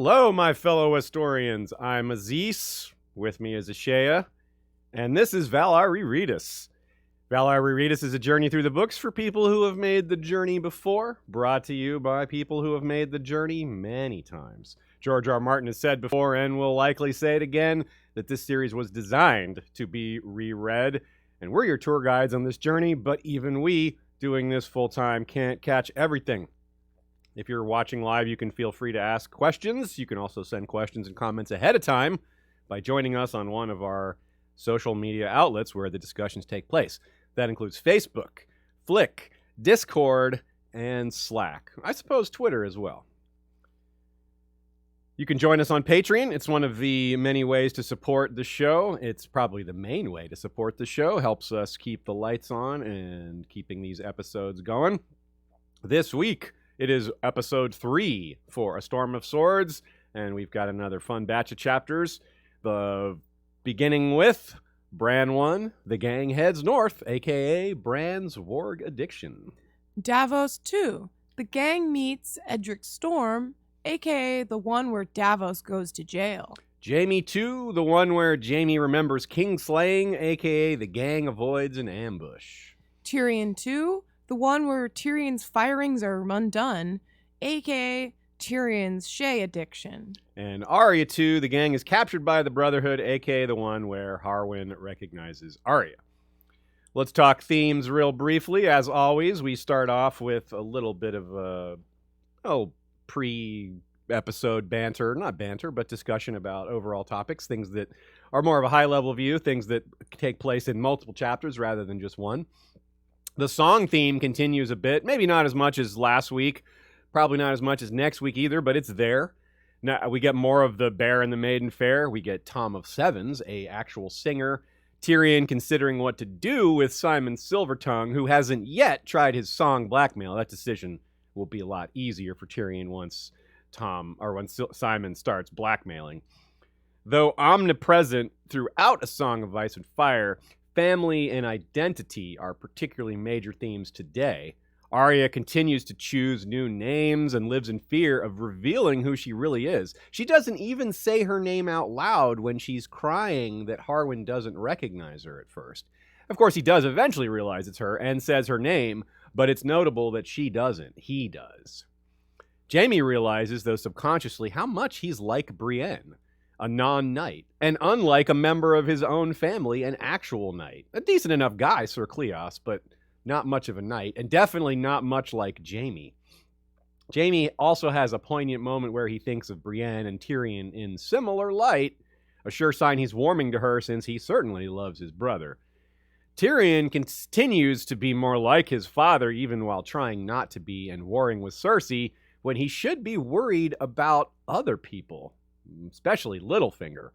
Hello, my fellow Westorians. I'm Aziz. With me is Shae, and this is Valar Rereadis. Valar Rereadis is a journey through the books for people who have made the journey before, brought to you by people who have made the journey many times. George R. Martin has said before, and will likely say it again, that this series was designed to be reread, and we're your tour guides on this journey, but even we, doing this full-time, can't catch everything. If you're watching live, you can feel free to ask questions. You can also send questions and comments ahead of time by joining us on one of our social media outlets where the discussions take place. That includes Facebook, Flick, Discord, and Slack. I suppose Twitter as well. You can join us on Patreon. It's one of the many ways to support the show. It's probably the main way to support the show. Helps us keep the lights on and keeping these episodes going. This week, it is episode 3 for A Storm of Swords, and we've got another fun batch of chapters. Beginning with Bran 1, The Gang Heads North, a.k.a. Bran's Warg Addiction. Davos 2, The Gang Meets Edric Storm, a.k.a. the one where Davos goes to jail. Jaime 2, the one where Jaime remembers Kingslaying, a.k.a. the gang avoids an ambush. Tyrion 2, the one where Tyrion's firings are undone, a.k.a. Tyrion's Shae addiction. And Arya 2, the gang is captured by the Brotherhood, a.k.a. the one where Harwin recognizes Arya. Let's talk themes real briefly. As always, we start off with a little bit of pre-episode banter, not banter, but discussion about overall topics, things that are more of a high-level view, things that take place in multiple chapters rather than just one. The song theme continues a bit, maybe not as much as last week, probably not as much as next week either, but it's there. Now, we get more of the Bear and the Maiden Fair. We get Tom of Sevens, a actual singer. Tyrion considering what to do with Simon Silvertongue, who hasn't yet tried his song Blackmail. That decision will be a lot easier for Tyrion once Simon starts blackmailing. Though omnipresent throughout A Song of Ice and Fire, family and identity are particularly major themes today. Arya continues to choose new names and lives in fear of revealing who she really is. She doesn't even say her name out loud when she's crying that Harwin doesn't recognize her at first. Of course, he does eventually realize it's her and says her name, but it's notable that she doesn't. He does. Jaime realizes, though subconsciously, how much he's like Brienne, a non-knight, and unlike a member of his own family, an actual knight. A decent enough guy, Sir Cleos, but not much of a knight, and definitely not much like Jaime. Jaime also has a poignant moment where he thinks of Brienne and Tyrion in similar light, a sure sign he's warming to her since he certainly loves his brother. Tyrion continues to be more like his father even while trying not to be and warring with Cersei when he should be worried about other people, especially Littlefinger.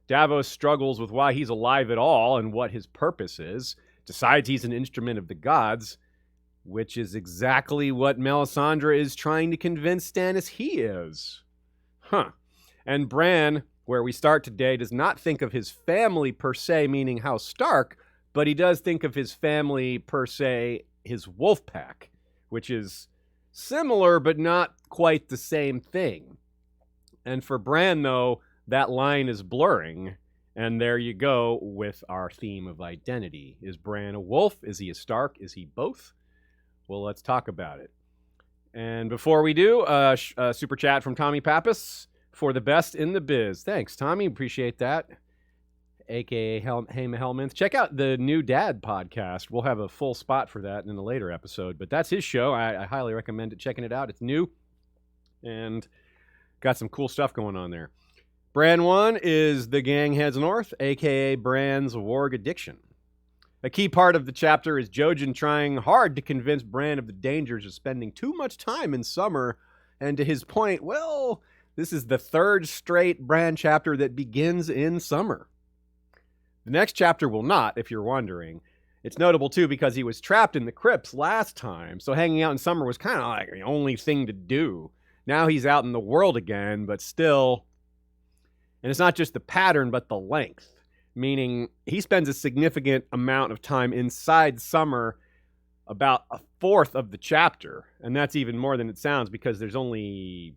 Davos struggles with why he's alive at all and what his purpose is, decides he's an instrument of the gods, which is exactly what Melisandre is trying to convince Stannis he is. And Bran, where we start today, does not think of his family per se, meaning House Stark, but he does think of his family per se, his wolf pack, which is similar but not quite the same thing. And for Bran, though, that line is blurring. And there you go with our theme of identity. Is Bran a wolf? Is he a Stark? Is he both? Well, let's talk about it. And before we do, a super chat from Tommy Pappas for the best in the biz. Thanks, Tommy. Appreciate that. A.k.a. Jaime Helminth. Check out the New Dad podcast. We'll have a full spot for that in a later episode. But that's his show. I highly recommend checking it out. It's new and got some cool stuff going on there. Bran 1 is The Gang Heads North, a.k.a. Bran's Warg Addiction. A key part of the chapter is Jojen trying hard to convince Bran of the dangers of spending too much time in summer, and to his point, well, this is the third straight Bran chapter that begins in summer. The next chapter will not, if you're wondering. It's notable, too, because he was trapped in the crypts last time, so hanging out in summer was kind of like the only thing to do. Now he's out in the world again, but still. And it's not just the pattern, but the length, meaning he spends a significant amount of time inside summer, about a fourth of the chapter. And that's even more than it sounds because there's only,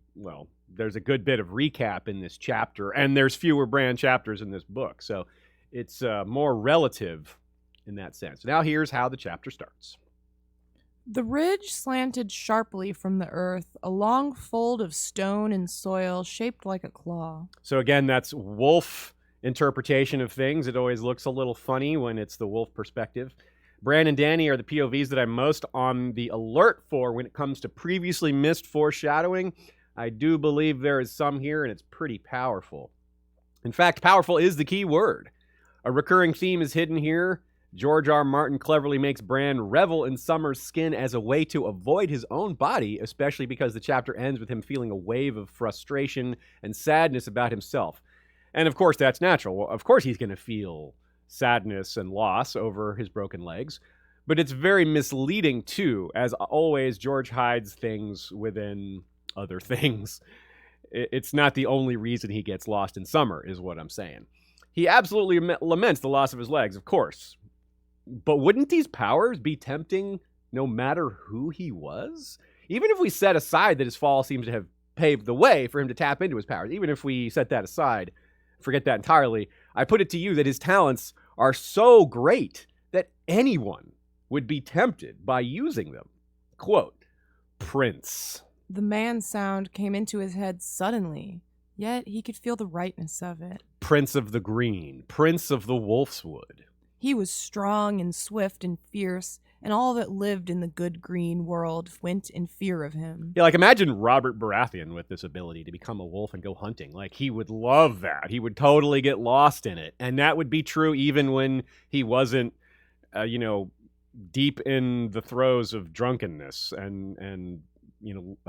there's a good bit of recap in this chapter, and there's fewer Bran chapters in this book. So it's more relative in that sense. Now here's how the chapter starts. The ridge slanted sharply from the earth, a long fold of stone and soil shaped like a claw. So again, that's wolf interpretation of things. It always looks a little funny when it's the wolf perspective. Bran and Dany are the POVs that I'm most on the alert for when it comes to previously missed foreshadowing. I do believe there is some here, and it's pretty powerful. In fact, powerful is the key word. A recurring theme is hidden here. George R. Martin cleverly makes Bran revel in Summer's skin as a way to avoid his own body, especially because the chapter ends with him feeling a wave of frustration and sadness about himself. And of course, that's natural. Well, of course he's going to feel sadness and loss over his broken legs. But it's very misleading, too. As always, George hides things within other things. It's not the only reason he gets lost in Summer, is what I'm saying. He absolutely laments the loss of his legs, of course. But wouldn't these powers be tempting no matter who he was? Even if we set aside that his fall seems to have paved the way for him to tap into his powers, even if we set that aside, forget that entirely, I put it to you that his talents are so great that anyone would be tempted by using them. Quote, Prince. The man sound came into his head suddenly, yet he could feel the rightness of it. Prince of the Green, Prince of the Wolfswood. He was strong and swift and fierce, and all that lived in the good green world went in fear of him. Yeah, like imagine Robert Baratheon with this ability to become a wolf and go hunting. Like he would love that. He would totally get lost in it. And that would be true even when he wasn't, deep in the throes of drunkenness and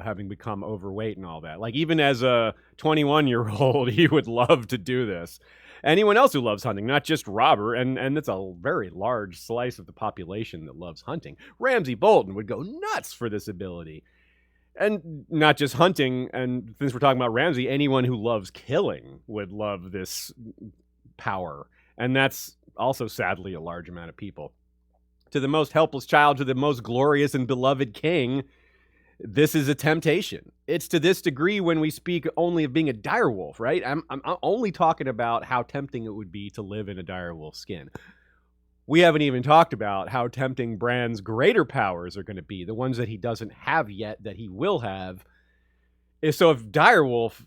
having become overweight and all that. Like even as a 21-year-old, he would love to do this. Anyone else who loves hunting, not just Robert, and it's a very large slice of the population that loves hunting. Ramsay Bolton would go nuts for this ability. And not just hunting, and since we're talking about Ramsay, anyone who loves killing would love this power. And that's also, sadly, a large amount of people. To the most helpless child, to the most glorious and beloved king, this is a temptation. It's to this degree when we speak only of being a direwolf, right? I'm only talking about how tempting it would be to live in a direwolf skin. We haven't even talked about how tempting Bran's greater powers are going to be, the ones that he doesn't have yet that he will have. So if direwolf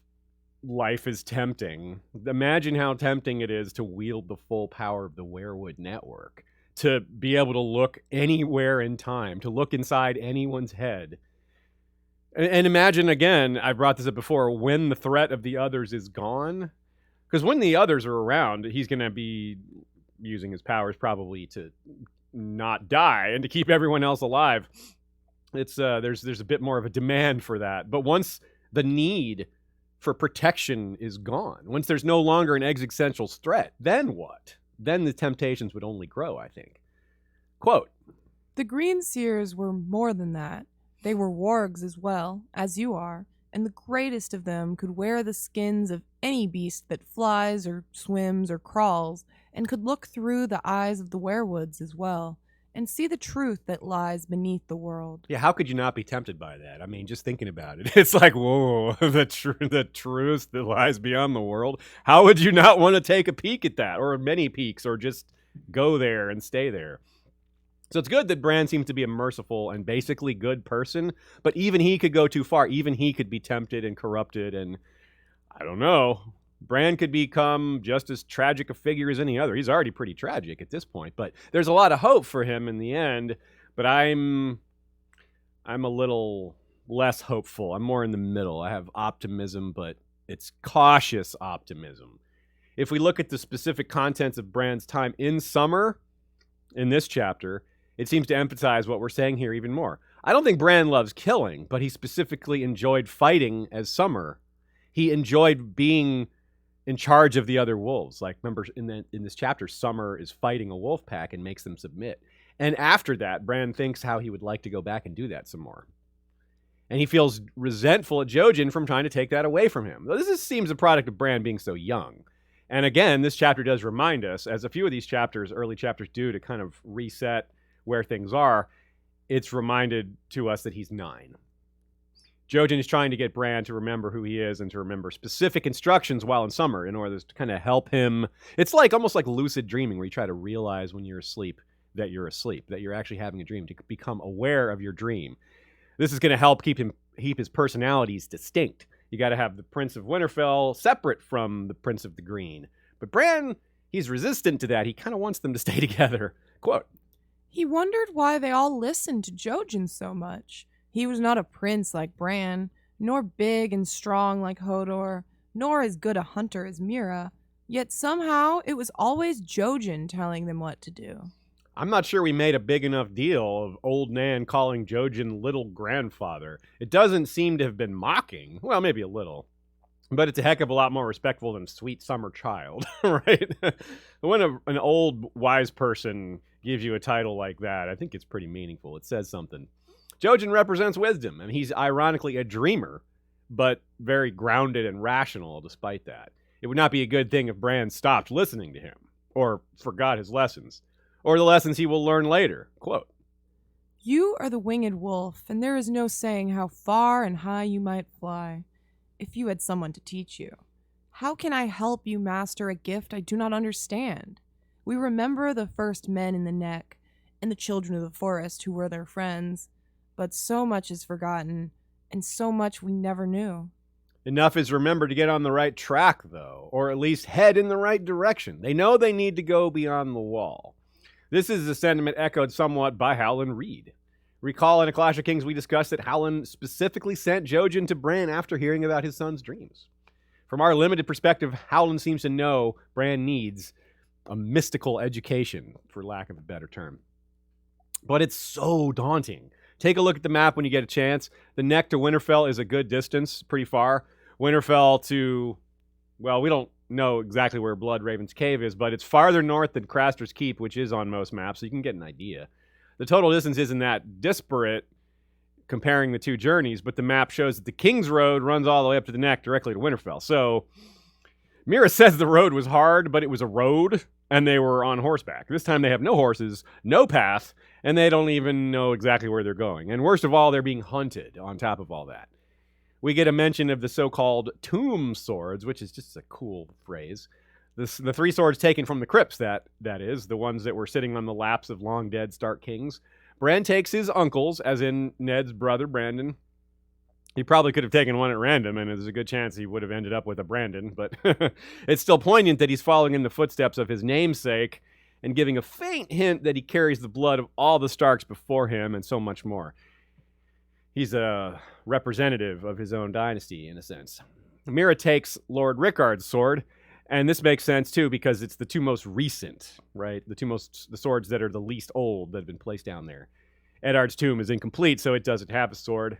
life is tempting, imagine how tempting it is to wield the full power of the Weirwood network, to be able to look anywhere in time, to look inside anyone's head. And imagine, again, I brought this up before, when the threat of the others is gone. Because when the others are around, he's going to be using his powers probably to not die and to keep everyone else alive. It's there's a bit more of a demand for that. But once the need for protection is gone, once there's no longer an existential threat, then what? Then the temptations would only grow, I think. Quote, The Green Seers were more than that. They were wargs as well, as you are, and the greatest of them could wear the skins of any beast that flies or swims or crawls, and could look through the eyes of the werewoods as well, and see the truth that lies beneath the world. Yeah, how could you not be tempted by that? I mean, just thinking about it, it's like, whoa, the truth that lies beyond the world. How would you not want to take a peek at that, or many peeks, or just go there and stay there? So it's good that Bran seems to be a merciful and basically good person, but even he could go too far. Even he could be tempted and corrupted, and I don't know. Bran could become just as tragic a figure as any other. He's already pretty tragic at this point, but there's a lot of hope for him in the end. But I'm a little less hopeful. I'm more in the middle. I have optimism, but it's cautious optimism. If we look at the specific contents of Bran's time in Summer, in this chapter, it seems to emphasize what we're saying here even more. I don't think Bran loves killing, but he specifically enjoyed fighting as Summer. He enjoyed being in charge of the other wolves. Like, remember, in this chapter, Summer is fighting a wolf pack and makes them submit. And after that, Bran thinks how he would like to go back and do that some more. And he feels resentful at Jojen from trying to take that away from him. This seems a product of Bran being so young. And again, this chapter does remind us, as a few of these chapters, early chapters do, to kind of reset where things are, it's reminded to us that he's 9. Jojen is trying to get Bran to remember who he is and to remember specific instructions while in summer in order to kind of help him. It's like almost like lucid dreaming, where you try to realize when you're asleep, that you're actually having a dream, to become aware of your dream. This is going to help keep his personalities distinct. You got to have the Prince of Winterfell separate from the Prince of the Green. But Bran, he's resistant to that. He kind of wants them to stay together. Quote, He wondered why they all listened to Jojen so much. He was not a prince like Bran, nor big and strong like Hodor, nor as good a hunter as Mira, yet somehow it was always Jojen telling them what to do. I'm not sure we made a big enough deal of old Nan calling Jojen little grandfather. It doesn't seem to have been mocking. Well, maybe a little. But it's a heck of a lot more respectful than sweet summer child, right? When an old wise person gives you a title like that, I think it's pretty meaningful. It says something. Jojen represents wisdom, and he's ironically a dreamer, but very grounded and rational despite that. It would not be a good thing if Bran stopped listening to him, or forgot his lessons, or the lessons he will learn later. Quote, You are the winged wolf, and there is no saying how far and high you might fly, if you had someone to teach you. How can I help you master a gift I do not understand? We remember the first men in the neck, and the children of the forest who were their friends, but so much is forgotten, and so much we never knew. Enough is remembered to get on the right track, though, or at least head in the right direction. They know they need to go beyond the wall. This is a sentiment echoed somewhat by Howland Reed. Recall in A Clash of Kings we discussed that Howland specifically sent Jojen to Bran after hearing about his son's dreams. From our limited perspective, Howland seems to know Bran needs a mystical education, for lack of a better term. But it's so daunting. Take a look at the map when you get a chance. The neck to Winterfell is a good distance, pretty far. Winterfell to, well, we don't know exactly where Blood Raven's Cave is, but it's farther north than Craster's Keep, which is on most maps, so you can get an idea. The total distance isn't that disparate comparing the two journeys, but the map shows that the King's Road runs all the way up to the neck directly to Winterfell. So Mira says the road was hard, but it was a road, and they were on horseback. This time they have no horses, no path, and they don't even know exactly where they're going. And worst of all, they're being hunted on top of all that. We get a mention of the so-called tomb swords, which is just a cool phrase. The three swords taken from the crypts, that is, the ones that were sitting on the laps of long-dead Stark kings. Bran takes his uncles, as in Ned's brother, Brandon. He probably could have taken one at random, and there's a good chance he would have ended up with a Brandon, but it's still poignant that he's following in the footsteps of his namesake and giving a faint hint that he carries the blood of all the Starks before him and so much more. He's a representative of his own dynasty, in a sense. Mira takes Lord Rickard's sword, and this makes sense, too, because it's the two most recent, right? The swords that are the least old that have been placed down there. Eddard's tomb is incomplete, so it doesn't have a sword.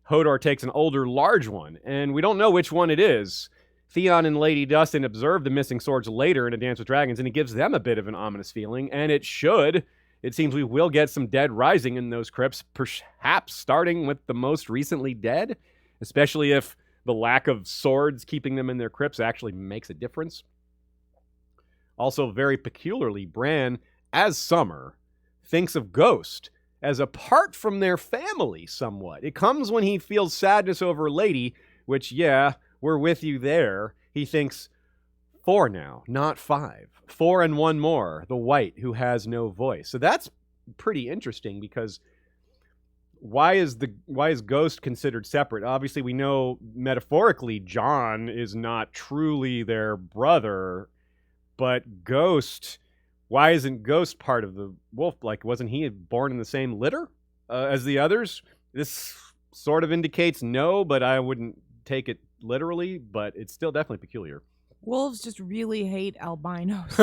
Hodor takes an older, large one, and we don't know which one it is. Theon and Lady Dustin observe the missing swords later in A Dance with Dragons, and it gives them a bit of an ominous feeling, and it should. It seems we will get some dead rising in those crypts, perhaps starting with the most recently dead, especially if the lack of swords keeping them in their crypts actually makes a difference. Also, very peculiarly, Bran, as Summer, thinks of Ghost as apart from their family somewhat. It comes when he feels sadness over Lady, which, yeah, we're with you there. He thinks 4 now, not 5. 4 and 1 more, the White who has no voice. So that's pretty interesting, because why is Ghost considered separate? Obviously, we know metaphorically Jon is not truly their brother, but Ghost, why isn't Ghost part of the wolf? Like, wasn't he born in the same litter as the others? This sort of indicates no, but I wouldn't take it literally, but it's still definitely peculiar. Wolves just really hate albinos.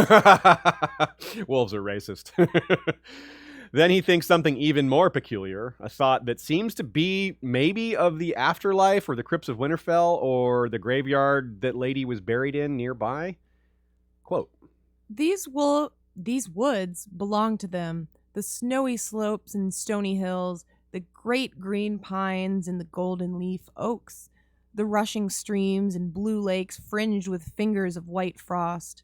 Wolves are racist. Then he thinks something even more peculiar, a thought that seems to be maybe of the afterlife or the crypts of Winterfell or the graveyard that Lady was buried in nearby. Quote, These woods belong to them, the snowy slopes and stony hills, the great green pines and the golden leaf oaks, the rushing streams and blue lakes fringed with fingers of white frost.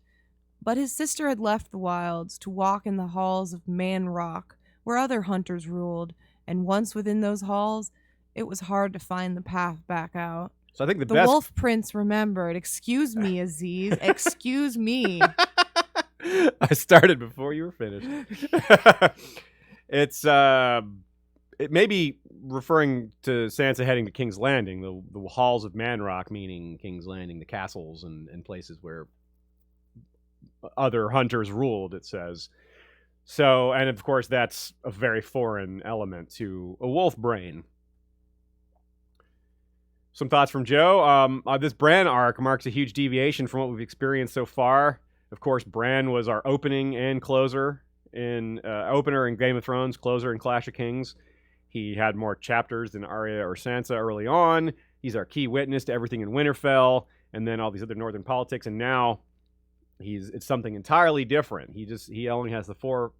But his sister had left the wilds to walk in the halls of Man Rock, where other hunters ruled, and once within those halls, it was hard to find the path back out. So I think the The best... Wolf Prince remembered. Excuse me, Aziz. Excuse me. I started before you were finished. It's it may be referring to Sansa heading to King's Landing, the halls of Manrock, meaning King's Landing, the castles and places where other hunters ruled, it says. So, and of course, that's a very foreign element to a wolf brain. Some thoughts from Joe. This Bran arc marks a huge deviation from what we've experienced so far. Of course, Bran was our opening and closer in opener in Game of Thrones, closer in Clash of Kings. He had more chapters than Arya or Sansa early on. He's our key witness to everything in Winterfell, and then all these other northern politics. And now it's something entirely different. He only has the 4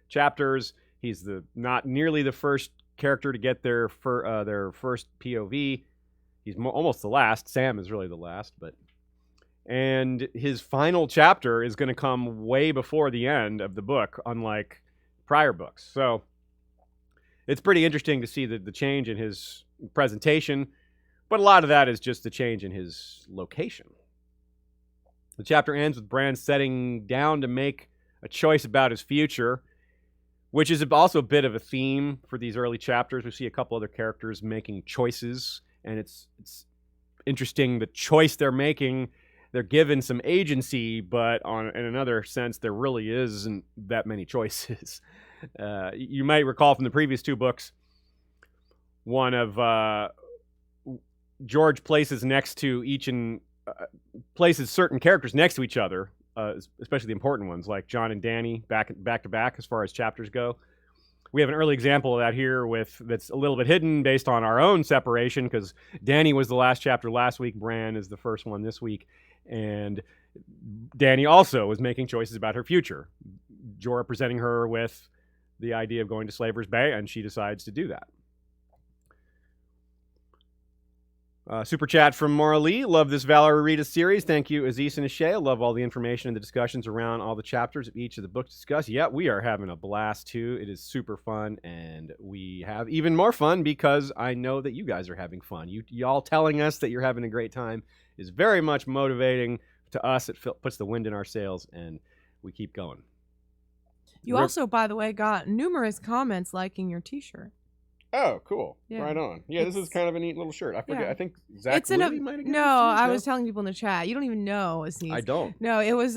chapters. He's not nearly the first character to get their first POV. He's almost the last. Sam is really the last, and his final chapter is going to come way before the end of the book, unlike prior books. So it's pretty interesting to see the change in his presentation, but a lot of that is just the change in his location. The chapter ends with Bran setting down to make a choice about his future, which is also a bit of a theme for these early chapters. We see a couple other characters making choices, and it's interesting the choice they're making. They're given some agency, but in another sense, there really isn't that many choices. You might recall from the previous 2 books, one of George places next to places certain characters next to each other, especially the important ones like Jon and Dany back to back as far as chapters go. We have an early example of that here that's a little bit hidden based on our own separation, because Dany was the last chapter last week, Bran is the first one this week, and Dany also was making choices about her future. Jorah presenting her with the idea of going to Slaver's Bay, and she decides to do that. Super chat from Maura Lee. Love this Valar Rereadis series. Thank you, Aziz and Shae. I love all the information and the discussions around all the chapters of each of the books discussed. Yeah, we are having a blast too. It is super fun, and we have even more fun because I know that you guys are having fun. Y'all telling us that you're having a great time is very much motivating to us. It puts the wind in our sails, and we keep going. You also, by the way, got numerous comments liking your t-shirt. Oh, cool. Yeah. Right on. Yeah, this is kind of a neat little shirt. I forget. Yeah. I think Zach might have given it to you. I was telling people in the chat. You don't even know, Aziz. I don't. No, it was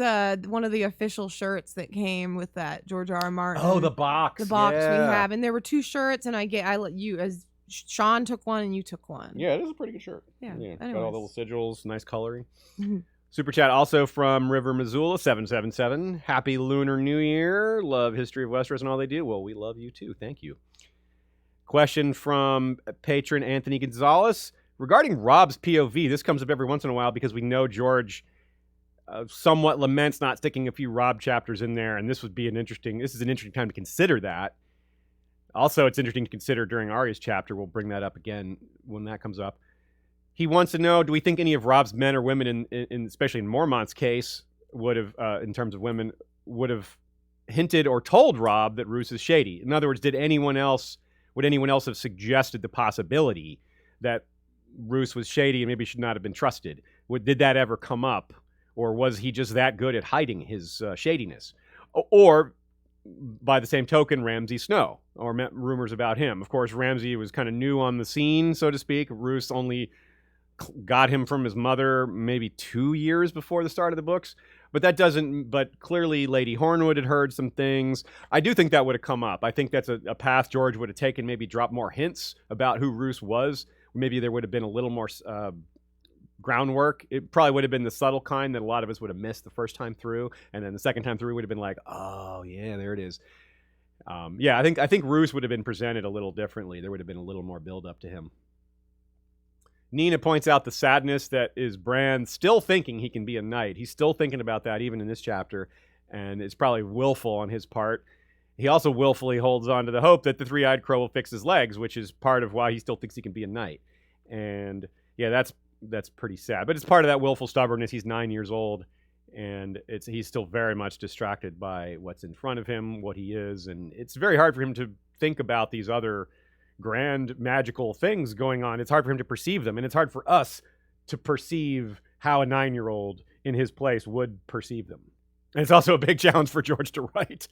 one of the official shirts that came with that George R. R. Martin. Oh, the box. The box we have. And there were 2 shirts, and I let you, as Sean took one and you took one. Yeah, it is a pretty good shirt. Yeah. Got all the little sigils, nice coloring. Mm-hmm. Super chat also from River Missoula 777. Happy Lunar New Year. Love History of Westeros and all they do. Well, we love you too. Thank you. Question from patron Anthony Gonzalez. Regarding Rob's POV, this comes up every once in a while because we know George somewhat laments not sticking a few Rob chapters in there, and this is an interesting time to consider that. Also, it's interesting to consider during Arya's chapter. We'll bring that up again when that comes up. He wants to know, do we think any of Rob's men or women, especially in Mormont's case, would have, in terms of women, would have hinted or told Rob that Roose is shady? In other words, would anyone else have suggested the possibility that Roose was shady and maybe should not have been trusted? Did that ever come up? Or was he just that good at hiding his shadiness? Or, by the same token, Ramsay Snow, or rumors about him. Of course, Ramsay was kind of new on the scene, so to speak. Roose only got him from his mother maybe 2 years before the start of the books. But clearly Lady Hornwood had heard some things. I do think that would have come up. I think that's a path George would have taken, maybe drop more hints about who Roose was. Maybe there would have been a little more groundwork. It probably would have been the subtle kind that a lot of us would have missed the first time through. And then the second time through would have been like, oh, yeah, there it is. I think Roose would have been presented a little differently. There would have been a little more build-up to him. Nina points out the sadness that is Bran still thinking he can be a knight. He's still thinking about that even in this chapter, and it's probably willful on his part. He also willfully holds on to the hope that the three-eyed crow will fix his legs, which is part of why he still thinks he can be a knight. And yeah, that's pretty sad. But it's part of that willful stubbornness. He's 9 years old, and he's still very much distracted by what's in front of him, what he is, and it's very hard for him to think about these other grand magical things going on. It's hard for him to perceive them, and it's hard for us to perceive how a 9-year-old in his place would perceive them. And it's also a big challenge for George to write.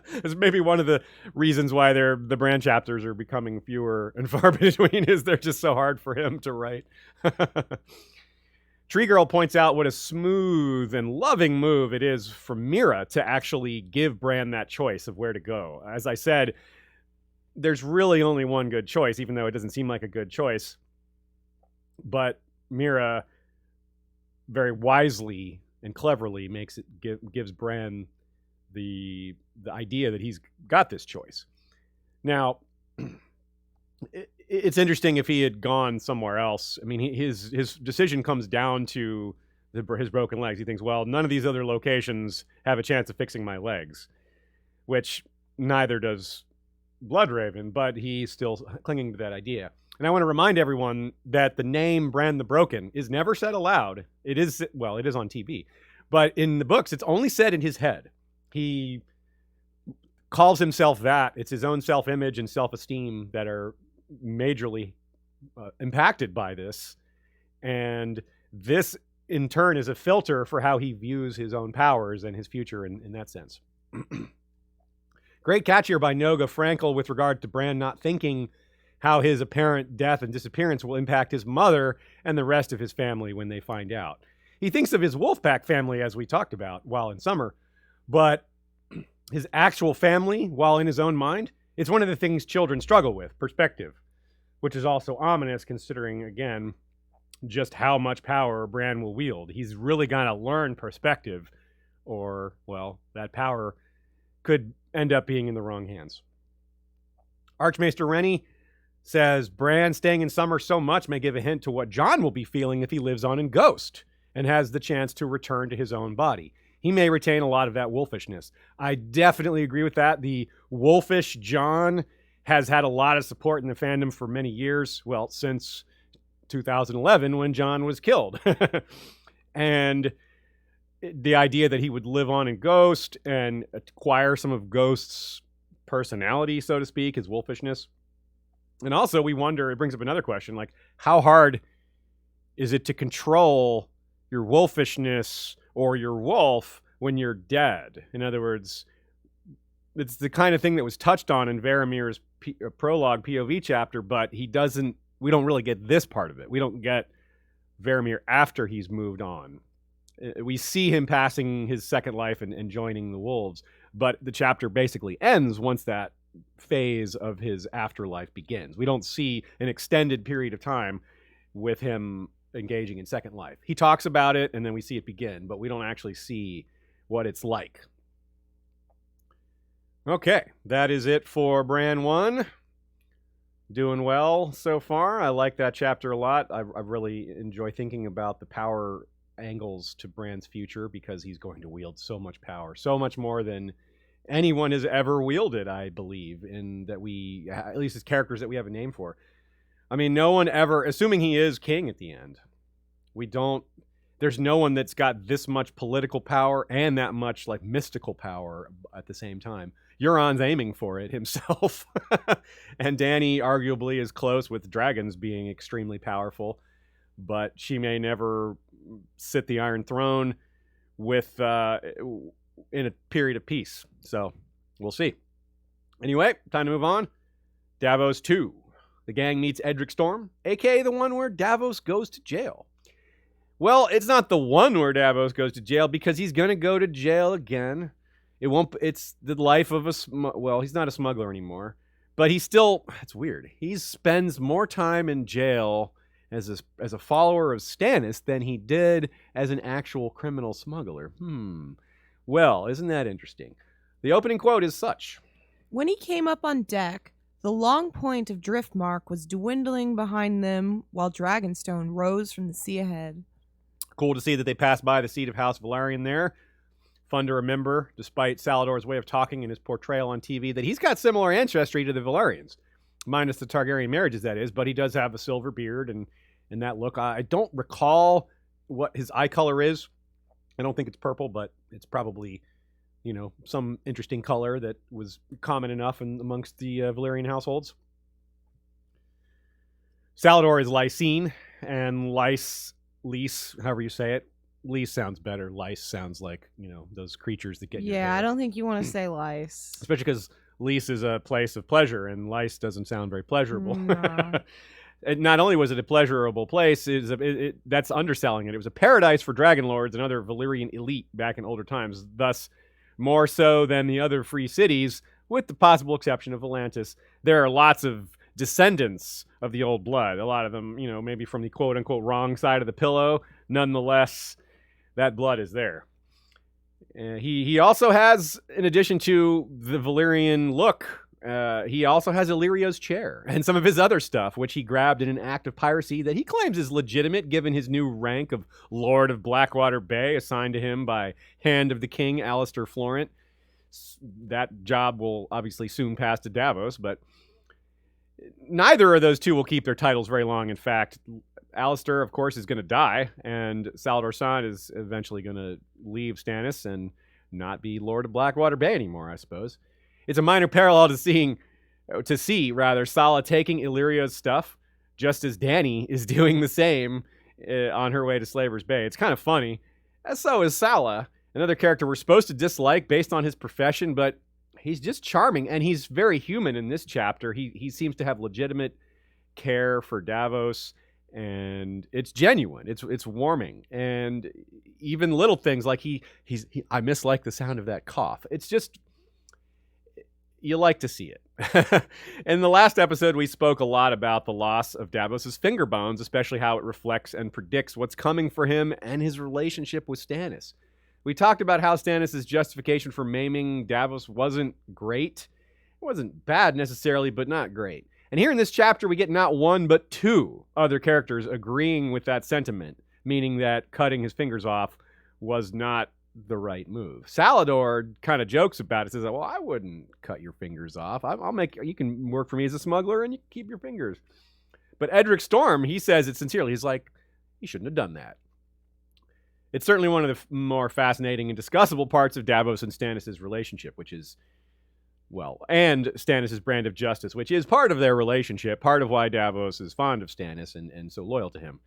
It's maybe one of the reasons why the Bran chapters are becoming fewer and far between, is they're just so hard for him to write. Tree Girl points out what a smooth and loving move it is for Mira to actually give Bran that choice of where to go. As I said, there's really only one good choice, even though it doesn't seem like a good choice. But Mira very wisely and cleverly gives Bran the idea that he's got this choice. Now, it's interesting if he had gone somewhere else. I mean, his decision comes down to his broken legs. He thinks, well, none of these other locations have a chance of fixing my legs, which neither does Bloodraven, but he's still clinging to that idea. And I want to remind everyone that the name Bran the Broken is never said aloud. It is on TV. But in the books, it's only said in his head. He calls himself that. It's his own self-image and self-esteem that are majorly impacted by this. And this, in turn, is a filter for how he views his own powers and his future in that sense. Great catch here by Noga Frankel with regard to Bran not thinking how his apparent death and disappearance will impact his mother and the rest of his family when they find out. He thinks of his Wolfpack family, as we talked about, while in summer, but his actual family, while in his own mind, it's one of the things children struggle with, perspective, which is also ominous considering, again, just how much power Bran will wield. He's really got to learn perspective, or, well, that power could end up being in the wrong hands. Archmaester Rennie says Bran staying in summer so much may give a hint to what Jon will be feeling if he lives on in Ghost and has the chance to return to his own body. He may retain a lot of that wolfishness. I definitely agree with that. The wolfish Jon has had a lot of support in the fandom for many years. Well, since 2011 when Jon was killed. And the idea that he would live on in Ghost and acquire some of Ghost's personality, so to speak, his wolfishness. And also we wonder, it brings up another question, like how hard is it to control your wolfishness or your wolf when you're dead? In other words, it's the kind of thing that was touched on in Varamir's prologue POV chapter, but we don't really get this part of it. We don't get Varamir after he's moved on. We see him passing his second life and joining the wolves, but the chapter basically ends once that phase of his afterlife begins. We don't see an extended period of time with him engaging in second life. He talks about it and then we see it begin, but we don't actually see what it's like. Okay, that is it for Bran 1. Doing well so far. I like that chapter a lot. I really enjoy thinking about the power angles to Bran's future because he's going to wield so much power, so much more than anyone has ever wielded, I believe, in that we, at least as characters that we have a name for. I mean, no one ever, assuming he is king at the end, there's no one that's got this much political power and that much like mystical power at the same time. Euron's aiming for it himself. And Dany arguably is close with dragons being extremely powerful, but she may never sit the Iron Throne with in a period of peace. So we'll see. Anyway, time to move on. Davos 2. The gang meets Edric Storm, aka the one where Davos goes to jail. Well, it's not the one where Davos goes to jail because he's going to go to jail again. It's the life of he's not a smuggler anymore, but it's weird. He spends more time in jail as a follower of Stannis than he did as an actual criminal smuggler. Well, isn't that interesting? The opening quote is such. When he came up on deck, the long point of Driftmark was dwindling behind them while Dragonstone rose from the sea ahead. Cool to see that they passed by the seat of House Velaryon there. Fun to remember, despite Salador's way of talking and his portrayal on TV, that he's got similar ancestry to the Velaryons. Minus the Targaryen marriages, that is, but he does have a silver beard and that look. I don't recall what his eye color is. I don't think it's purple, but it's probably, some interesting color that was common enough amongst the Valyrian households. Salador is Lysine, and Lys, however you say it. Lys sounds better. Lys sounds like, those creatures that get in your Yeah, hair. I don't think you want to say lice. Especially because Lys is a place of pleasure, and Lys doesn't sound very pleasurable. No. And not only was it a pleasurable place, that's underselling it. It was a paradise for dragon lords and other Valyrian elite back in older times, thus more so than the other free cities, with the possible exception of Volantis. There are lots of descendants of the old blood, a lot of them, maybe from the quote-unquote wrong side of the pillow. Nonetheless, that blood is there. He also has, in addition to the Valyrian look, he also has Illyrio's chair and some of his other stuff, which he grabbed in an act of piracy that he claims is legitimate given his new rank of Lord of Blackwater Bay assigned to him by Hand of the King, Alistair Florent. That job will obviously soon pass to Davos, but neither of those two will keep their titles very long. In fact, Alistair, of course, is going to die, and Salador San is eventually going to leave Stannis and not be Lord of Blackwater Bay anymore, I suppose. It's a minor parallel to see Sala taking Illyrio's stuff, just as Dany is doing the same on her way to Slaver's Bay. It's kind of funny. And so is Sala, another character we're supposed to dislike based on his profession, but he's just charming, and he's very human in this chapter. He seems to have legitimate care for Davos, and it's genuine. It's warming, and even little things like I mislike the sound of that cough. It's just, you like to see it. In the last episode, we spoke a lot about the loss of Davos's finger bones, especially how it reflects and predicts what's coming for him and his relationship with Stannis. We talked about how Stannis' justification for maiming Davos wasn't great. It wasn't bad necessarily, but not great. And here in this chapter, we get not one, but two other characters agreeing with that sentiment, meaning that cutting his fingers off was not the right move. Salador kind of jokes about it, says, well, I wouldn't cut your fingers off. You can work for me as a smuggler and you can keep your fingers. But Edric Storm, he says it sincerely. He's like, he shouldn't have done that. It's certainly one of the more fascinating and discussable parts of Davos and Stannis' relationship, which is, and Stannis' brand of justice, which is part of their relationship, part of why Davos is fond of Stannis and so loyal to him.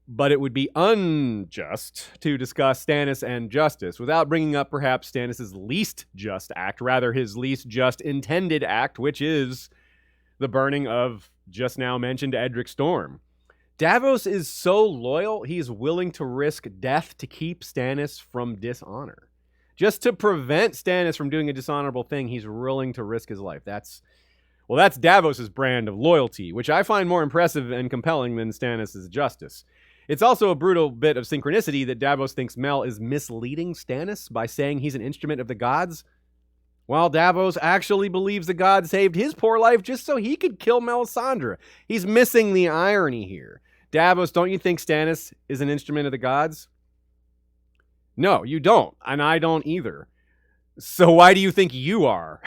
But it would be unjust to discuss Stannis and justice without bringing up perhaps Stannis' least just act, rather his least just intended act, which is the burning of just now mentioned Edric Storm. Davos is so loyal, he's willing to risk death to keep Stannis from dishonor. Just to prevent Stannis from doing a dishonorable thing, he's willing to risk his life. That's Davos' brand of loyalty, which I find more impressive and compelling than Stannis' justice. It's also a brutal bit of synchronicity that Davos thinks Mel is misleading Stannis by saying he's an instrument of the gods, while Davos actually believes the gods saved his poor life just so he could kill Melisandre. He's missing the irony here. Davos, don't you think Stannis is an instrument of the gods? No, you don't, and I don't either. So why do you think you are?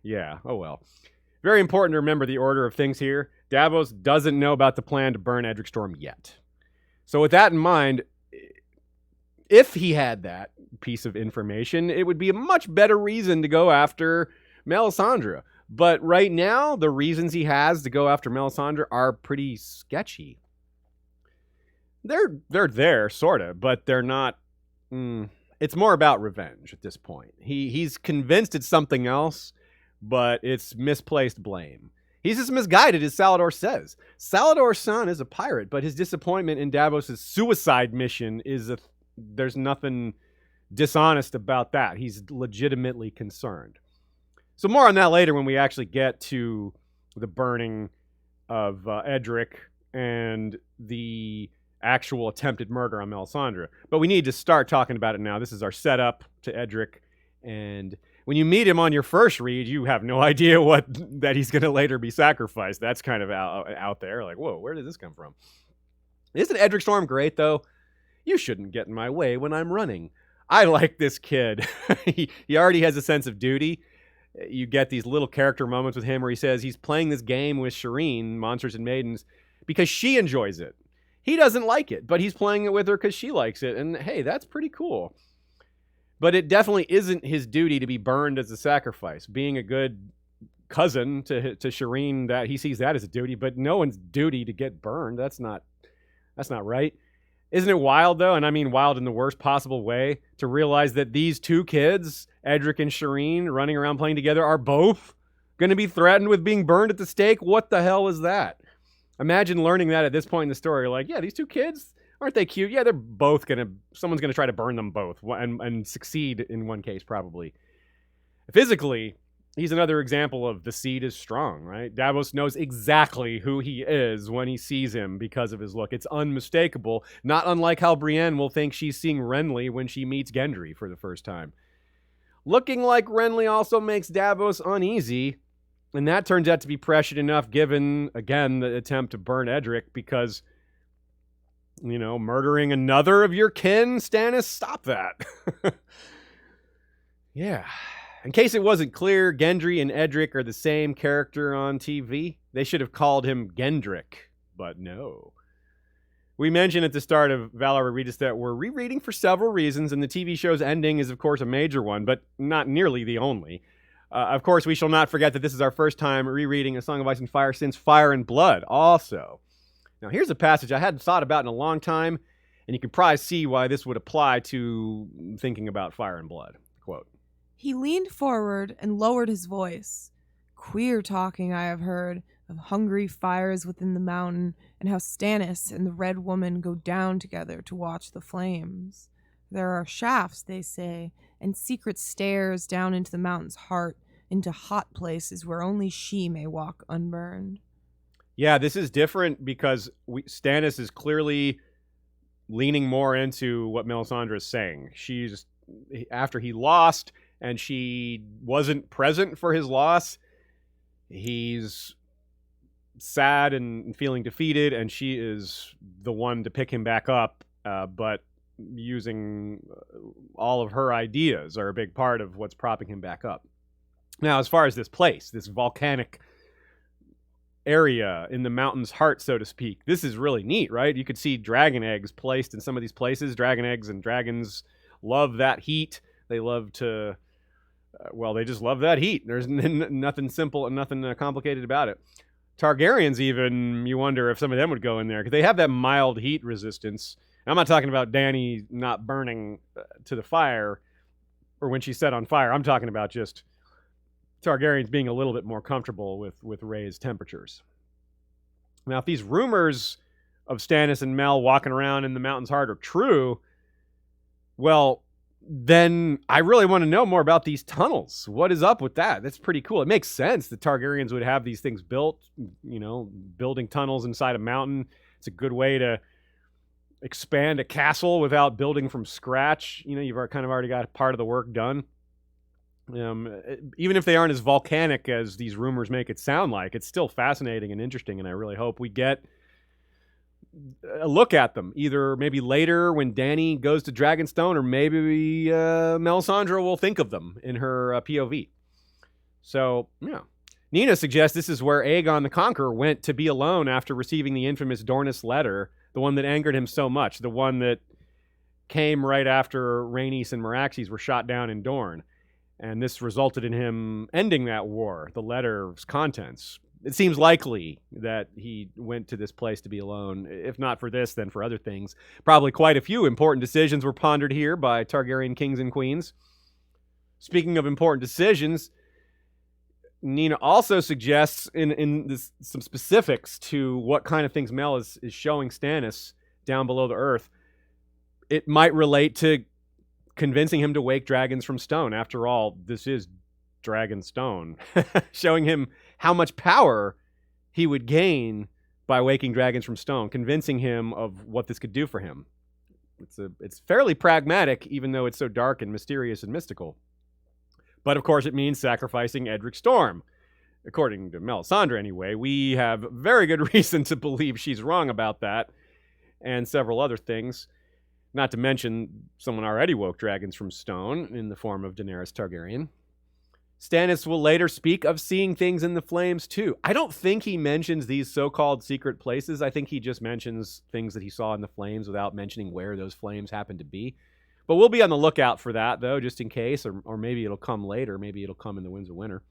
Yeah, oh well. Very important to remember the order of things here. Davos doesn't know about the plan to burn Edric Storm yet. So with that in mind, if he had that piece of information, it would be a much better reason to go after Melisandre. But right now, the reasons he has to go after Melisandre are pretty sketchy. They're there, sort of, but they're not... it's more about revenge at this point. He's convinced it's something else, but it's misplaced blame. He's as misguided as Salador says. Salador's son is a pirate, but his disappointment in Davos' suicide mission is there's nothing dishonest about that. He's legitimately concerned. So more on that later when we actually get to the burning of Edric and the actual attempted murder on Melisandre. But we need to start talking about it now. This is our setup to Edric, and when you meet him on your first read, you have no idea that he's going to later be sacrificed. That's kind of out there. Like, whoa, where did this come from? Isn't Edric Storm great, though? You shouldn't get in my way when I'm running. I like this kid. He already has a sense of duty. You get these little character moments with him where he says he's playing this game with Shireen, Monsters and Maidens, because she enjoys it. He doesn't like it, but he's playing it with her because she likes it. And hey, that's pretty cool. But it definitely isn't his duty to be burned as a sacrifice. Being a good cousin to Shireen, that he sees that as a duty, but no one's duty to get burned. That's not right. Isn't it wild, though? And I mean wild in the worst possible way, to realize that these two kids, Edric and Shireen, running around playing together, are both going to be threatened with being burned at the stake? What the hell is that? Imagine learning that at this point in the story. Like, yeah, these two kids, aren't they cute? Yeah, they're both someone's going to try to burn them both and succeed in one case, probably. Physically, he's another example of the seed is strong, right? Davos knows exactly who he is when he sees him because of his look. It's unmistakable, not unlike how Brienne will think she's seeing Renly when she meets Gendry for the first time. Looking like Renly also makes Davos uneasy, and that turns out to be prescient enough given, again, the attempt to burn Edric because, murdering another of your kin, Stannis, stop that. Yeah. In case it wasn't clear, Gendry and Edric are the same character on TV. They should have called him Gendrick, but no. We mentioned at the start of Valar Rereadis that we're rereading for several reasons, and the TV show's ending is, of course, a major one, but not nearly the only. Of course, we shall not forget that this is our first time rereading A Song of Ice and Fire since Fire and Blood, also. Now, here's a passage I hadn't thought about in a long time, and you can probably see why this would apply to thinking about Fire and Blood. Quote. He leaned forward and lowered his voice. Queer talking I have heard of hungry fires within the mountain and how Stannis and the Red Woman go down together to watch the flames. There are shafts, they say, and secret stairs down into the mountain's heart, into hot places where only she may walk unburned. Yeah, this is different because Stannis is clearly leaning more into what Melisandre is saying. After he lost and she wasn't present for his loss, he's sad and feeling defeated, and she is the one to pick him back up, but using all of her ideas are a big part of what's propping him back up. Now, as far as this place, this volcanic area in the mountain's heart, so to speak, this is really neat, right? You could see dragon eggs placed in some of these places. Dragon eggs and dragons love that heat. They love to, they just love that heat. There's nothing simple and nothing complicated about it. Targaryens even, you wonder if some of them would go in there, because they have that mild heat resistance. I'm not talking about Dany not burning to the fire, or when she's set on fire. I'm talking about just Targaryens being a little bit more comfortable with raised temperatures. Now, if these rumors of Stannis and Mel walking around in the mountain's heart are true, well, then I really want to know more about these tunnels. What is up with that? That's pretty cool. It makes sense that Targaryens would have these things built, building tunnels inside a mountain. It's a good way to expand a castle without building from scratch. You've kind of already got part of the work done. Even if they aren't as volcanic as these rumors make it sound like, it's still fascinating and interesting, and I really hope we get a look at them, either maybe later when Dany goes to Dragonstone, or maybe Melisandre will think of them in her POV. So, Nina suggests this is where Aegon the Conqueror went to be alone after receiving the infamous Dornis letter, the one that angered him so much, the one that came right after Rhaenys and Meraxes were shot down in Dorne. And this resulted in him ending that war, the letter's contents. It seems likely that he went to this place to be alone. If not for this, then for other things. Probably quite a few important decisions were pondered here by Targaryen kings and queens. Speaking of important decisions, Nina also suggests some specifics to what kind of things Mel is showing Stannis down below the earth. It might relate to convincing him to wake dragons from stone. After all, this is Dragonstone. Showing him how much power he would gain by waking dragons from stone, convincing him of what this could do for him. It's fairly pragmatic, even though it's so dark and mysterious and mystical. But of course, it means sacrificing Edric Storm. According to Melisandre, anyway, we have very good reason to believe she's wrong about that, and several other things. Not to mention, someone already woke dragons from stone in the form of Daenerys Targaryen. Stannis will later speak of seeing things in the flames, too. I don't think he mentions these so-called secret places. I think he just mentions things that he saw in the flames without mentioning where those flames happen to be. But we'll be on the lookout for that, though, just in case, or maybe it'll come later. Maybe it'll come in the Winds of Winter.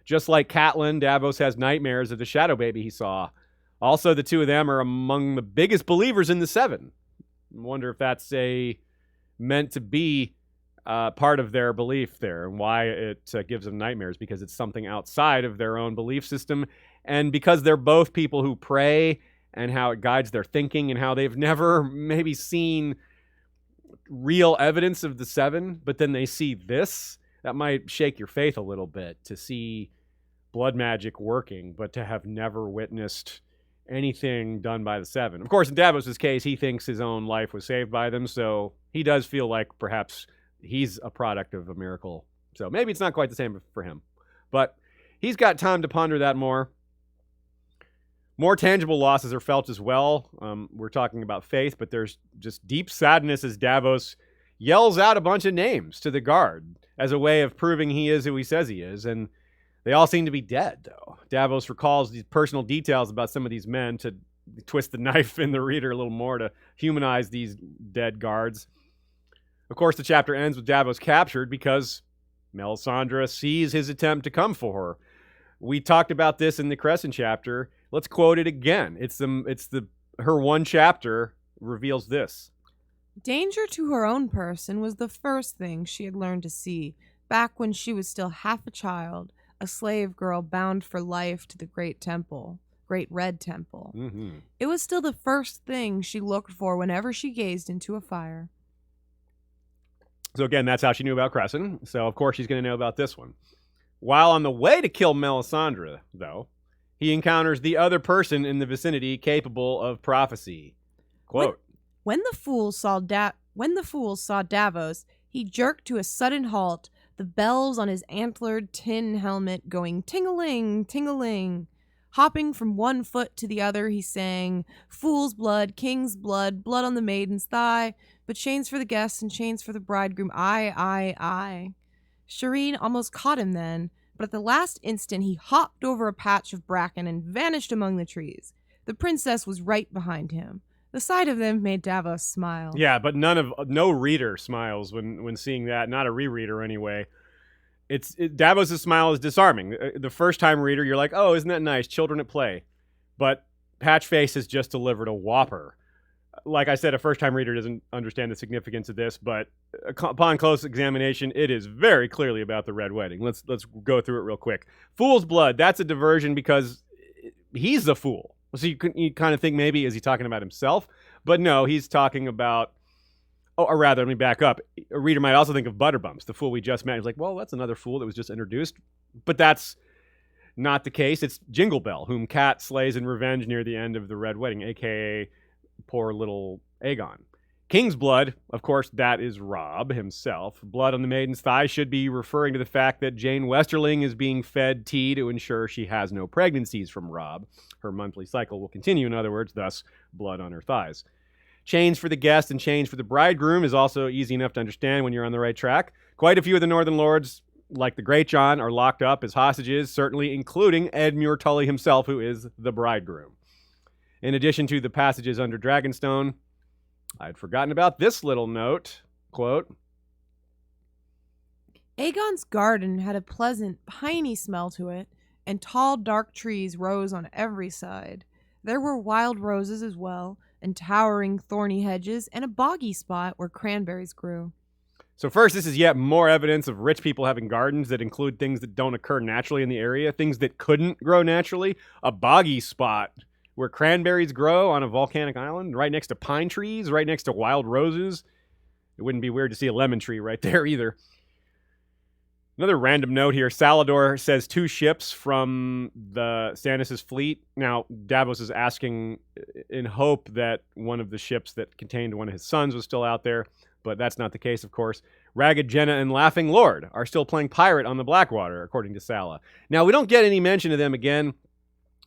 Just like Catelyn, Davos has nightmares of the shadow baby he saw. Also, the two of them are among the biggest believers in the Seven. I wonder if that's meant to be part of their belief there, and why it gives them nightmares, because it's something outside of their own belief system, and because they're both people who pray, and how it guides their thinking, and how they've never maybe seen real evidence of the Seven, but then they see this. That might shake your faith a little bit, to see blood magic working, but to have never witnessed anything done by the Seven. Of course, in Davos' case, he thinks his own life was saved by them, so he does feel like perhaps he's a product of a miracle. So maybe it's not quite the same for him. But he's got time to ponder that more. More tangible losses are felt as well. We're talking about faith, but there's just deep sadness as Davos yells out a bunch of names to the guard as a way of proving he is who he says he is. And they all seem to be dead, though. Davos recalls these personal details about some of these men to twist the knife in the reader a little more, to humanize these dead guards. Of course, the chapter ends with Davos captured because Melisandre sees his attempt to come for her. We talked about this in the Crescent chapter. Let's quote it again. Her one chapter reveals this. Danger to her own person was the first thing she had learned to see, back when she was still half a child, a slave girl bound for life to the Great Red Temple. Mm-hmm. It was still the first thing she looked for whenever she gazed into a fire. So again, that's how she knew about Crescent. So of course she's going to know about this one. While on the way to kill Melisandre, though, he encounters the other person in the vicinity capable of prophecy. Quote, When the fool saw Davos, he jerked to a sudden halt, the bells on his antlered tin helmet going ting-a-ling, ting-a-ling. Hopping from one foot to the other, he sang, "Fool's blood, king's blood, blood on the maiden's thigh, but chains for the guests and chains for the bridegroom, aye, aye, aye." Shireen almost caught him then, but at the last instant he hopped over a patch of bracken and vanished among the trees. The princess was right behind him. The sight of them made Davos smile. Yeah, but no reader smiles when seeing that. Not a rereader anyway. Davos' smile is disarming. The first time reader, you're like, oh, isn't that nice? Children at play. But Patchface has just delivered a whopper. Like I said, a first time reader doesn't understand the significance of this, but upon close examination, it is very clearly about the Red Wedding. Let's go through it real quick. Fool's blood, that's a diversion because he's the fool. So you kind of think maybe, is he talking about himself? But no, he's talking about, or rather, let me back up. A reader might also think of Butterbumps, the fool we just met. He's like, well, that's another fool that was just introduced. But that's not the case. It's Jingle Bell, whom Cat slays in revenge near the end of the Red Wedding, a.k.a. poor little Aegon. King's blood, of course, that is Robb himself. Blood on the maiden's thigh should be referring to the fact that Jane Westerling is being fed tea to ensure she has no pregnancies from Robb. Her monthly cycle will continue, in other words, thus blood on her thighs. Chains for the guest and chains for the bridegroom is also easy enough to understand when you're on the right track. Quite a few of the Northern Lords, like the Great John, are locked up as hostages, certainly including Edmure Tully himself, who is the bridegroom. In addition to the passages under Dragonstone, I'd forgotten about this little note. Quote, Aegon's garden had a pleasant, piney smell to it, and tall, dark trees rose on every side. There were wild roses as well, and towering thorny hedges, and a boggy spot where cranberries grew. So first, this is yet more evidence of rich people having gardens that include things that don't occur naturally in the area, things that couldn't grow naturally. A boggy spot where cranberries grow on a volcanic island, right next to pine trees, right next to wild roses. It wouldn't be weird to see a lemon tree right there either. Another random note here. Salador says 2 ships from the Stannis' fleet. Now, Davos is asking in hope that one of the ships that contained one of his sons was still out there, but that's not the case, of course. Ragged Jenna and Laughing Lord are still playing pirate on the Blackwater, according to Sala. Now, we don't get any mention of them again.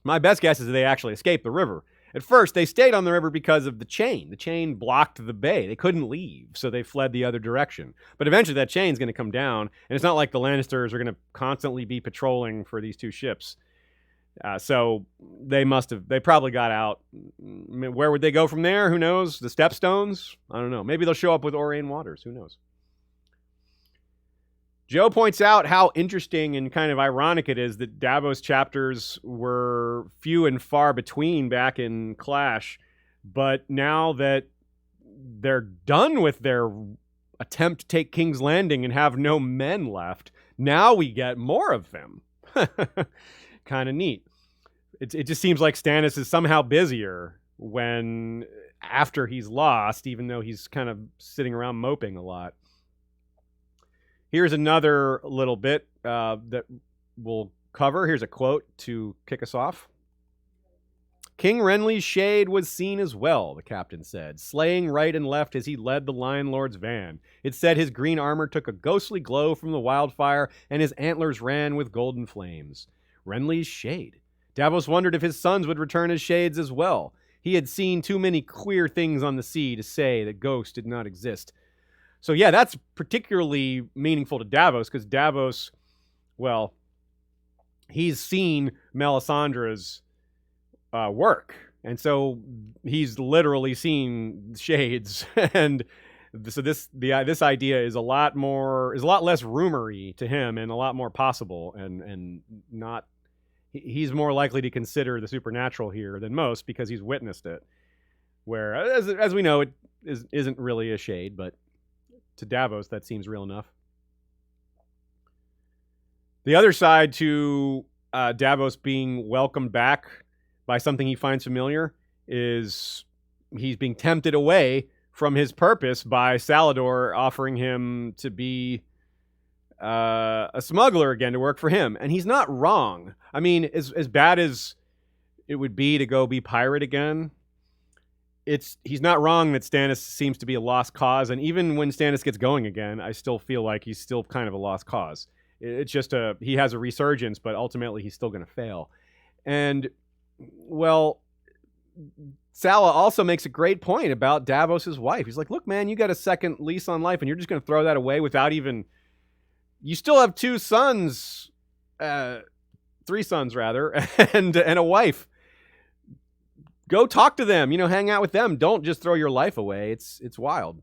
My best guess is that they actually escaped the river. At first, they stayed on the river because of the chain. The chain blocked the bay. They couldn't leave, so they fled the other direction. But eventually that chain's going to come down, and it's not like the Lannisters are going to constantly be patrolling for these 2 ships. So they probably got out. Where would they go from there? Who knows? The Stepstones? I don't know. Maybe they'll show up with Aurane Waters. Who knows? Joe points out how interesting and kind of ironic it is that Davos chapters were few and far between back in Clash, but now that they're done with their attempt to take King's Landing and have no men left, now we get more of them. Kind of neat. It just seems like Stannis is somehow busier when after he's lost, even though he's kind of sitting around moping a lot. Here's another little bit that we'll cover. Here's a quote to kick us off. King Renly's shade was seen as well, the captain said, slaying right and left as he led the Lion Lord's van. It said his green armor took a ghostly glow from the wildfire, and his antlers ran with golden flames. Renly's shade. Davos wondered if his sons would return as shades as well. He had seen too many queer things on the sea to say that ghosts did not exist. So yeah, that's particularly meaningful to Davos, because Davos, well, he's seen Melisandre's work, and so he's literally seen shades, and so this idea is a lot less rumory to him and a lot more possible, and not he's more likely to consider the supernatural here than most because he's witnessed it. Where as we know, it isn't really a shade, but to Davos that seems real enough. The other side to Davos being welcomed back by something he finds familiar is he's being tempted away from his purpose by Salador offering him to be a smuggler again, to work for him. And he's not wrong. I mean, as bad as it would be to go be pirate again, he's not wrong that Stannis seems to be a lost cause. And even when Stannis gets going again, I still feel like he's still kind of a lost cause. It's just he has a resurgence, but ultimately he's still going to fail. And well, Salah also makes a great point about Davos's wife. He's like, look, man, you got a second lease on life and you're just going to throw that away without even... You still have 2 sons, 3 sons rather, and a wife. Go talk to them, hang out with them. Don't just throw your life away. It's wild.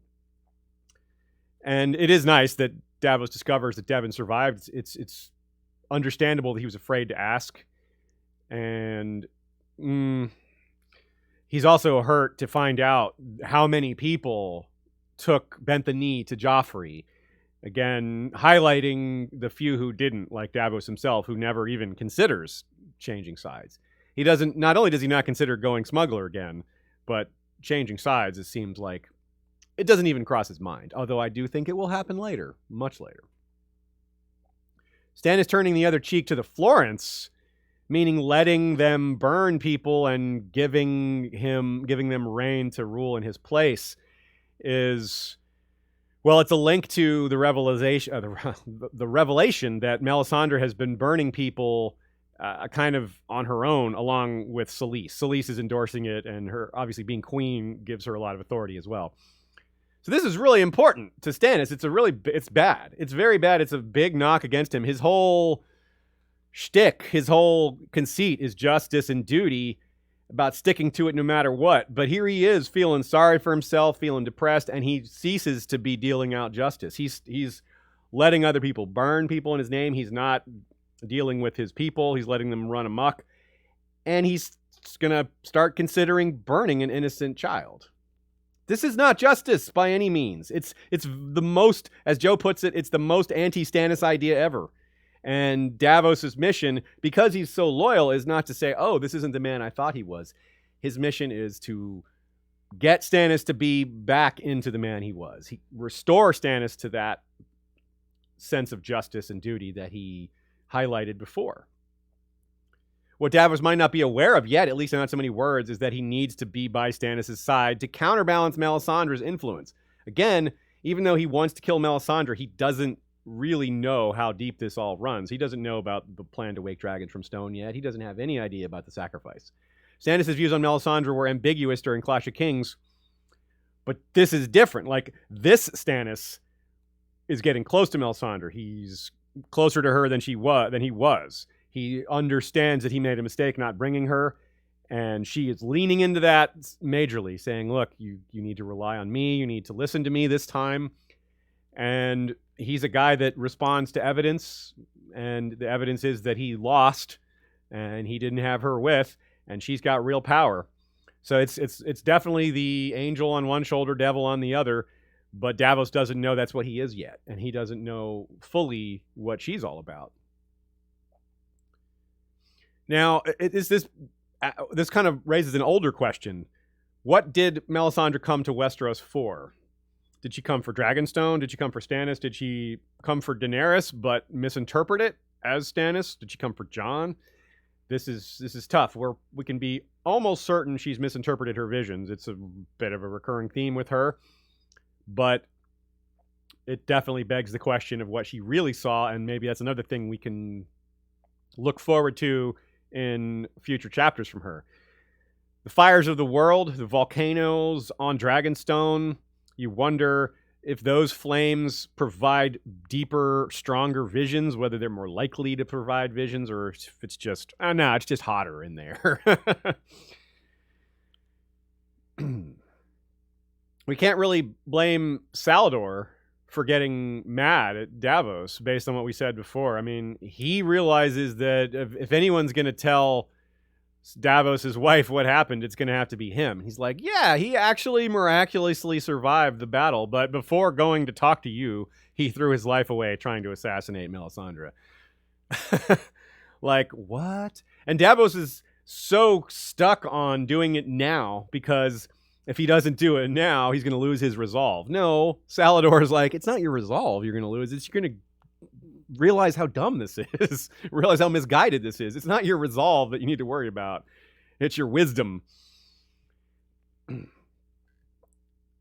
And it is nice that Davos discovers that Devon survived. It's understandable that he was afraid to ask. And he's also hurt to find out how many people bent the knee to Joffrey. Again, highlighting the few who didn't, like Davos himself, who never even considers changing sides. He doesn't. Not only does he not consider going smuggler again, but changing sides, it seems like it doesn't even cross his mind. Although I do think it will happen later, much later. Stannis turning the other cheek to the Florents, meaning letting them burn people and giving them reign to rule in his place, is... Well, it's a link to the revelation that Melisandre has been burning people kind of on her own, along with Selyse. Selyse is endorsing it, and her obviously being queen gives her a lot of authority as well. So this is really important to Stannis. It's bad. It's very bad. It's a big knock against him. His whole shtick, his whole conceit is justice and duty, about sticking to it no matter what. But here he is feeling sorry for himself, feeling depressed, and he ceases to be dealing out justice. He's letting other people burn people in his name. He's not dealing with his people. He's letting them run amok. And he's going to start considering burning an innocent child. This is not justice by any means. It's the most, as Joe puts it, it's the most anti-Stannis idea ever. And Davos's mission, because he's so loyal, is not to say, oh, this isn't the man I thought he was. His mission is to get Stannis to be back into the man he was. Restore Stannis to that sense of justice and duty that he highlighted before. What Davos might not be aware of yet, at least in not so many words, is that he needs to be by Stannis' side to counterbalance Melisandre's influence. Again, even though he wants to kill Melisandre, he doesn't really know how deep this all runs. He doesn't know about the plan to wake dragons from stone yet. He doesn't have any idea about the sacrifice. Stannis' views on Melisandre were ambiguous during Clash of Kings, but this is different. Like, this Stannis is getting close to Melisandre. He's closer to her than he was. He understands that he made a mistake not bringing her, and she is leaning into that majorly, saying, look, you need to rely on me. You need to listen to me this time. And he's a guy that responds to evidence, and the evidence is that he lost and he didn't have her with, and she's got real power. So it's definitely the angel on one shoulder, devil on the other, but Davos doesn't know that's what he is yet, and he doesn't know fully what she's all about. Now, this kind of raises an older question. What did Melisandre come to Westeros for? Did she come for Dragonstone? Did she come for Stannis? Did she come for Daenerys but misinterpret it as Stannis? Did she come for Jon? This is tough. We can be almost certain she's misinterpreted her visions. It's a bit of a recurring theme with her, but it definitely begs the question of what she really saw, and maybe that's another thing we can look forward to in future chapters from her. The fires of the world, the volcanoes on Dragonstone, you wonder if those flames provide deeper, stronger visions, whether they're more likely to provide visions, or if it's just, no, it's just hotter in there. We can't really blame Salladhor for getting mad at Davos based on what we said before. I mean, he realizes that if anyone's going to tell Davos' wife what happened, it's going to have to be him. He's like, yeah, he actually miraculously survived the battle, but before going to talk to you, he threw his life away trying to assassinate Melisandre. Like, what? And Davos is so stuck on doing it now because if he doesn't do it now, he's going to lose his resolve. No, Salladhor is like, it's not your resolve you're going to lose. It's you're going to realize how dumb this is. Realize how misguided this is. It's not your resolve that you need to worry about. It's your wisdom.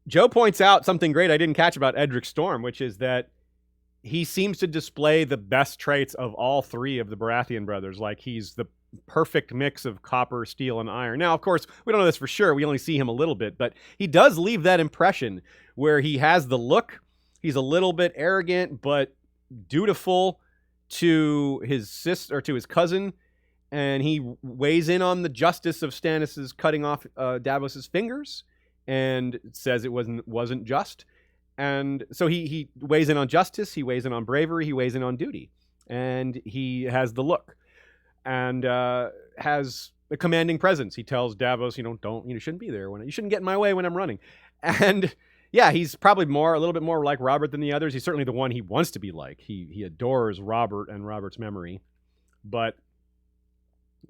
Joe points out something great I didn't catch about Edric Storm, which is that he seems to display the best traits of all three of the Baratheon brothers. Like, he's the perfect mix of copper, steel, and iron. Now, of course, we don't know this for sure. We only see him a little bit, but he does leave that impression where he has the look. He's a little bit arrogant, but dutiful to his sister or to his cousin, and he weighs in on the justice of Stannis's cutting off Davos's fingers, and says it wasn't just. And so he weighs in on justice, he weighs in on bravery, he weighs in on duty, and he has the look, and has a commanding presence. He tells Davos, you shouldn't be there you shouldn't get in my way when I'm running, and yeah, he's probably a little bit more like Robert than the others. He's certainly the one he wants to be like. He adores Robert and Robert's memory. But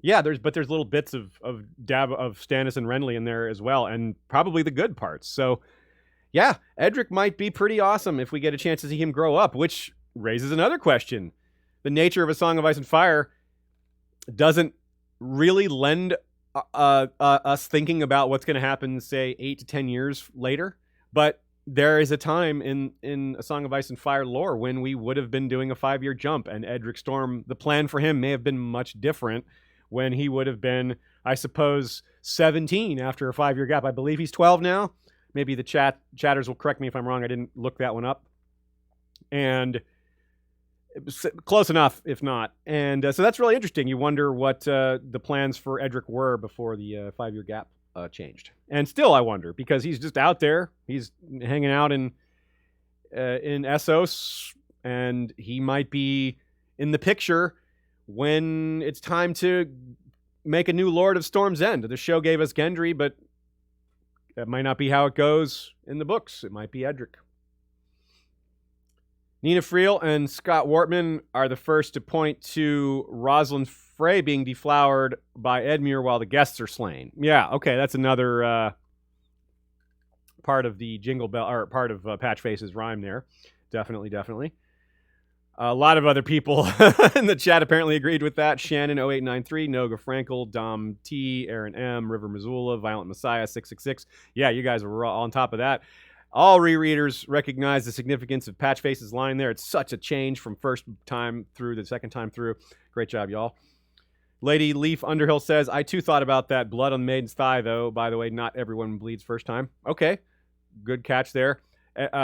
yeah, there's little bits of Stannis and Renly in there as well, and probably the good parts. So yeah, Edric might be pretty awesome if we get a chance to see him grow up, which raises another question. The nature of A Song of Ice and Fire doesn't really lend us thinking about what's going to happen, say, 8 to 10 years later. But there is a time in A Song of Ice and Fire lore when we would have been doing a 5-year jump, and Edric Storm, the plan for him may have been much different when he would have been, I suppose, 17 after a 5-year gap. I believe he's 12 now. Maybe the chatters will correct me if I'm wrong. I didn't look that one up. And close enough, if not. And so that's really interesting. You wonder what the plans for Edric were before the 5-year gap changed. And still I wonder, because he's just out there. He's hanging out in ASOS, and he might be in the picture when it's time to make a new Lord of Storm's End. The show gave us Gendry, but that might not be how it goes in the books. It might be Edric. Nina Friel and Scott Wortman are the first to point to Rosalind Frey being deflowered by Edmure while the guests are slain. Yeah, okay, that's another part of the Jingle Bell, or part of Patchface's rhyme there. Definitely. A lot of other people in the chat apparently agreed with that. Shannon 0893, Noga Frankel, Dom T, Aaron M, River Missoula, Violent Messiah 666. Yeah, you guys were all on top of that. All rereaders recognize the significance of Patchface's line there. It's such a change from first time through the second time through. Great job, y'all. Lady Leaf Underhill says, I too thought about that blood on the maiden's thigh, though. By the way, not everyone bleeds first time. Okay, good catch there.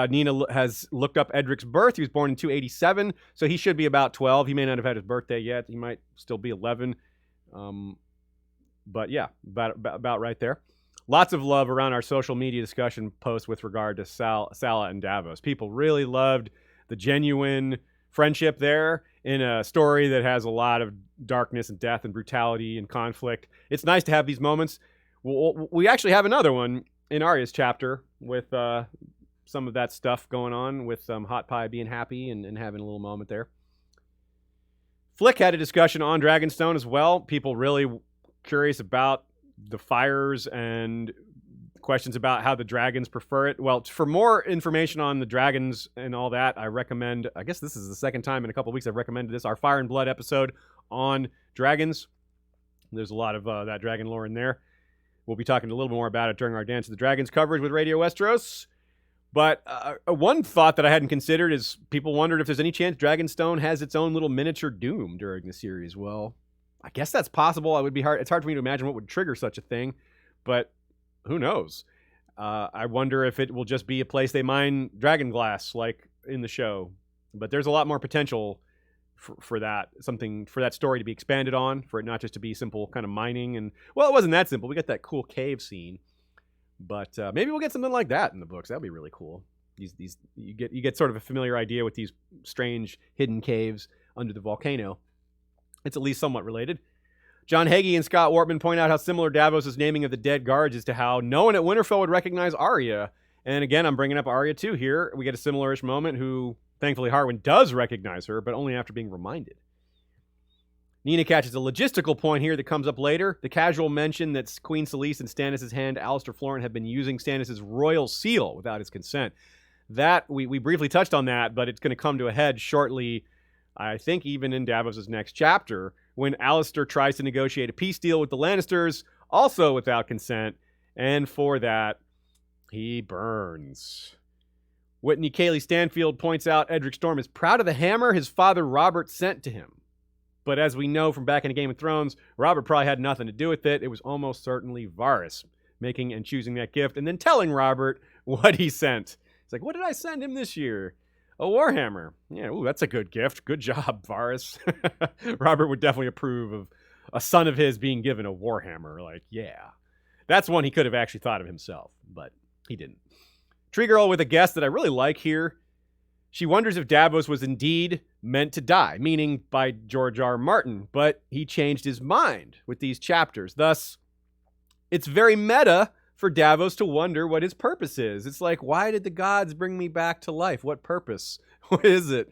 Nina has looked up Edric's birth. He was born in 287, so he should be about 12. He may not have had his birthday yet. He might still be 11. But yeah, about right there. lots of love around our social media discussion post with regard to Salah and Davos. People really loved the genuine friendship there in a story that has a lot of darkness and death and brutality and conflict. It's nice to have these moments. We actually have another one in Arya's chapter with some of that stuff going on with Hot Pie being happy and having a little moment there. Flick had a discussion on Dragonstone as well. People really curious about the fires and questions about how the dragons prefer it. Well, for more information on the dragons and all that, I recommend, I guess this is the second time in a couple of weeks I've recommended this, our Fire and Blood episode on dragons. There's a lot of that dragon lore in there. We'll be talking a little more about it during our Dance of the Dragons coverage with Radio Westeros. But one thought that I hadn't considered is people wondered if there's any chance Dragonstone has its own little miniature Doom during the series. Well, I guess that's possible. It's hard for me to imagine what would trigger such a thing, but who knows? I wonder if it will just be a place they mine dragon glass like in the show. But there's a lot more potential for that, something for that story to be expanded on, for it not just to be simple kind of mining. And well, it wasn't that simple. We got that cool cave scene. But maybe we'll get something like that in the books. That'd be really cool. These you get sort of a familiar idea with these strange hidden caves under the volcano. It's at least somewhat related. John Hagee and Scott Wortman point out how similar Davos' naming of the dead guards is to how no one at Winterfell would recognize Arya. And again, I'm bringing up Arya too here. We get a similar-ish moment who, thankfully, Harwin does recognize her, but only after being reminded. Nina catches a logistical point here that comes up later. The casual mention that Queen Selyse and Stannis' hand, Alistair Florent, have been using Stannis' royal seal without his consent. That, we briefly touched on that, but it's going to come to a head shortly, I think even in Davos' next chapter, when Alistair tries to negotiate a peace deal with the Lannisters, also without consent, and for that, he burns. Whitney Cayley Stanfield points out Edric Storm is proud of the hammer his father Robert sent to him. But as we know from back in Game of Thrones, Robert probably had nothing to do with it. It was almost certainly Varys making and choosing that gift and then telling Robert what he sent. It's like, what did I send him this year? A warhammer. Yeah, ooh, that's a good gift. Good job, Varys. Robert would definitely approve of a son of his being given a warhammer. Like, yeah. That's one he could have actually thought of himself, but he didn't. Tree Girl with a guess that I really like here. She wonders if Davos was indeed meant to die, meaning by George R. R. Martin, but he changed his mind with these chapters. Thus, it's very meta for Davos to wonder what his purpose is. It's like, why did the gods bring me back to life? What purpose? What is it?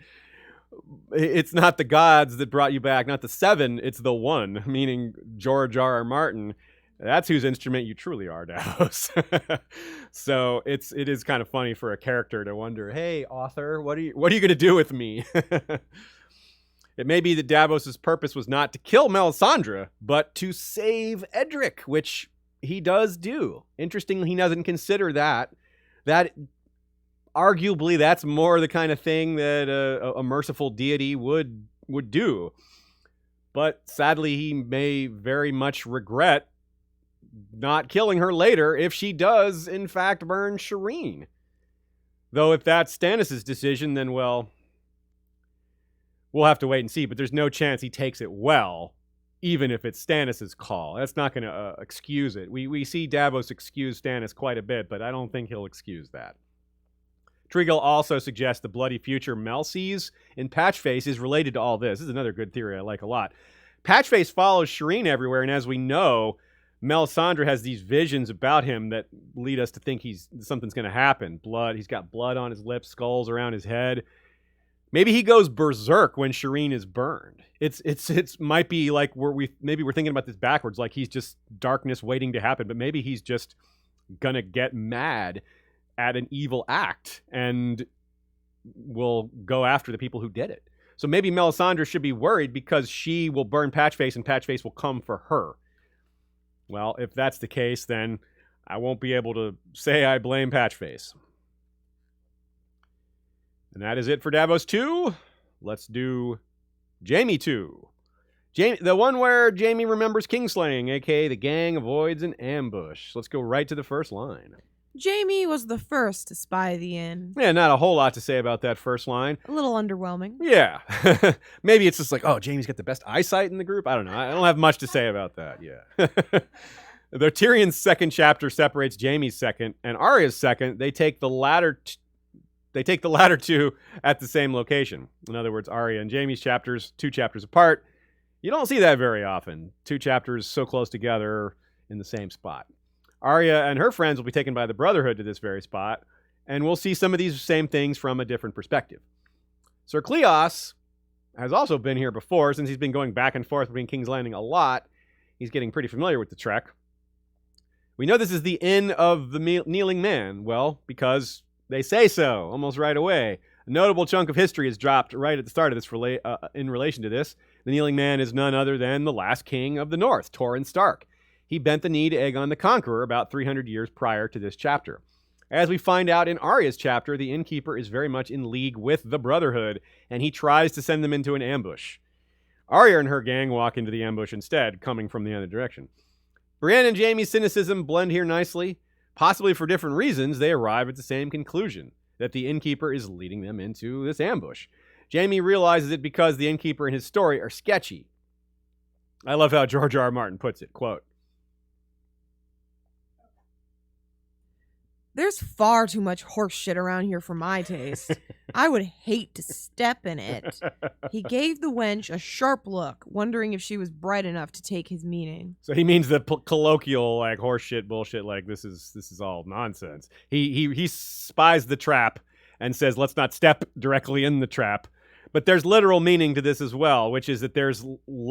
It's not the gods that brought you back, not the seven, it's the one, meaning George R. R. Martin. That's whose instrument you truly are, Davos. So it is kind of funny for a character to wonder, hey, author, what are you going to do with me? It may be that Davos's purpose was not to kill Melisandre, but to save Edric, which he does do. Interestingly, he doesn't consider that. That arguably, that's more the kind of thing that a merciful deity would do. But sadly, he may very much regret not killing her later if she does, in fact, burn Shireen. Though if that's Stannis' decision, then, well, we'll have to wait and see. But there's no chance he takes it well, even if it's Stannis' call. That's not going to excuse it. We see Davos excuse Stannis quite a bit, but I don't think he'll excuse that. Treagle also suggests the bloody future Mel sees in Patchface is related to all this. This is another good theory I like a lot. Patchface follows Shireen everywhere, and as we know, Melisandre has these visions about him that lead us to think something's going to happen. Blood. He's got blood on his lips, skulls around his head. Maybe he goes berserk when Shireen is burned. It's might be like we're thinking about this backwards, like he's just darkness waiting to happen, but maybe he's just gonna get mad at an evil act and will go after the people who did it. So maybe Melisandre should be worried because she will burn Patchface and Patchface will come for her. Well, if that's the case, then I won't be able to say I blame Patchface. And that is it for Davos 2. Let's do Jaime 2. The one where Jaime remembers Kingslaying, a.k.a. the gang avoids an ambush. Let's go right to the first line. Jaime was the first to spy the inn. Yeah, not a whole lot to say about that first line. A little underwhelming. Yeah. Maybe it's just like, oh, Jaime's got the best eyesight in the group. I don't know. I don't have much to say about that. Yeah. The Tyrion's second chapter separates Jaime's second and Arya's second. They take the latter two at the same location. In other words, Arya and Jaime's chapters, 2 chapters apart. You don't see that very often. 2 chapters so close together in the same spot. Arya and her friends will be taken by the Brotherhood to this very spot, and we'll see some of these same things from a different perspective. Sir Cleos has also been here before, since he's been going back and forth between King's Landing a lot. He's getting pretty familiar with the trek. We know this is the Inn of the Kneeling Man. Well, because they say so almost right away. A notable chunk of history is dropped right at the start of this in relation to this. The Kneeling Man is none other than the last king of the North, Torrhen Stark. He bent the knee to Aegon the Conqueror about 300 years prior to this chapter. As we find out in Arya's chapter, the innkeeper is very much in league with the Brotherhood, and he tries to send them into an ambush. Arya and her gang walk into the ambush instead, coming from the other direction. Brienne and Jaime's cynicism blend here nicely. Possibly for different reasons, they arrive at the same conclusion, that the innkeeper is leading them into this ambush. Jaime realizes it because the innkeeper and his story are sketchy. I love how George R. R. Martin puts it, quote, "There's far too much horse shit around here for my taste. I would hate to step in it." He gave the wench a sharp look, wondering if she was bright enough to take his meaning. So he means the colloquial, like, horse shit bullshit, like, this is all nonsense. He spies the trap and says, let's not step directly in the trap. But there's literal meaning to this as well, which is that there's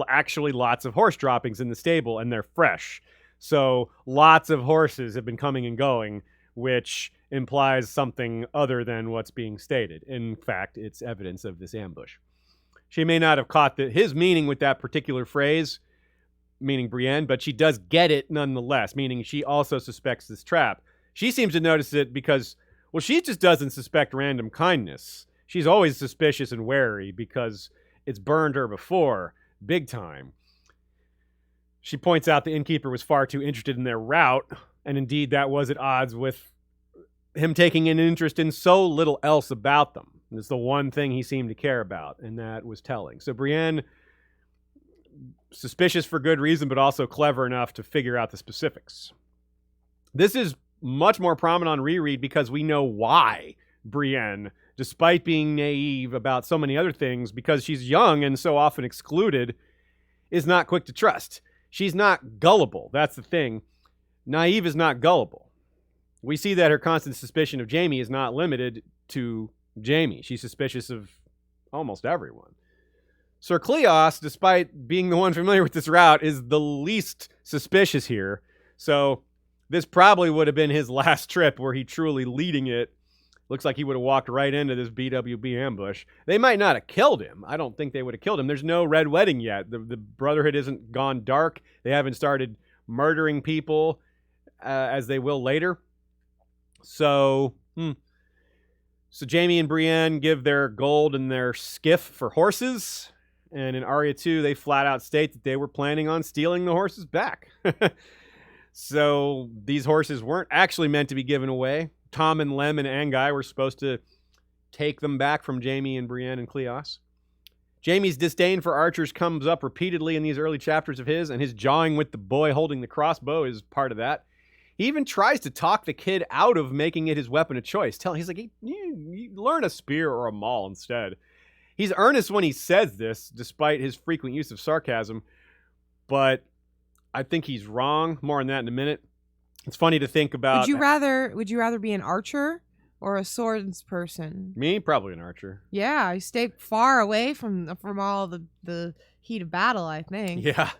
actually lots of horse droppings in the stable, and they're fresh. So lots of horses have been coming and going, which implies something other than what's being stated. In fact, it's evidence of this ambush. She may not have caught his meaning with that particular phrase, meaning Brienne, but she does get it nonetheless, meaning she also suspects this trap. She seems to notice it because, well, she just doesn't suspect random kindness. She's always suspicious and wary because it's burned her before, big time. She points out the innkeeper was far too interested in their route, and indeed that was at odds with him taking an interest in so little else about them. It's the one thing he seemed to care about, and that was telling. So Brienne, suspicious for good reason, but also clever enough to figure out the specifics. This is much more prominent on reread because we know why Brienne, despite being naive about so many other things, because she's young and so often excluded, is not quick to trust. She's not gullible. That's the thing. Naive is not gullible. We see that her constant suspicion of Jaime is not limited to Jaime. She's suspicious of almost everyone. Sir Cleos, despite being the one familiar with this route, is the least suspicious here. So this probably would have been his last trip were he truly leading it. Looks like he would have walked right into this BWB ambush. They might not have killed him. I don't think they would have killed him. There's no Red Wedding yet. The Brotherhood isn't gone dark. They haven't started murdering people as they will later. So Jaime and Brienne give their gold and their skiff for horses. And in Arya 2, they flat out state that they were planning on stealing the horses back. So these horses weren't actually meant to be given away. Tom and Lem and Anguy were supposed to take them back from Jaime and Brienne and Cleos. Jaime's disdain for archers comes up repeatedly in these early chapters of his, and his jawing with the boy holding the crossbow is part of that. He even tries to talk the kid out of making it his weapon of choice. He's like, you learn a spear or a maul instead. He's earnest when he says this, despite his frequent use of sarcasm, but I think he's wrong. More on that in a minute. It's funny to think about. Would you rather be an archer or a swords person? Me? Probably an archer. Yeah, you stay far away from all the heat of battle, I think. Yeah.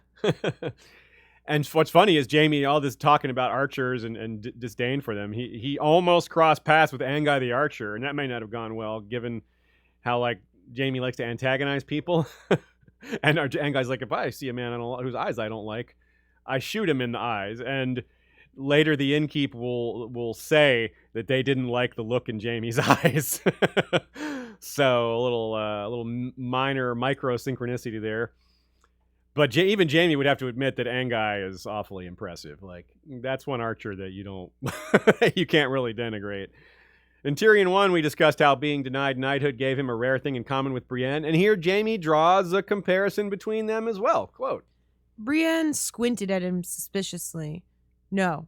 And what's funny is Jaime, all this talking about archers and disdain for them, he almost crossed paths with Anguy the archer, and that may not have gone well, given how, like, Jaime likes to antagonize people. And Anguy's like, if I see a man whose eyes I don't like, I shoot him in the eyes. And later the innkeep will say that they didn't like the look in Jaime's eyes. So a little minor micro synchronicity there. But even Jaime would have to admit that Anguy is awfully impressive. Like, that's one archer that you can't really denigrate. In Tyrion 1, we discussed how being denied knighthood gave him a rare thing in common with Brienne, and here Jaime draws a comparison between them as well. Quote, Brienne squinted at him suspiciously. No,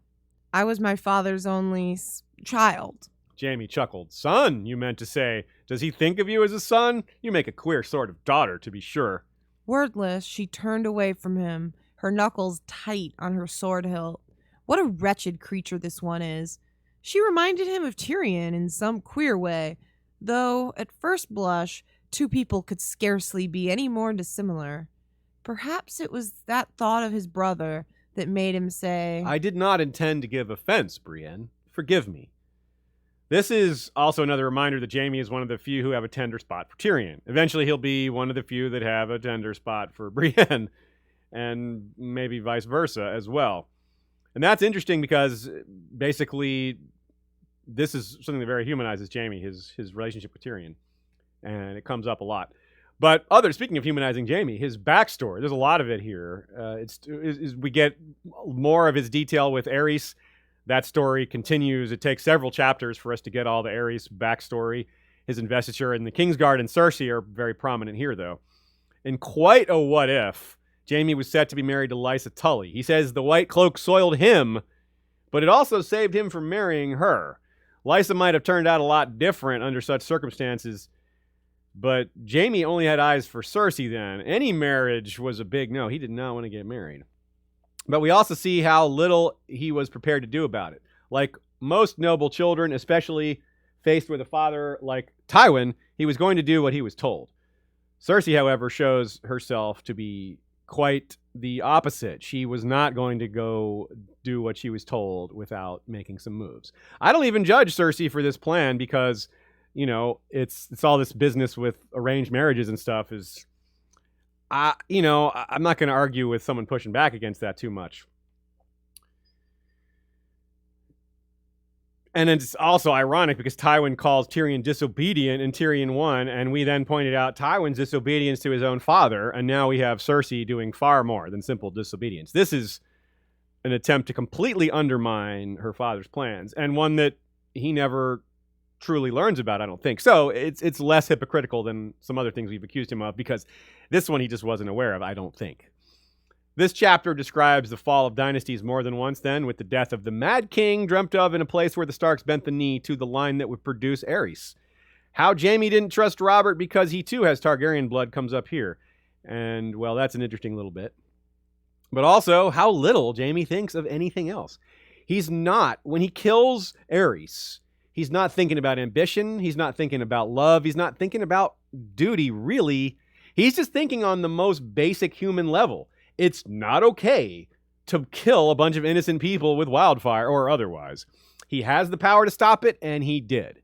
I was my father's only child. Jaime chuckled. Son, you meant to say. Does he think of you as a son? You make a queer sort of daughter, to be sure. Wordless, she turned away from him, her knuckles tight on her sword hilt. What a wretched creature this one is. She reminded him of Tyrion in some queer way, though, at first blush, two people could scarcely be any more dissimilar. Perhaps it was that thought of his brother that made him say, I did not intend to give offense, Brienne. Forgive me. This is also another reminder that Jaime is one of the few who have a tender spot for Tyrion. Eventually, he'll be one of the few that have a tender spot for Brienne, and maybe vice versa as well. And that's interesting because basically this is something that very humanizes Jaime, his relationship with Tyrion, and it comes up a lot. But speaking of humanizing Jaime, his backstory, there's a lot of it here. We get more of his detail with Aerys. That story continues. It takes several chapters for us to get all the Aerys backstory. His investiture in the Kingsguard and Cersei are very prominent here, though. In quite a what if, Jaime was set to be married to Lysa Tully. He says the White Cloak soiled him, but it also saved him from marrying her. Lysa might have turned out a lot different under such circumstances, but Jaime only had eyes for Cersei then. Any marriage was a big no. He did not want to get married. But we also see how little he was prepared to do about it. Like most noble children, especially faced with a father like Tywin, he was going to do what he was told. Cersei, however, shows herself to be quite the opposite. She was not going to go do what she was told without making some moves. I don't even judge Cersei for this plan because, you know, it's all this business with arranged marriages and stuff is... I'm not going to argue with someone pushing back against that too much. And it's also ironic because Tywin calls Tyrion disobedient in Tyrion 1, and we then pointed out Tywin's disobedience to his own father, and now we have Cersei doing far more than simple disobedience. This is an attempt to completely undermine her father's plans, and one that he never truly learns about, I don't think. So it's less hypocritical than some other things we've accused him of, because this one he just wasn't aware of, I don't think. This chapter describes the fall of dynasties more than once then, with the death of the Mad King dreamt of in a place where the Starks bent the knee to the line that would produce Aerys. How Jaime didn't trust Robert because he too has Targaryen blood comes up here. And, well, that's an interesting little bit. But also, how little Jaime thinks of anything else. He's not, when he kills Aerys, he's not thinking about ambition. He's not thinking about love. He's not thinking about duty, really. He's just thinking on the most basic human level. It's not okay to kill a bunch of innocent people with wildfire or otherwise. He has the power to stop it, and he did.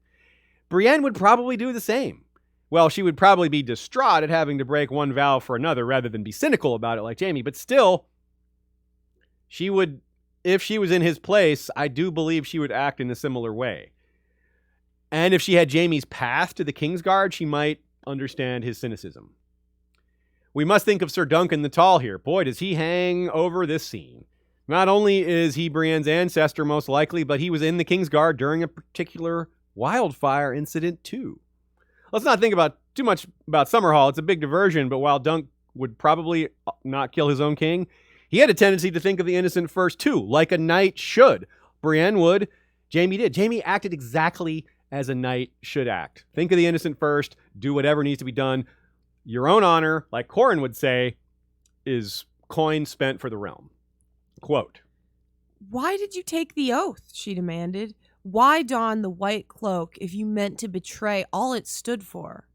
Brienne would probably do the same. Well, she would probably be distraught at having to break one vow for another rather than be cynical about it like Jaime, but still, she would, if she was in his place, I do believe she would act in a similar way. And if she had Jaime's path to the Kingsguard, she might understand his cynicism. We must think of Sir Duncan the Tall here. Boy, does he hang over this scene. Not only is he Brienne's ancestor, most likely, but he was in the Kingsguard during a particular wildfire incident, too. Let's not think too much about Summerhall. It's a big diversion, but while Dunk would probably not kill his own king, he had a tendency to think of the innocent first, too, like a knight should. Brienne would. Jaime did. Jaime acted exactly as a knight should act. Think of the innocent first, do whatever needs to be done. Your own honor, like Corrin would say, is coin spent for the realm. Quote, "Why did you take the oath?" she demanded. "Why don the white cloak if you meant to betray all it stood for?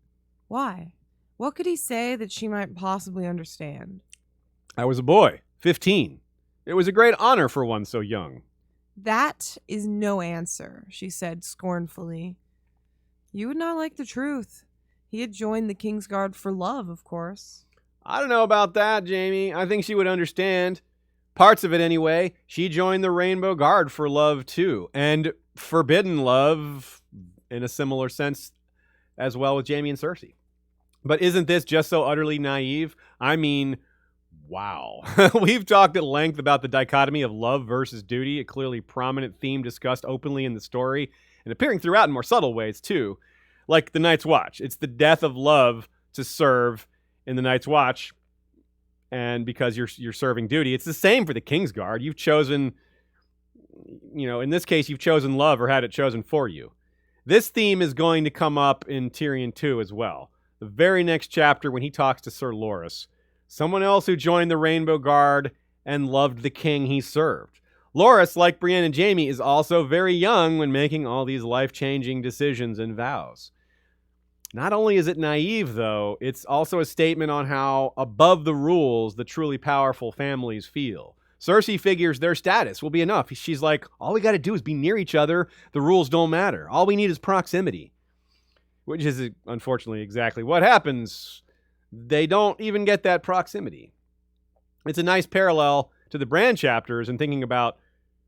Why? What could he say that she might possibly understand?" I was a boy, 15. It was a great honor for one so young. "That is no answer," she said scornfully. "You would not like the truth. He had joined the Kingsguard for love, of course." I don't know about that, Jaime. I think she would understand. Parts of it, anyway. She joined the Rainbow Guard for love, too. And forbidden love, in a similar sense, as well with Jaime and Cersei. But isn't this just so utterly naive? I mean, wow. We've talked at length about the dichotomy of love versus duty, a clearly prominent theme discussed openly in the story, and appearing throughout in more subtle ways, too. Like the Night's Watch. It's the death of love to serve in the Night's Watch, and because you're serving duty. It's the same for the Kingsguard. You've chosen in this case, you've chosen love or had it chosen for you. This theme is going to come up in Tyrion 2 as well. The very next chapter when he talks to Sir Loras, someone else who joined the Rainbow Guard and loved the king he served. Loras, like Brienne and Jaime, is also very young when making all these life-changing decisions and vows. Not only is it naive, though, it's also a statement on how above the rules the truly powerful families feel. Cersei figures their status will be enough. She's like, all we got to do is be near each other. The rules don't matter. All we need is proximity. Which is, unfortunately, exactly what happens. They don't even get that proximity. It's a nice parallel to the Bran chapters and thinking about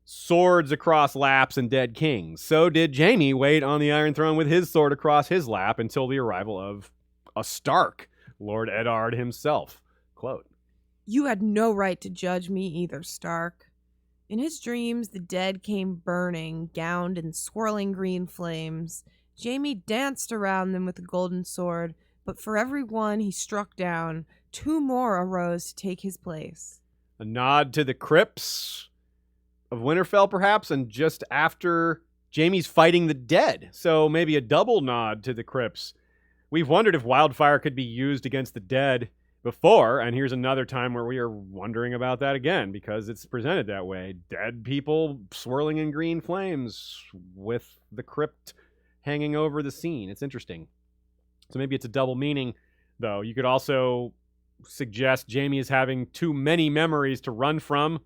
swords across laps and dead kings. So did Jaime wait on the Iron Throne with his sword across his lap until the arrival of a Stark, Lord Eddard himself. Quote, "You had no right to judge me either, Stark." In his dreams, the dead came burning, gowned in swirling green flames. Jaime danced around them with a golden sword, but for every one he struck down, 2 more arose to take his place. A nod to the crypts of Winterfell, perhaps, and just after Jaime's fighting the dead. So maybe a double nod to the crypts. We've wondered if wildfire could be used against the dead before, and here's another time where we are wondering about that again, because it's presented that way. Dead people swirling in green flames with the crypt hanging over the scene. It's interesting. So maybe it's a double meaning, though. You could also suggest Jaime is having too many memories to run from,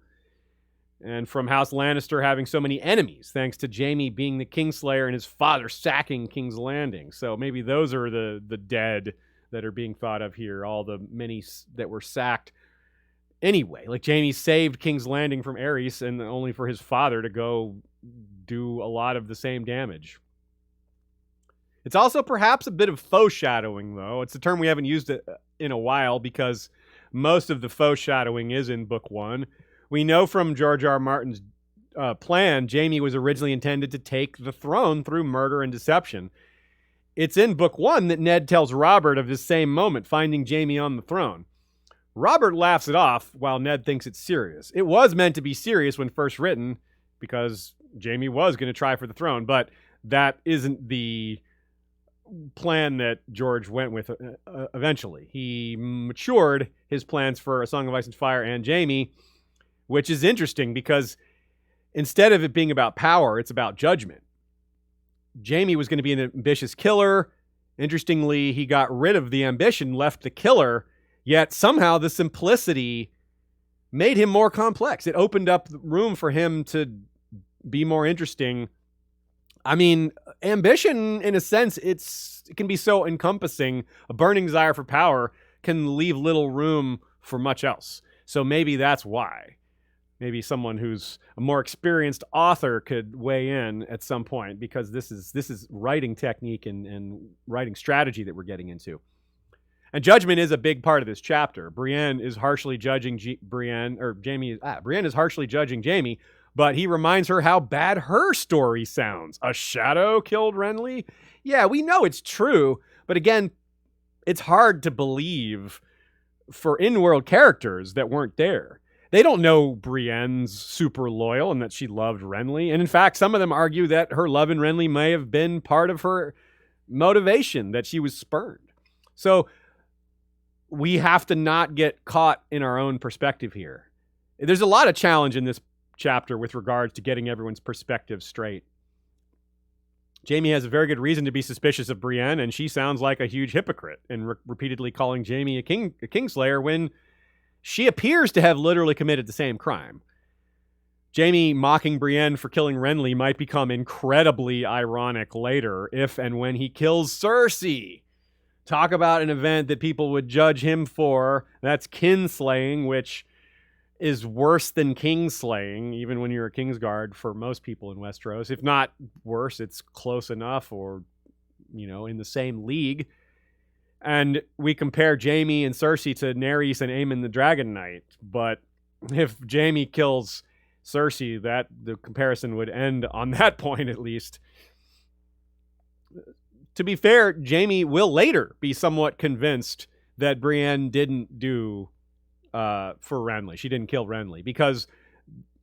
and from House Lannister having so many enemies, thanks to Jaime being the Kingslayer and his father sacking King's Landing. So maybe those are the dead that are being thought of here, all the many that were sacked anyway. Like Jaime saved King's Landing from Aerys, and only for his father to go do a lot of the same damage. It's also perhaps a bit of faux shadowing, though. It's a term we haven't used in a while because most of the faux shadowing is in Book 1. We know from George R. R. Martin's plan, Jaime was originally intended to take the throne through murder and deception. It's in Book 1 that Ned tells Robert of this same moment, finding Jaime on the throne. Robert laughs it off while Ned thinks it's serious. It was meant to be serious when first written because Jaime was going to try for the throne, but that isn't the plan that George went with eventually. He matured his plans for A Song of Ice and Fire and Jaime, which is interesting because instead of it being about power, it's about judgment. Jaime was going to be an ambitious killer. Interestingly, he got rid of the ambition, left the killer, yet somehow the simplicity made him more complex. It opened up room for him to be more interesting. I mean, ambition, in a sense, it can be so encompassing. A burning desire for power can leave little room for much else. So maybe that's why. Maybe someone who's a more experienced author could weigh in at some point, because this is writing technique and writing strategy that we're getting into. And judgment is a big part of this chapter. Brienne is harshly judging Brienne is harshly judging Jaime, but he reminds her how bad her story sounds. A shadow killed Renly? Yeah, we know it's true, but again, it's hard to believe for in-world characters that weren't there. They don't know Brienne's super loyal and that she loved Renly. And in fact, some of them argue that her love in Renly may have been part of her motivation, that she was spurned. So we have to not get caught in our own perspective here. There's a lot of challenge in this chapter with regards to getting everyone's perspective straight. Jaime has a very good reason to be suspicious of Brienne, and she sounds like a huge hypocrite in repeatedly calling Jaime a Kingslayer when she appears to have literally committed the same crime. Jaime mocking Brienne for killing Renly might become incredibly ironic later if and when he kills Cersei. Talk about an event that people would judge him for. That's kinslaying, which is worse than kingslaying, even when you're a Kingsguard for most people in Westeros. If not worse, it's close enough, or, in the same league. And we compare Jaime and Cersei to Nerys and Aemon the Dragon Knight. But if Jaime kills Cersei, the comparison would end on that point, at least. To be fair, Jaime will later be somewhat convinced that Brienne didn't do for Renly. She didn't kill Renly, because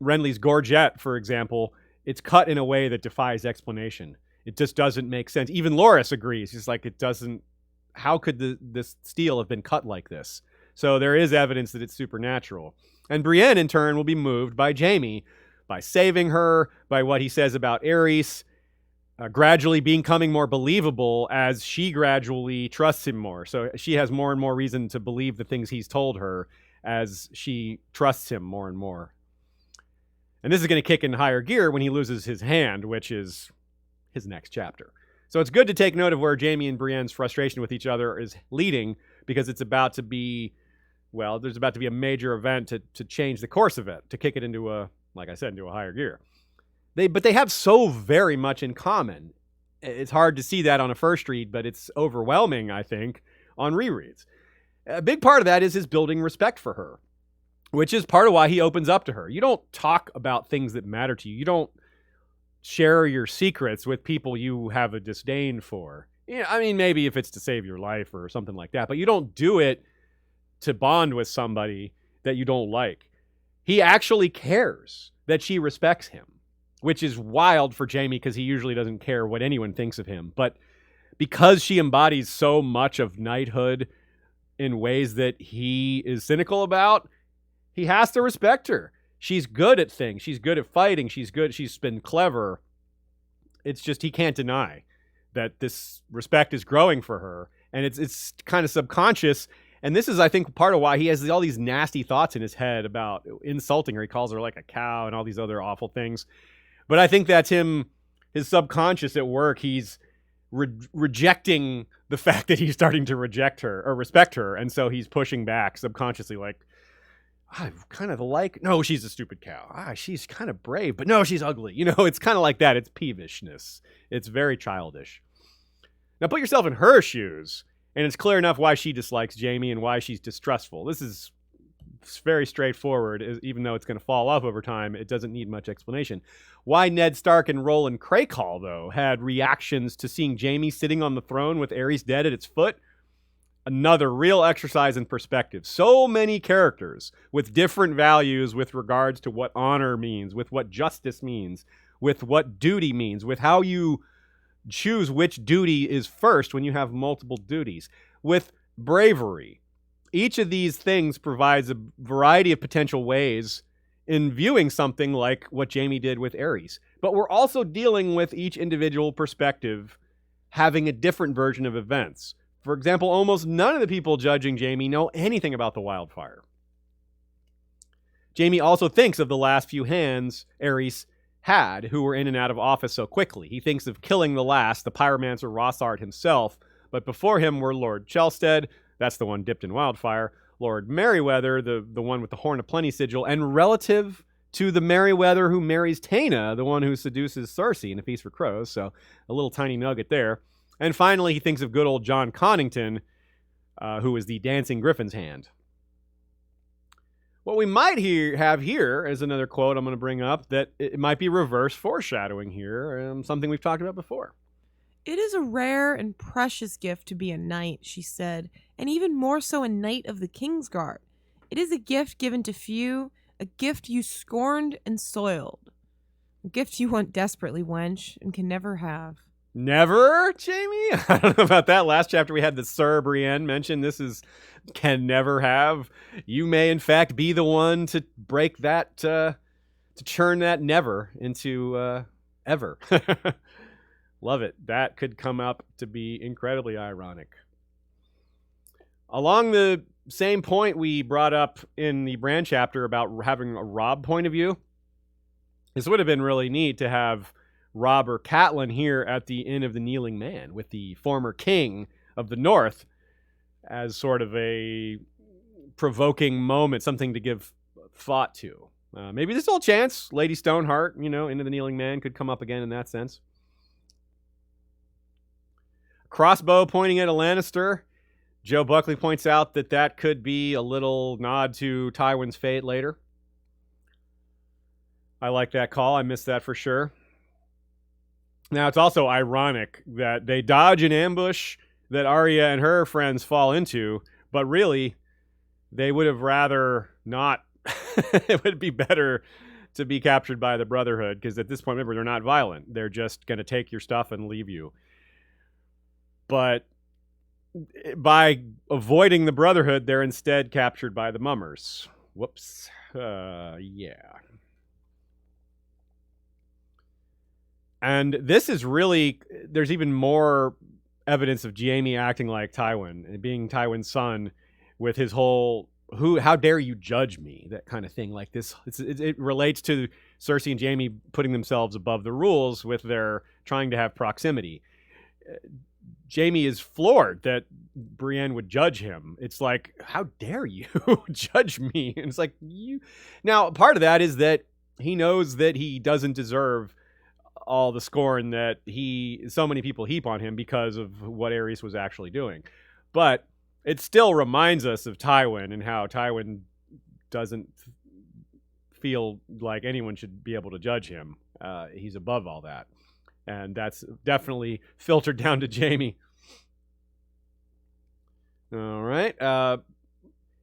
Renly's gorget, for example, it's cut in a way that defies explanation. It just doesn't make sense. Even Loras agrees. He's like, it doesn't. How could this steel have been cut like this? So there is evidence that it's supernatural. And Brienne, in turn, will be moved by Jaime, by saving her, by what he says about Aerys, gradually becoming more believable as she gradually trusts him more. So she has more and more reason to believe the things he's told her as she trusts him more and more. And this is going to kick in higher gear when he loses his hand, which is his next chapter. So it's good to take note of where Jaime and Brienne's frustration with each other is leading, because it's about to be, well, there's about to be a major event to change the course of it, to kick it into a, like I said, into a higher gear. But they have so very much in common. It's hard to see that on a first read, but it's overwhelming, I think, on rereads. A big part of that is his building respect for her, which is part of why he opens up to her. You don't talk about things that matter to you. You don't share your secrets with people you have a disdain for. Yeah, I mean, maybe if it's to save your life or something like that, but you don't do it to bond with somebody that you don't like. He actually cares that she respects him, which is wild for Jaime because he usually doesn't care what anyone thinks of him. But because she embodies so much of knighthood in ways that he is cynical about, he has to respect her. She's good at things. She's good at fighting. She's been clever. It's just he can't deny that this respect is growing for her. And it's kind of subconscious. And this is, I think, part of why he has all these nasty thoughts in his head about insulting her. He calls her like a cow and all these other awful things. But I think that's him, his subconscious at work. He's rejecting the fact that he's starting to reject her or respect her. And so he's pushing back subconsciously, like, I kind of like, no, she's a stupid cow. She's kind of brave, but no, she's ugly. You know, it's kind of like that. It's peevishness. It's very childish. Now put yourself in her shoes, and it's clear enough why she dislikes Jaime and why she's distrustful. This is very straightforward, even though it's going to fall off over time. It doesn't need much explanation. Why Ned Stark and Roland Crakehall, though, had reactions to seeing Jaime sitting on the throne with Aerys dead at its foot, another real exercise in perspective. So many characters with different values with regards to what honor means, with what justice means, with what duty means, with how you choose which duty is first when you have multiple duties, with bravery. Each of these things provides a variety of potential ways in viewing something like what Jaime did with Aerys. But we're also dealing with each individual perspective having a different version of events. For example, almost none of the people judging Jaime know anything about the wildfire. Jaime also thinks of the last few hands Aerys had, who were in and out of office so quickly. He thinks of killing the last, the pyromancer Rossard himself, but before him were Lord Chelstead, that's the one dipped in wildfire, Lord Merryweather, the one with the Horn of Plenty sigil, and relative to the Merryweather who marries Taena, the one who seduces Cersei in A Feast for Crows, so a little tiny nugget there. And finally, he thinks of good old John Connington, who is the Dancing Griffin's hand. What we might have here is another quote I'm going to bring up, that it might be reverse foreshadowing here, something we've talked about before. "It is a rare and precious gift to be a knight," she said, "and even more so a knight of the Kingsguard. It is a gift given to few, a gift you scorned and soiled. A gift you want desperately, wench, and can never have." Never, Jaime? I don't know about that. Last chapter we had the Sir Brienne mention. This is can never have. You may, in fact, be the one to break that, to churn that never into ever. Love it. That could come up to be incredibly ironic. Along the same point we brought up in the Bran chapter about having a Robb point of view, this would have been really neat to have Robb or Catelyn here at the Inn of the Kneeling Man with the former king of the North as sort of a provoking moment, something to give thought to. Maybe there's still a chance Lady Stoneheart, Inn of the Kneeling Man could come up again in that sense. Crossbow pointing at a Lannister. Joe Buckley points out that could be a little nod to Tywin's fate later. I like that call. I missed that for sure. Now, it's also ironic that they dodge an ambush that Arya and her friends fall into, but really, they would have rather not. It would be better to be captured by the Brotherhood, because at this point, remember, they're not violent. They're just going to take your stuff and leave you. But by avoiding the Brotherhood, they're instead captured by the Mummers. Whoops. Yeah. And this is really, there's even more evidence of Jaime acting like Tywin and being Tywin's son with his whole, how dare you judge me? That kind of thing. Like this, it relates to Cersei and Jaime putting themselves above the rules with their trying to have proximity. Jaime is floored that Brienne would judge him. It's like, how dare you judge me? And it's like, you. Now, part of that is that he knows that he doesn't deserve all the scorn that so many people heap on him because of what Aerys was actually doing. But it still reminds us of Tywin and how Tywin doesn't feel like anyone should be able to judge him. He's above all that. And that's definitely filtered down to Jaime. All right.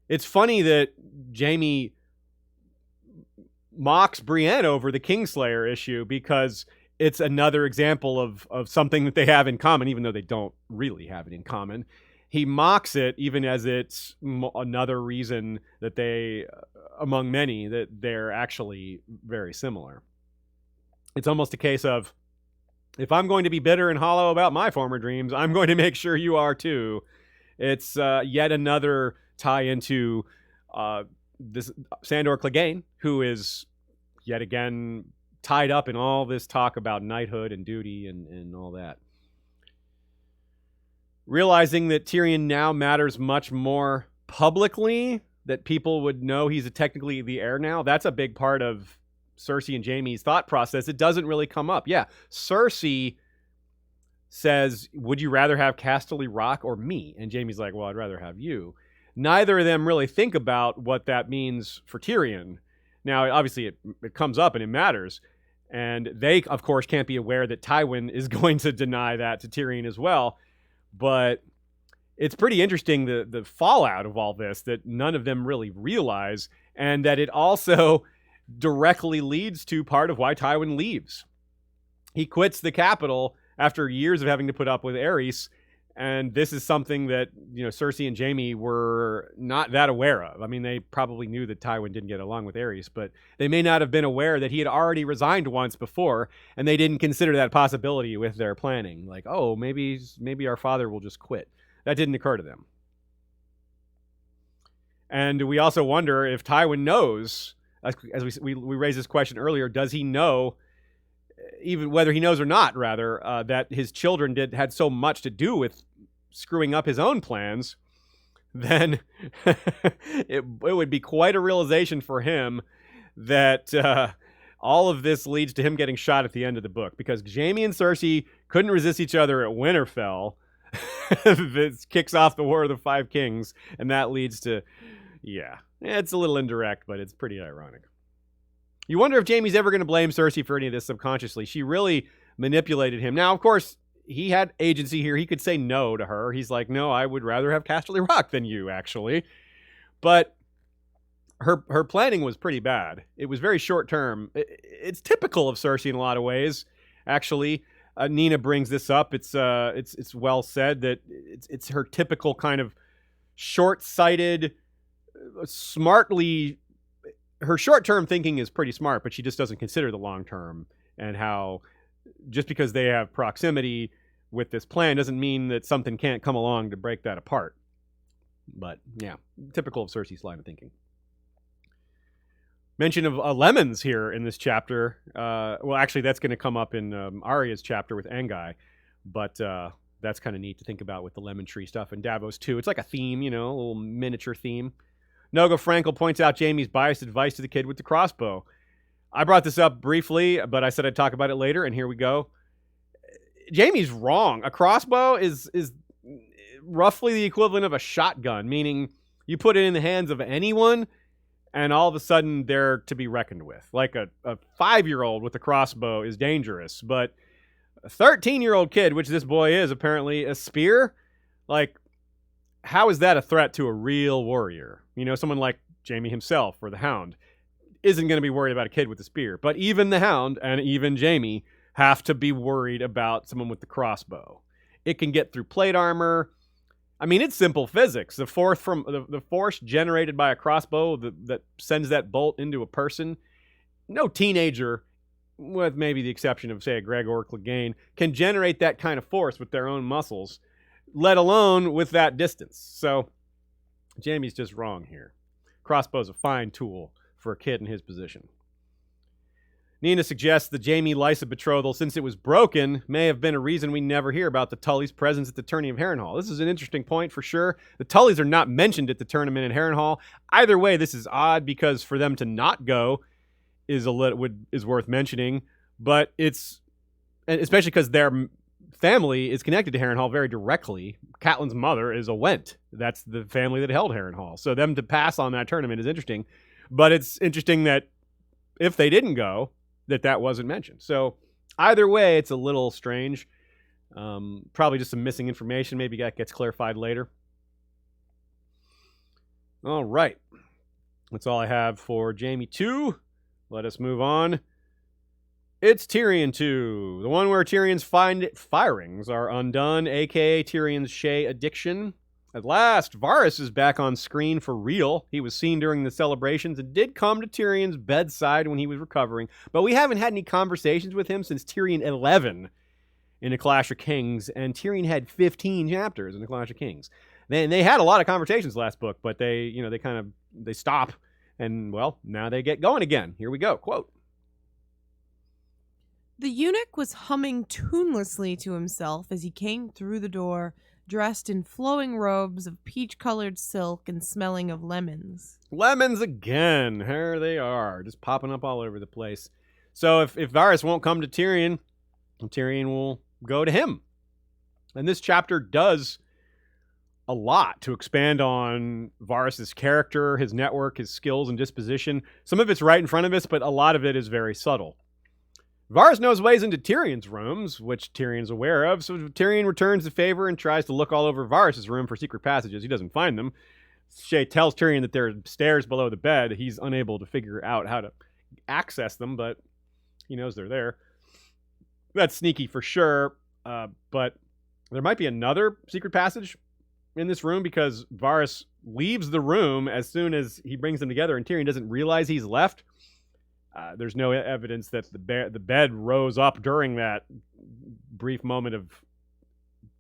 It's funny that Jaime mocks Brienne over the Kingslayer issue because it's another example of something that they have in common, even though they don't really have it in common. He mocks it even as it's another reason that they, among many, that they're actually very similar. It's almost a case of, if I'm going to be bitter and hollow about my former dreams, I'm going to make sure you are too. It's yet another tie into this Sandor Clegane, who is yet again tied up in all this talk about knighthood and duty and all that. Realizing that Tyrion now matters much more publicly, that people would know he's technically the heir now, that's a big part of Cersei and Jaime's thought process. It doesn't really come up. Yeah, Cersei says, would you rather have Casterly Rock or me? And Jaime's like, well, I'd rather have you. Neither of them really think about what that means for Tyrion. Now, obviously, it comes up and it matters. And they, of course, can't be aware that Tywin is going to deny that to Tyrion as well. But it's pretty interesting, the fallout of all this, that none of them really realize, and that it also directly leads to part of why Tywin leaves. He quits the capital after years of having to put up with Aerys, and this is something that, Cersei and Jaime were not that aware of. I mean, they probably knew that Tywin didn't get along with Aerys, but they may not have been aware that he had already resigned once before, and they didn't consider that possibility with their planning. Like, oh, maybe our father will just quit. That didn't occur to them. And we also wonder if Tywin knows, as we raised this question earlier, does he know, even whether he knows or not, rather, that his children had so much to do with screwing up his own plans, then it would be quite a realization for him that all of this leads to him getting shot at the end of the book, because Jaime and Cersei couldn't resist each other at Winterfell. This kicks off the War of the Five Kings, and that leads to, it's a little indirect, but it's pretty ironic. You wonder if Jaime's ever going to blame Cersei for any of this subconsciously. She really manipulated him. Now, of course, he had agency here. He could say no to her. He's like, no, I would rather have Casterly Rock than you, actually. But her planning was pretty bad. It was very short term. It's typical of Cersei in a lot of ways, actually. Nina brings this up. It's well said that it's her typical kind of short-sighted, smartly. Her short-term thinking is pretty smart, but she just doesn't consider the long-term, and how just because they have proximity with this plan doesn't mean that something can't come along to break that apart. But yeah, typical of Cersei's line of thinking. Mention of lemons here in this chapter. Well, actually, that's going to come up in Arya's chapter with Angai, but that's kind of neat to think about with the lemon tree stuff in Davos too. It's like a theme, a little miniature theme. Noga Frankel points out Jaime's biased advice to the kid with the crossbow. I brought this up briefly, but I said I'd talk about it later, and here we go. Jaime's wrong. A crossbow is roughly the equivalent of a shotgun, meaning you put it in the hands of anyone, and all of a sudden they're to be reckoned with. Like a 5-year-old with a crossbow is dangerous, but a 13-year-old kid, which this boy is apparently, a spear, like, how is that a threat to a real warrior? Someone like Jaime himself or the Hound. isn't going to be worried about a kid with a spear. But even the Hound and even Jaime have to be worried about someone with the crossbow. It can get through plate armor. I mean, it's simple physics. The force generated by a crossbow that sends that bolt into a person, no teenager, with maybe the exception of, say, a Gregor Clegane, can generate that kind of force with their own muscles, let alone with that distance. So Jaime's just wrong here. Crossbow's a fine tool for a kid in his position. Nina suggests the Jaime-Lysa betrothal, since it was broken, may have been a reason we never hear about the Tully's presence at the tourney of Harrenhal. This is an interesting point for sure. The Tullys are not mentioned at the tournament in Harrenhal. Either way, this is odd because for them to not go is worth mentioning, but it's especially because their family is connected to Harrenhal very directly. Catelyn's mother is a Went. That's the family that held Harrenhal. So them to pass on that tournament is interesting, but it's interesting that if they didn't go, that wasn't mentioned. So either way, it's a little strange. Probably just some missing information. Maybe that gets clarified later. All right. That's all I have for Jaime 2. Let us move on. It's Tyrion 2. The one where Tyrion's firings are undone, a.k.a. Tyrion's Shae addiction. At last, Varys is back on screen for real. He was seen during the celebrations and did come to Tyrion's bedside when he was recovering, but we haven't had any conversations with him since Tyrion 11 in A Clash of Kings, and Tyrion had 15 chapters in A Clash of Kings. They had a lot of conversations last book, but they stop, and, well, now they get going again. Here we go. Quote. The eunuch was humming tunelessly to himself as he came through the door, dressed in flowing robes of peach-colored silk and smelling of lemons. Lemons again. Here they are, just popping up all over the place. So if Varys won't come to Tyrion, Tyrion will go to him. And this chapter does a lot to expand on Varys' character, his network, his skills, and disposition. Some of it's right in front of us, but a lot of it is very subtle. Varys knows ways into Tyrion's rooms, which Tyrion's aware of, so Tyrion returns the favor and tries to look all over Varys' room for secret passages. He doesn't find them. Shae tells Tyrion that there are stairs below the bed. He's unable to figure out how to access them, but he knows they're there. That's sneaky for sure, but there might be another secret passage in this room because Varys leaves the room as soon as he brings them together and Tyrion doesn't realize he's left. There's no evidence that the bed rose up during that brief moment of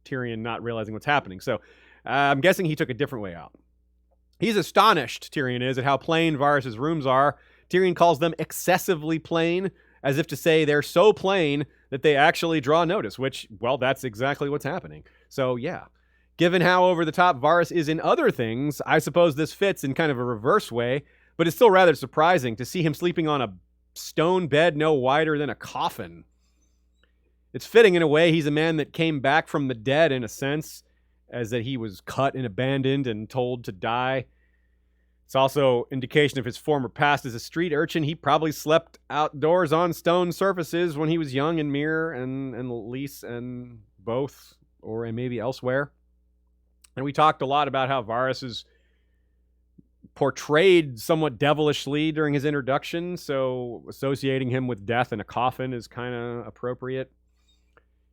Tyrion not realizing what's happening. So I'm guessing he took a different way out. He's astonished, Tyrion is, at how plain Varys' rooms are. Tyrion calls them excessively plain, as if to say they're so plain that they actually draw notice, which, well, that's exactly what's happening. So, yeah. Given how over the top Varys is in other things, I suppose this fits in kind of a reverse way, but it's still rather surprising to see him sleeping on a stone bed no wider than a coffin. It's fitting in a way. He's a man that came back from the dead in a sense, as that he was cut and abandoned and told to die. It's also indication of his former past as a street urchin. He probably slept outdoors on stone surfaces when he was young in Myr and Lys and both, or maybe elsewhere. And we talked a lot about how Varys is portrayed somewhat devilishly during his introduction, so associating him with death in a coffin is kind of appropriate.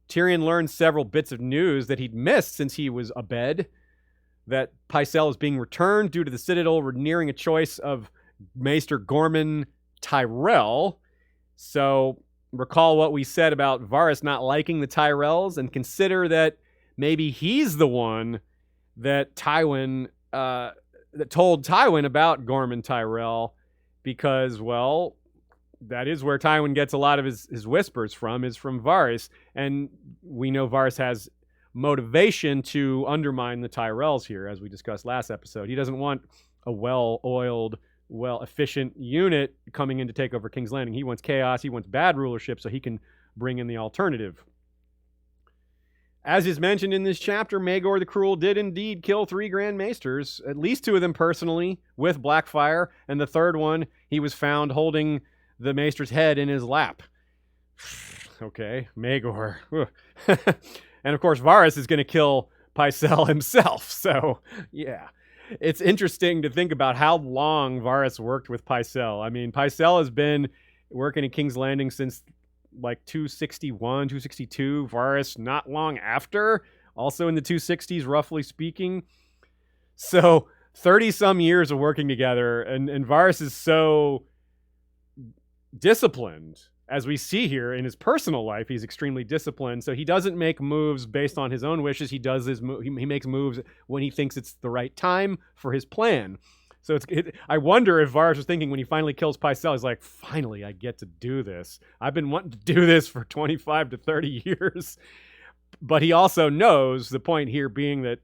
Tyrion learned several bits of news that he'd missed since he was abed, that Pycelle is being returned due to the Citadel nearing a choice of Maester Gorman Tyrell. So recall what we said about Varys not liking the Tyrells and consider that maybe he's the one that that told Tywin about Gorman Tyrell because, well, that is where Tywin gets a lot of his whispers from, is from Varys. And we know Varys has motivation to undermine the Tyrells here, as we discussed last episode. He doesn't want a well-oiled, efficient unit coming in to take over King's Landing. He wants chaos. He wants bad rulership so he can bring in the alternative. As is mentioned in this chapter, Maegor the Cruel did indeed kill 3 Grand Maesters, at least 2 of them personally, with Blackfire, and the third one, he was found holding the Maester's head in his lap. Okay, Maegor. And of course, Varys is going to kill Pycelle himself, so yeah. it's interesting to think about how long Varys worked with Pycelle. I mean, Pycelle has been working at King's Landing since like 261, 262. Varys not long after, also in the 260s, roughly speaking. So 30 some years of working together, and Varys is so disciplined. As we see here in his personal life, he's extremely disciplined. So he doesn't make moves based on his own wishes. He does he makes moves when he thinks it's the right time for his plan. So I wonder if Varys was thinking when he finally kills Pycelle, he's like, finally, I get to do this. I've been wanting to do this for 25 to 30 years. But he also knows, the point here being that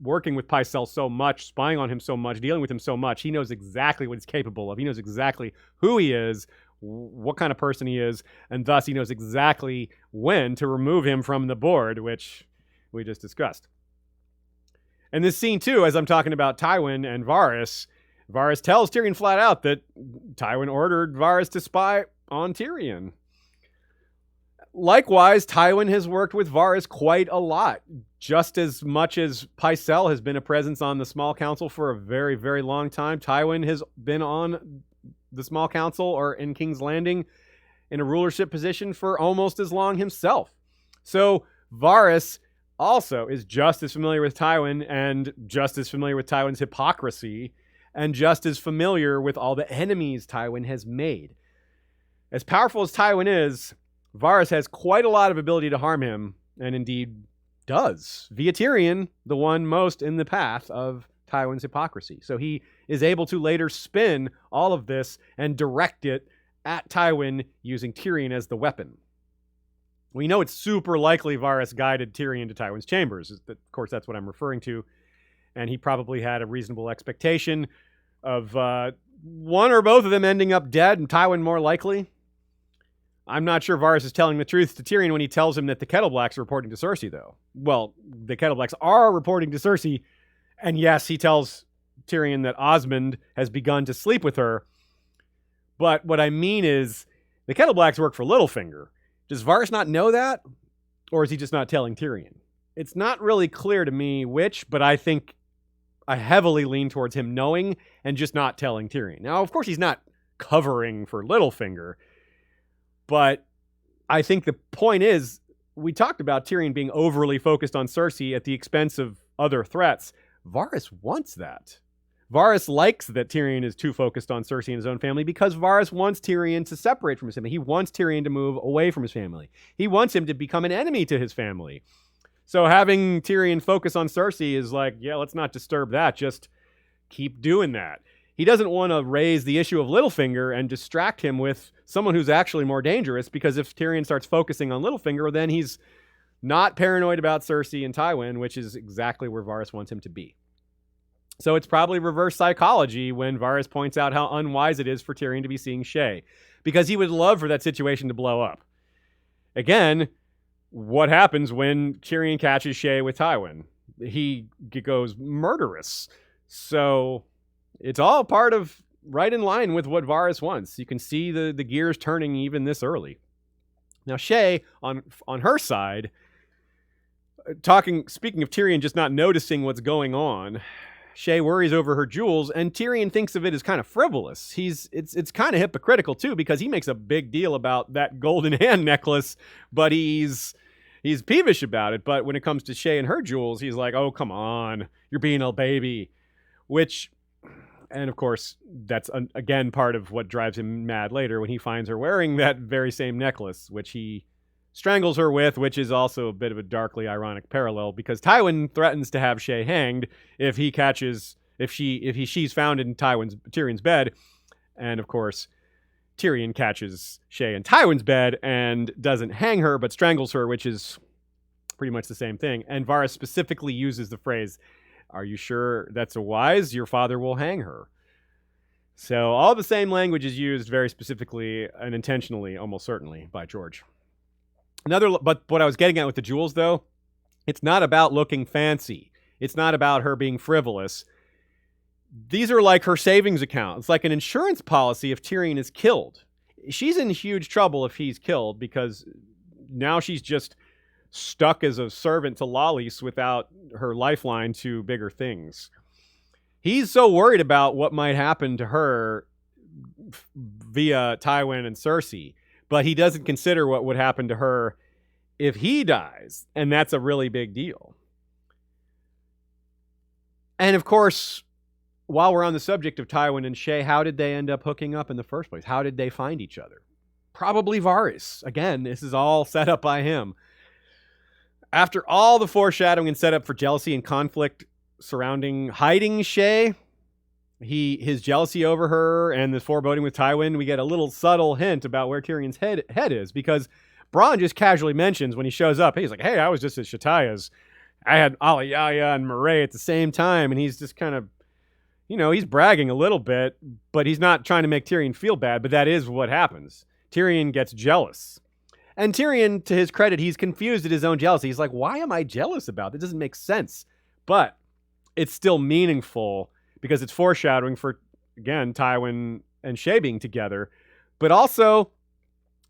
working with Pycelle so much, spying on him so much, dealing with him so much, he knows exactly what he's capable of. He knows exactly who he is, what kind of person he is, and thus he knows exactly when to remove him from the board, which we just discussed. And this scene, too, as I'm talking about Tywin and Varys tells Tyrion flat out that Tywin ordered Varys to spy on Tyrion. Likewise, Tywin has worked with Varys quite a lot, just as much as Pycelle has been a presence on the Small Council for a very, very long time. Tywin has been on the Small Council or in King's Landing in a rulership position for almost as long himself. So Varys also is just as familiar with Tywin and just as familiar with Tywin's hypocrisy and just as familiar with all the enemies Tywin has made. As powerful as Tywin is, Varys has quite a lot of ability to harm him, and indeed does, via Tyrion, the one most in the path of Tywin's hypocrisy. So he is able to later spin all of this and direct it at Tywin using Tyrion as the weapon. We know it's super likely Varys guided Tyrion to Tywin's chambers. Of course, that's what I'm referring to. And he probably had a reasonable expectation of one or both of them ending up dead, and Tywin more likely. I'm not sure Varys is telling the truth to Tyrion when he tells him that the Kettleblacks are reporting to Cersei, though. Well, the Kettleblacks are reporting to Cersei, and yes, he tells Tyrion that Osmond has begun to sleep with her. But what I mean is, the Kettleblacks work for Littlefinger. Does Varys not know that? Or is he just not telling Tyrion? It's not really clear to me which, but I think I heavily lean towards him knowing and just not telling Tyrion. Now, of course, he's not covering for Littlefinger, but I think the point is, we talked about Tyrion being overly focused on Cersei at the expense of other threats. Varys wants that. Varys likes that Tyrion is too focused on Cersei and his own family because Varys wants Tyrion to separate from his family. He wants Tyrion to move away from his family. He wants him to become an enemy to his family. So having Tyrion focus on Cersei is like, yeah, let's not disturb that. Just keep doing that. He doesn't want to raise the issue of Littlefinger and distract him with someone who's actually more dangerous, because if Tyrion starts focusing on Littlefinger, then he's not paranoid about Cersei and Tywin, which is exactly where Varys wants him to be. So it's probably reverse psychology when Varys points out how unwise it is for Tyrion to be seeing Shae, because he would love for that situation to blow up. Again, what happens when Tyrion catches Shae with Tywin? He goes murderous. So it's all part of right in line with what Varys wants. You can see the gears turning even this early. Now Shae, on her side, speaking of Tyrion just not noticing what's going on, Shae worries over her jewels, and Tyrion thinks of it as kind of frivolous. It's kind of hypocritical too, because he makes a big deal about that golden hand necklace, but he's peevish about it. But when it comes to Shae and her jewels, he's like, "Oh, come on, you're being a baby," and of course, that's again part of what drives him mad later when he finds her wearing that very same necklace, which he strangles her with, which is also a bit of a darkly ironic parallel, because Tywin threatens to have Shae hanged if she's found in Tyrion's bed, and of course Tyrion catches Shae in Tywin's bed and doesn't hang her but strangles her, which is pretty much the same thing. And Varys specifically uses the phrase, "Are you sure that's a wise? Your father will hang her." So all the same language is used very specifically and intentionally, almost certainly, by George. But what I was getting at with the jewels, though, it's not about looking fancy. It's not about her being frivolous. These are like her savings account. It's like an insurance policy if Tyrion is killed. She's in huge trouble if he's killed, because now she's just stuck as a servant to Lollis without her lifeline to bigger things. He's so worried about what might happen to her via Tywin and Cersei, but he doesn't consider what would happen to her if he dies, and that's a really big deal. And of course, while we're on the subject of Tywin and Shae, how did they end up hooking up in the first place? How did they find each other? Probably Varys. Again, this is all set up by him. After all the foreshadowing and setup for jealousy and conflict surrounding hiding Shae, his jealousy over her and the foreboding with Tywin, we get a little subtle hint about where Tyrion's head is, because Bran just casually mentions when he shows up, he's like, hey, I was just at Shataya's. I had Alayaya and Murray at the same time, and he's just kind of, he's bragging a little bit, but he's not trying to make Tyrion feel bad, but that is what happens. Tyrion gets jealous. And Tyrion, to his credit, he's confused at his own jealousy. He's like, why am I jealous about? That doesn't make sense. But it's still meaningful because it's foreshadowing for, again, Tywin and Shae being together. But also,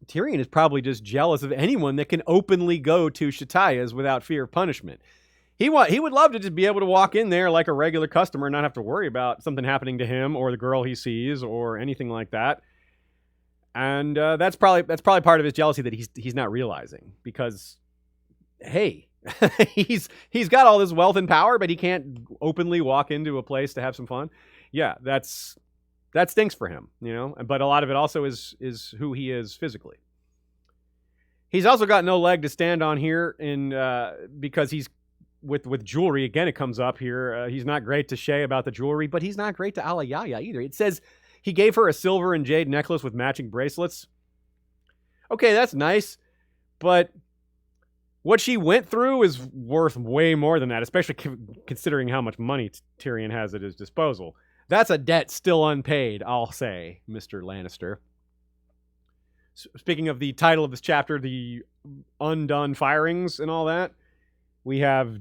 Tyrion is probably just jealous of anyone that can openly go to Shataya's without fear of punishment. He would love to just be able to walk in there like a regular customer and not have to worry about something happening to him or the girl he sees or anything like that. And that's probably part of his jealousy that he's not realizing, because, hey, he's got all this wealth and power, but he can't openly walk into a place to have some fun. Yeah, that stinks for him, But a lot of it also is who he is physically. He's also got no leg to stand on here because he's with jewelry. Again, it comes up here. He's not great to Shae about the jewelry, but he's not great to Alayaya either. It says he gave her a silver and jade necklace with matching bracelets. Okay, that's nice, but what she went through is worth way more than that, especially considering how much money Tyrion has at his disposal. That's a debt still unpaid, I'll say, Mr. Lannister. Speaking of the title of this chapter, the Undone firings and all that, we have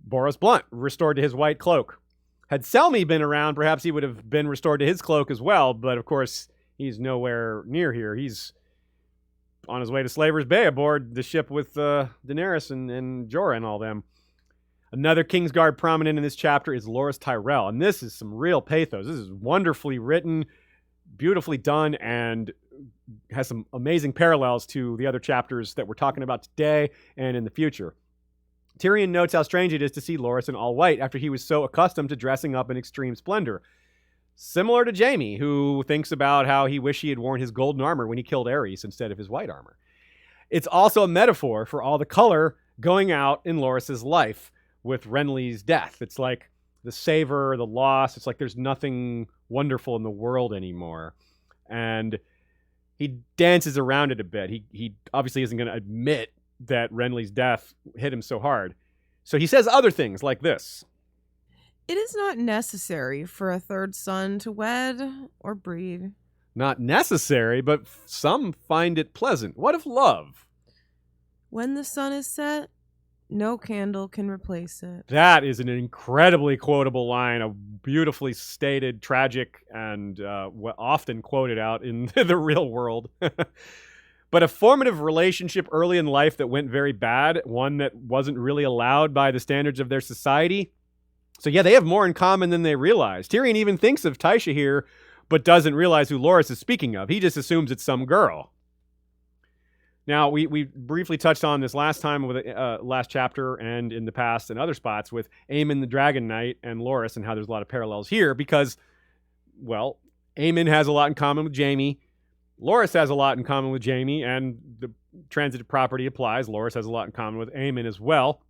Boros Blunt restored to his white cloak. Had Selmy been around, perhaps he would have been restored to his cloak as well, but of course, he's nowhere near here. He's on his way to Slaver's Bay aboard the ship with Daenerys and Jorah and all them. Another Kingsguard prominent in this chapter is Loras Tyrell, and this is some real pathos. This is wonderfully written, beautifully done, and has some amazing parallels to the other chapters that we're talking about today and in the future. Tyrion notes how strange it is to see Loras in all white after he was so accustomed to dressing up in extreme splendor. Similar to Jaime, who thinks about how he wished he had worn his golden armor when he killed Aerys instead of his white armor. It's also a metaphor for all the color going out in Loras's life with Renly's death. It's like the savor, the loss. It's like there's nothing wonderful in the world anymore. And he dances around it a bit. He obviously isn't going to admit that Renly's death hit him so hard. So he says other things like this. It is not necessary for a third son to wed or breed. Not necessary, but some find it pleasant. What of love? When the sun is set, no candle can replace it. That is an incredibly quotable line, a beautifully stated, tragic, and often quoted out in the real world. But a formative relationship early in life that went very bad, one that wasn't really allowed by the standards of their society. So yeah, they have more in common than they realize. Tyrion even thinks of Tysha here, but doesn't realize who Loras is speaking of. He just assumes it's some girl. Now, we briefly touched on this last time with last chapter and in the past and other spots with Aemon the Dragon Knight and Loras, and how there's a lot of parallels here because, well, Aemon has a lot in common with Jaime. Loras has a lot in common with Jaime, and the transitive property applies. Loras has a lot in common with Aemon as well.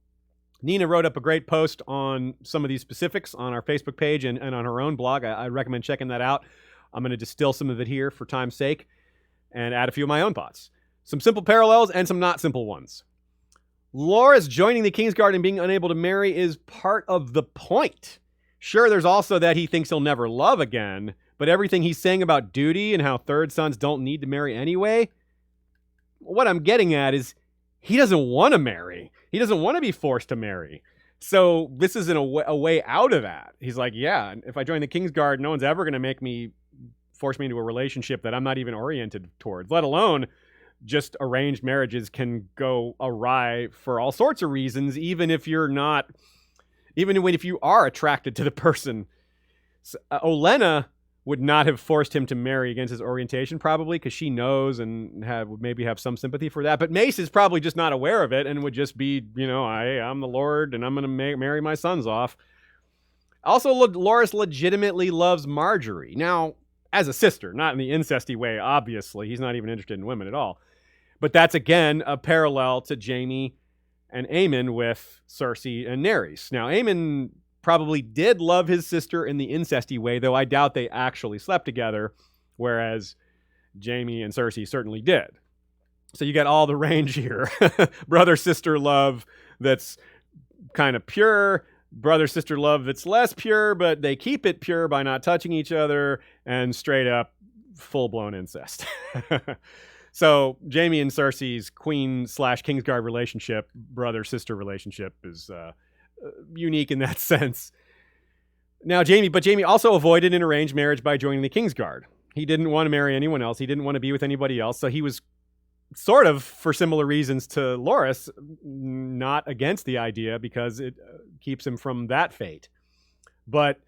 Nina wrote up a great post on some of these specifics on our Facebook page and on her own blog. I recommend checking that out. I'm going to distill some of it here for time's sake and add a few of my own thoughts. Some simple parallels and some not simple ones. Loras joining the Kingsguard and being unable to marry is part of the point. Sure, there's also that he thinks he'll never love again, but everything he's saying about duty and how third sons don't need to marry anyway, what I'm getting at is he doesn't want to marry. He doesn't want to be forced to marry. So this isn't a way out of that. He's like, yeah, if I join the Kingsguard, no one's ever going to force me into a relationship that I'm not even oriented towards, let alone just arranged marriages can go awry for all sorts of reasons, even if you are attracted to the person. Olenna would not have forced him to marry against his orientation, probably, because she knows and would maybe have some sympathy for that. But Mace is probably just not aware of it and would just be, I'm the Lord and I'm going to marry my sons off. Also, Loras legitimately loves Marjorie. Now, as a sister, not in the incesty way, obviously. He's not even interested in women at all. But that's, again, a parallel to Jaime and Aemon with Cersei and Nerys. Now, Aemon probably did love his sister in the incesty way, though I doubt they actually slept together, whereas Jaime and Cersei certainly did. So you get all the range here. Brother-sister love that's kind of pure, brother-sister love that's less pure, but they keep it pure by not touching each other, and straight up full-blown incest. So Jaime and Cersei's queen/Kingsguard relationship, brother-sister relationship, is unique in that sense. Now, Jaime also avoided an arranged marriage by joining the Kingsguard. He didn't want to marry anyone else. He didn't want to be with anybody else. So he was sort of, for similar reasons to Loras, not against the idea because it keeps him from that fate. But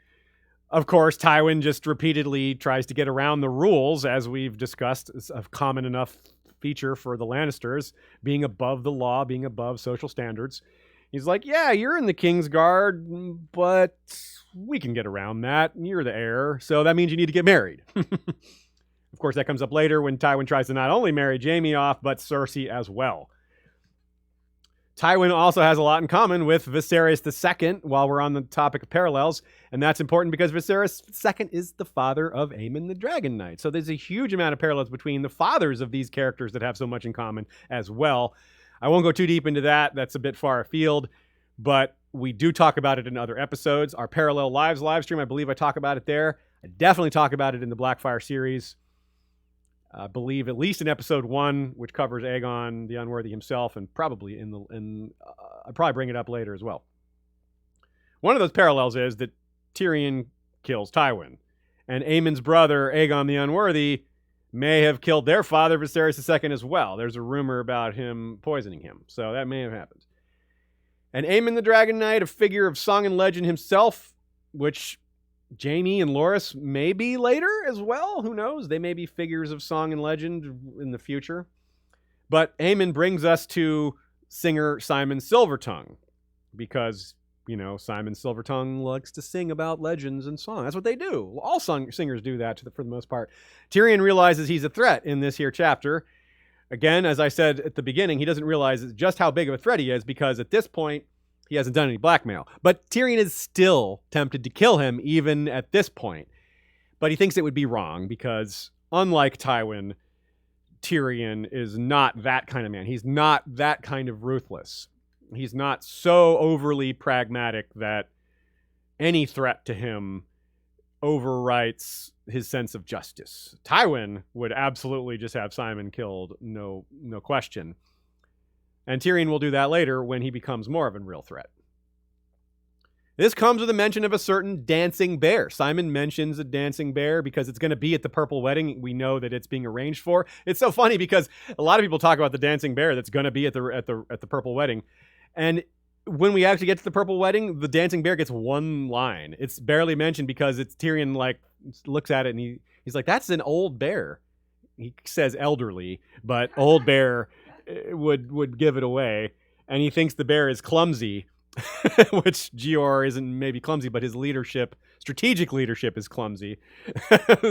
of course, Tywin just repeatedly tries to get around the rules, as we've discussed. It's a common enough feature for the Lannisters, being above the law, being above social standards. He's like, yeah, you're in the Kingsguard, but we can get around that. You're the heir, so that means you need to get married. Of course, that comes up later when Tywin tries to not only marry Jaime off, but Cersei as well. Tywin also has a lot in common with Viserys II, while we're on the topic of parallels, and that's important because Viserys II is the father of Aemon the Dragon Knight. So there's a huge amount of parallels between the fathers of these characters that have so much in common as well. I won't go too deep into that. That's a bit far afield, but we do talk about it in other episodes. Our Parallel Lives live stream, I believe I talk about it there. I definitely talk about it in the Blackfire series. I believe at least in episode 1, which covers Aegon the Unworthy himself, and probably I'll probably bring it up later as well. One of those parallels is that Tyrion kills Tywin, and Aemon's brother, Aegon the Unworthy, may have killed their father, Viserys II, as well. There's a rumor about him poisoning him, so that may have happened. And Aemon the Dragon Knight, a figure of song and legend himself, which Jaime and Loras may be later as well. Who knows? They may be figures of song and legend in the future. But Aemon brings us to singer Simon Silvertongue, because, Simon Silvertongue likes to sing about legends and song. That's what they do. All singers do that for the most part. Tyrion realizes he's a threat in this here chapter. Again, as I said at the beginning, he doesn't realize just how big of a threat he is, because at this point, he hasn't done any blackmail. But Tyrion is still tempted to kill him, even at this point. But he thinks it would be wrong, because unlike Tywin, Tyrion is not that kind of man. He's not that kind of ruthless. He's not so overly pragmatic that any threat to him overwrites his sense of justice. Tywin would absolutely just have Simon killed, no question. And Tyrion will do that later when he becomes more of a real threat. This comes with a mention of a certain dancing bear. Simon mentions a dancing bear because it's going to be at the Purple Wedding. We know that it's being arranged for. It's so funny because a lot of people talk about the dancing bear that's going to be at the Purple Wedding. And when we actually get to the Purple Wedding, the dancing bear gets one line. It's barely mentioned because it's Tyrion looks at it and he's like, that's an old bear. He says elderly, but old bear would give it away, and he thinks the bear is clumsy, which Gior isn't maybe clumsy, but his strategic leadership is clumsy.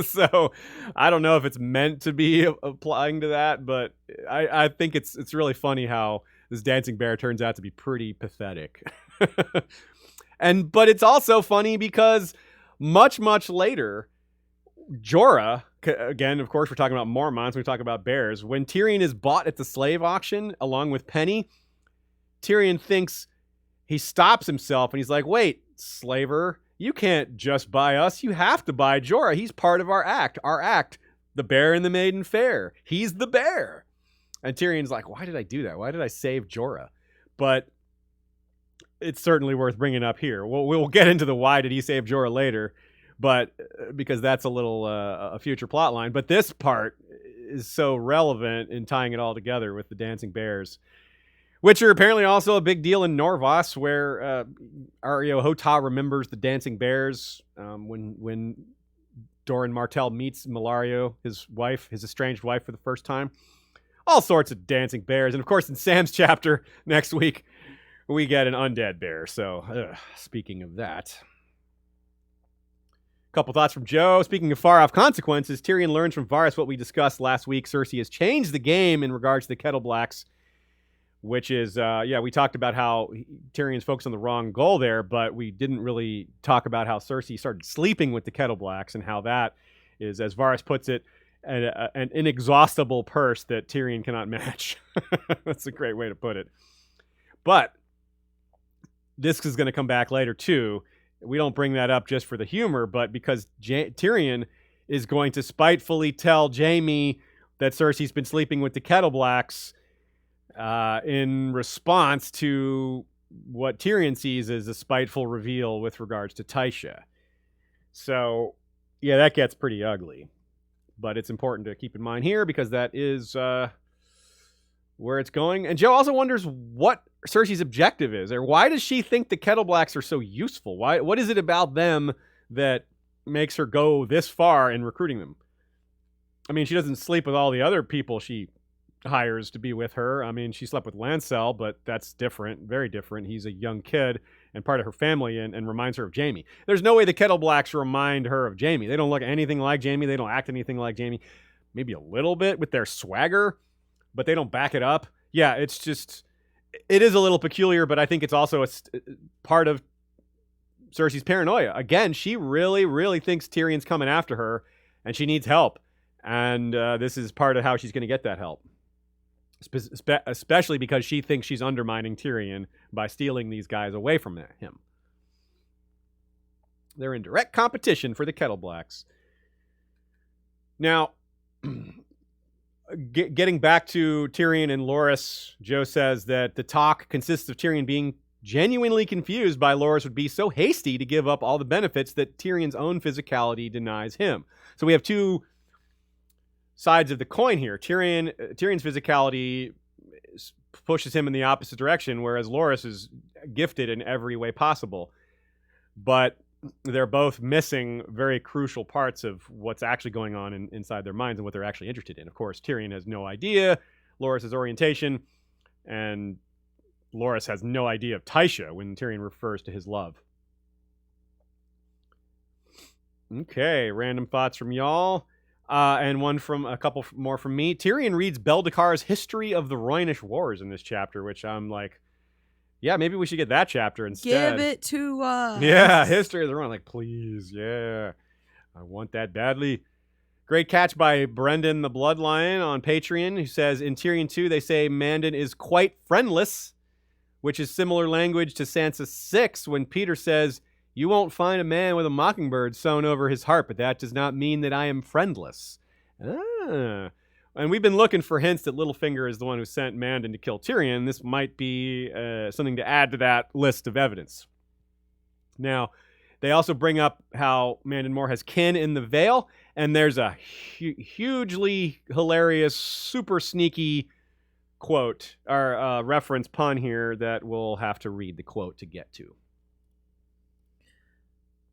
So I don't know if it's meant to be applying to that, but I think it's really funny how this dancing bear turns out to be pretty pathetic. But it's also funny because much later, Jorah, again, of course, we're talking about Mormonts, we talk about bears. When Tyrion is bought at the slave auction along with Penny, Tyrion thinks, he stops himself and he's like, wait, slaver, you can't just buy us. You have to buy Jorah. He's part of our act. Our act, the bear and the maiden fair. He's the bear. And Tyrion's like, why did I do that? Why did I save Jorah? But it's certainly worth bringing up here. We'll get into the why did he save Jorah later, but because that's a little a future plot line. But this part is so relevant in tying it all together with the dancing bears. which are apparently also a big deal in Norvos, where Arya Hota remembers the dancing bears when Doran Martell meets Malario, his wife, his estranged wife, for the first time. All sorts of dancing bears. And of course, in Sam's chapter next week, we get an undead bear. So, speaking of that. Couple thoughts from Joe. Speaking of far-off consequences, Tyrion learns from Varys what we discussed last week. Cersei has changed the game in regards to the Kettle Blacks, which is, we talked about how Tyrion's focused on the wrong goal there, but we didn't really talk about how Cersei started sleeping with the Kettle Blacks and how that is, as Varys puts it, an inexhaustible purse that Tyrion cannot match. That's a great way to put it. But this is going to come back later, too. We don't bring that up just for the humor, but because Tyrion is going to spitefully tell Jaime that Cersei's been sleeping with the Kettle Blacks in response to what Tyrion sees as a spiteful reveal with regards to Tysha. So, yeah, that gets pretty ugly. But it's important to keep in mind here because that is where it's going. And Joe also wonders what Cersei's objective is, or why does she think the Kettle Blacks are so useful? What is it about them that makes her go this far in recruiting them? I mean, she doesn't sleep with all the other people she hires to be with her. I mean, she slept with Lancel, but that's different, very different. He's a young kid and part of her family and reminds her of Jaime. There's no way the Kettle Blacks remind her of Jaime. They don't look anything like Jaime. They don't act anything like Jaime. Maybe a little bit with their swagger, but they don't back it up. Yeah, it's just... It is a little peculiar, but I think it's also a part of Cersei's paranoia. Again, she really, really thinks Tyrion's coming after her, and she needs help. And this is part of how she's going to get that help. Especially because she thinks she's undermining Tyrion by stealing these guys away from him. They're in direct competition for the Kettle Blacks. Now... Getting back to Tyrion and Loras, Joe says that the talk consists of Tyrion being genuinely confused by Loras would be so hasty to give up all the benefits that Tyrion's own physicality denies him. So we have two sides of the coin here. Tyrion's physicality pushes him in the opposite direction, whereas Loras is gifted in every way possible. But they're both missing very crucial parts of what's actually going on inside their minds and what they're actually interested in. Of course, Tyrion has no idea Loras' orientation, and Loras has no idea of Tysha when Tyrion refers to his love. Okay, random thoughts from y'all. And a couple more from me. Tyrion reads Beldakar's History of the Rhoynish Wars in this chapter, which I'm like, yeah, maybe we should get that chapter instead. Give it to us. Yeah, History of the Rhoynish. Like, please, yeah. I want that badly. Great catch by Brendan the Bloodlion on Patreon, who says, in Tyrion 2, they say Mandan is quite friendless, which is similar language to Sansa 6 when Peter says, you won't find a man with a mockingbird sewn over his heart, but that does not mean that I am friendless. And we've been looking for hints that Littlefinger is the one who sent Mandan to kill Tyrion. This might be something to add to that list of evidence. Now, they also bring up how Mandan Moore has kin in the Vale, and there's a hugely hilarious, super sneaky quote, or reference pun here that we'll have to read the quote to get to.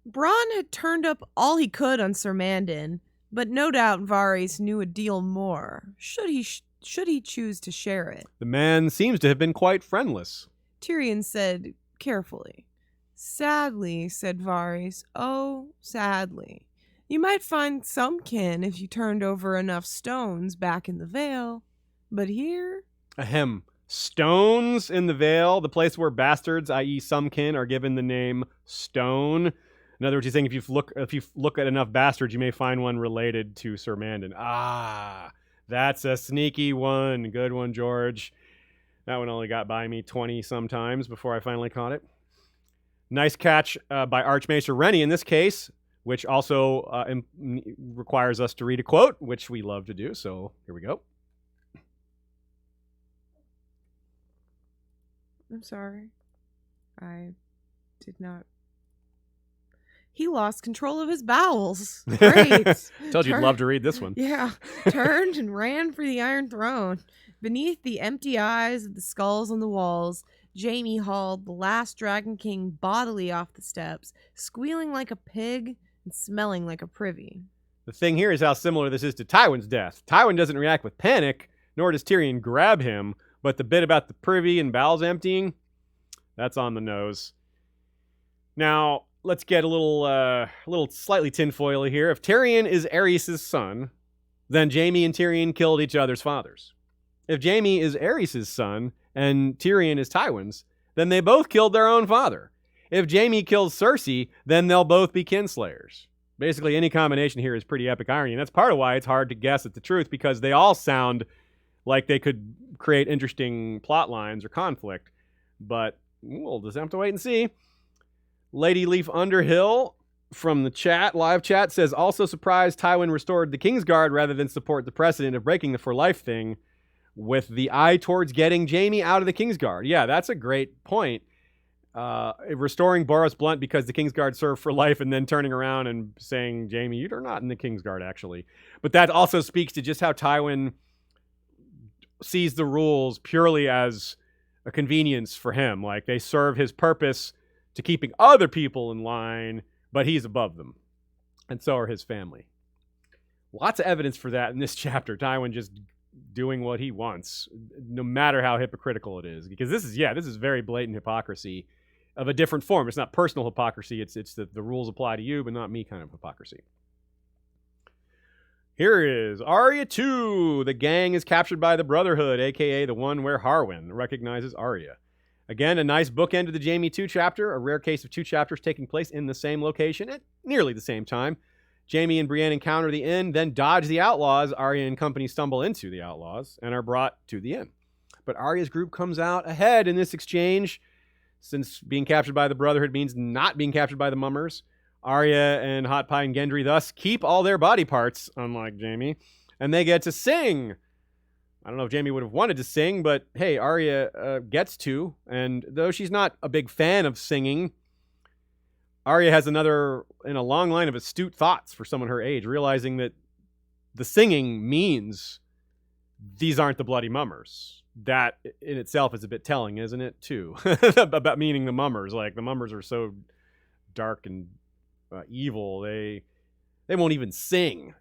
Bran had turned up all he could on Sir Mandan, but no doubt Varys knew a deal more, should he choose to share it. The man seems to have been quite friendless. Tyrion said carefully. Sadly, said Varys, oh, sadly. You might find some kin if you turned over enough stones back in the Vale. But here? Ahem. Stones in the Vale, the place where bastards, i.e. some kin, are given the name Stone. In other words, he's saying if you look at enough bastards, you may find one related to Sir Mandan. Ah, that's a sneaky one. Good one, George. That one only got by me 20 sometimes before I finally caught it. Nice catch by Archmaester Rennie in this case, which also requires us to read a quote, which we love to do. So here we go. I'm sorry. I did not. He lost control of his bowels. Great. Told you you'd love to read this one. Yeah. Turned and ran for the Iron Throne. Beneath the empty eyes of the skulls on the walls, Jaime hauled the last Dragon King bodily off the steps, squealing like a pig and smelling like a privy. The thing here is how similar this is to Tywin's death. Tywin doesn't react with panic, nor does Tyrion grab him, but the bit about the privy and bowels emptying, that's on the nose. Now, let's get a little slightly tinfoily here. If Tyrion is Aerys' son, then Jaime and Tyrion killed each other's fathers. If Jaime is Aerys' son and Tyrion is Tywin's, then they both killed their own father. If Jaime kills Cersei, then they'll both be kinslayers. Basically, any combination here is pretty epic irony, and that's part of why it's hard to guess at the truth, because they all sound like they could create interesting plot lines or conflict. But we'll just have to wait and see. Lady Leaf Underhill from the chat, live chat, says, also surprised Tywin restored the Kingsguard rather than support the precedent of breaking the for life thing with the eye towards getting Jaime out of the Kingsguard. Yeah, that's a great point. Restoring Boros Blunt because the Kingsguard served for life and then turning around and saying, Jaime, you're not in the Kingsguard, actually. But that also speaks to just how Tywin sees the rules purely as a convenience for him. Like, they serve his purpose to keeping other people in line, but he's above them. And so are his family. Lots of evidence for that in this chapter. Tywin just doing what he wants, no matter how hypocritical it is. Because this is very blatant hypocrisy of a different form. It's not personal hypocrisy. It's the rules apply to you, but not me kind of hypocrisy. Here is Arya 2. The gang is captured by the Brotherhood, a.k.a. the one where Harwin recognizes Arya. Again, a nice bookend to the Jaime 2 chapter, a rare case of 2 chapters taking place in the same location at nearly the same time. Jaime and Brienne encounter the inn, then dodge the outlaws. Arya and company stumble into the outlaws and are brought to the inn. But Arya's group comes out ahead in this exchange, since being captured by the Brotherhood means not being captured by the Mummers. Arya and Hot Pie and Gendry thus keep all their body parts, unlike Jaime, and they get to sing. I don't know if Jaime would have wanted to sing, but hey, Arya gets to, and though she's not a big fan of singing, Arya has another in a long line of astute thoughts for someone her age, realizing that the singing means these aren't the bloody Mummers. That in itself is a bit telling, isn't it, too? About meaning the Mummers. Like, the Mummers are so dark and evil, they won't even sing.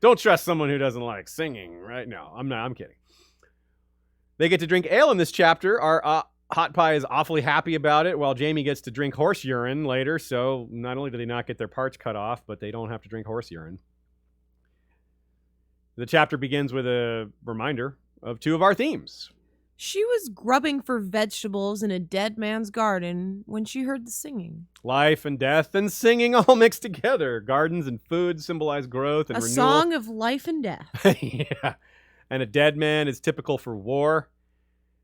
Don't trust someone who doesn't like singing, right? No, I'm kidding. They get to drink ale in this chapter. Our Hot Pie is awfully happy about it, while Jaime gets to drink horse urine later, so not only do they not get their parts cut off, but they don't have to drink horse urine. The chapter begins with a reminder of 2 of our themes. She was grubbing for vegetables in a dead man's garden when she heard the singing. Life and death and singing all mixed together. Gardens and food symbolize growth and renewal. A song of life and death. Yeah. And a dead man is typical for war.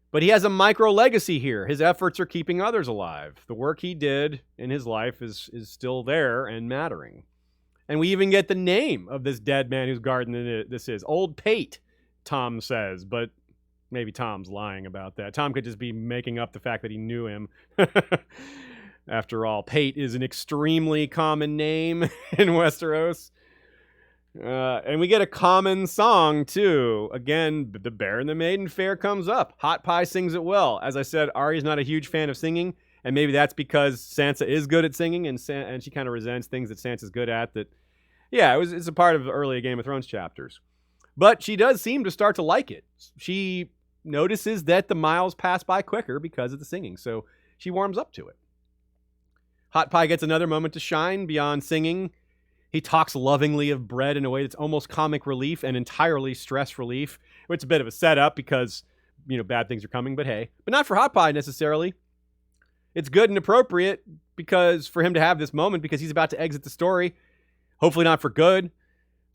But he has a micro legacy here. His efforts are keeping others alive. The work he did in his life is still there and mattering. And we even get the name of this dead man whose garden this is. Old Pate, Tom says, but maybe Tom's lying about that. Tom could just be making up the fact that he knew him. After all, Pate is an extremely common name in Westeros. And we get a common song, too. Again, the Bear and the Maiden Fair comes up. Hot Pie sings it well. As I said, Arya's not a huge fan of singing, and maybe that's because Sansa is good at singing, and she kind of resents things that Sansa's good at. It's a part of the early Game of Thrones chapters. But she does seem to start to like it. She notices that the miles pass by quicker because of the singing, so she warms up to it. Hot Pie gets another moment to shine beyond singing. He talks lovingly of bread in a way that's almost comic relief and entirely stress relief. It's a bit of a setup because, bad things are coming, but hey. But not for Hot Pie necessarily. It's good and appropriate because for him to have this moment because he's about to exit the story. Hopefully not for good.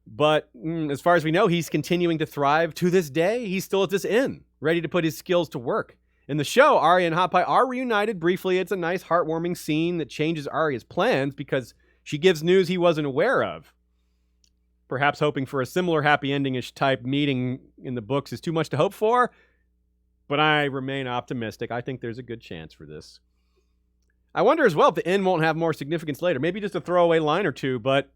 But as far as we know, he's continuing to thrive to this day. He's still at this inn, ready to put his skills to work. In the show, Arya and Hot Pie are reunited briefly. It's a nice, heartwarming scene that changes Arya's plans because she gives news he wasn't aware of. Perhaps hoping for a similar happy ending-ish type meeting in the books is too much to hope for, but I remain optimistic. I think there's a good chance for this. I wonder as well if the inn won't have more significance later. Maybe just a throwaway line or two, but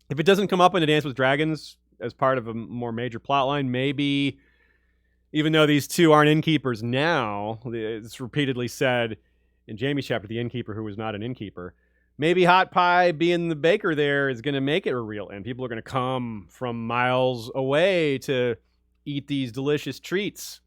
if it doesn't come up in A Dance with Dragons as part of a more major plot line, maybe even though these two aren't innkeepers now, it's repeatedly said in Jaime's chapter, the innkeeper who was not an innkeeper, maybe Hot Pie being the baker there is going to make it a real end. People are going to come from miles away to eat these delicious treats.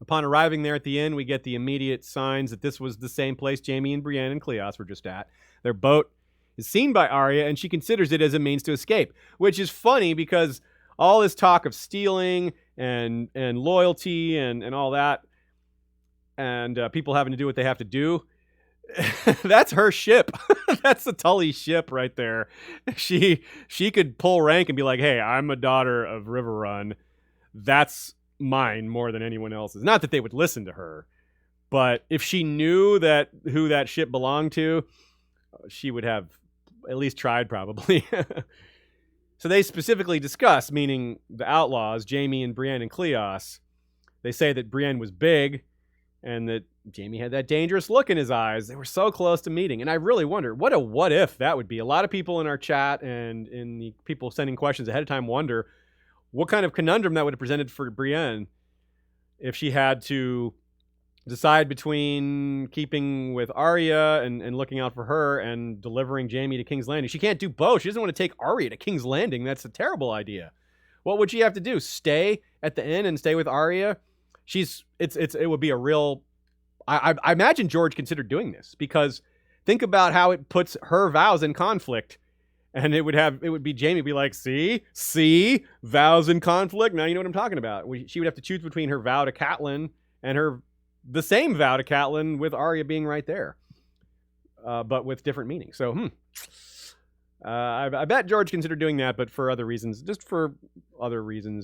Upon arriving there at the inn, we get the immediate signs that this was the same place Jaime and Brienne and Cleos were just at. Their boat is seen by Arya, and she considers it as a means to escape, which is funny because all this talk of stealing and loyalty and all that, and people having to do what they have to do, that's her ship. That's the Tully ship right there. She could pull rank and be like, hey, I'm a daughter of Riverrun. That's mine more than anyone else's. Not that they would listen to her, but if she knew that who that ship belonged to, she would have at least tried, probably. So they specifically discuss, meaning the outlaws, Jaime and Brienne and Cleos. They say that Brienne was big and that Jaime had that dangerous look in his eyes. They were so close to meeting. And I really wonder, what if that would be? A lot of people in our chat and in the people sending questions ahead of time wonder what kind of conundrum that would have presented for Brienne if she had to decide between keeping with Arya and looking out for her and delivering Jaime to King's Landing. She can't do both. She doesn't want to take Arya to King's Landing. That's a terrible idea. What would she have to do? Stay at the inn and stay with Arya? It would be a real... I imagine George considered doing this, because think about how it puts her vows in conflict. And it would be Jaime be like, see, vows in conflict. Now you know what I'm talking about. She would have to choose between her vow to Catelyn and the same vow to Catelyn with Arya being right there, but with different meanings. So, I bet George considered doing that, but for other reasons,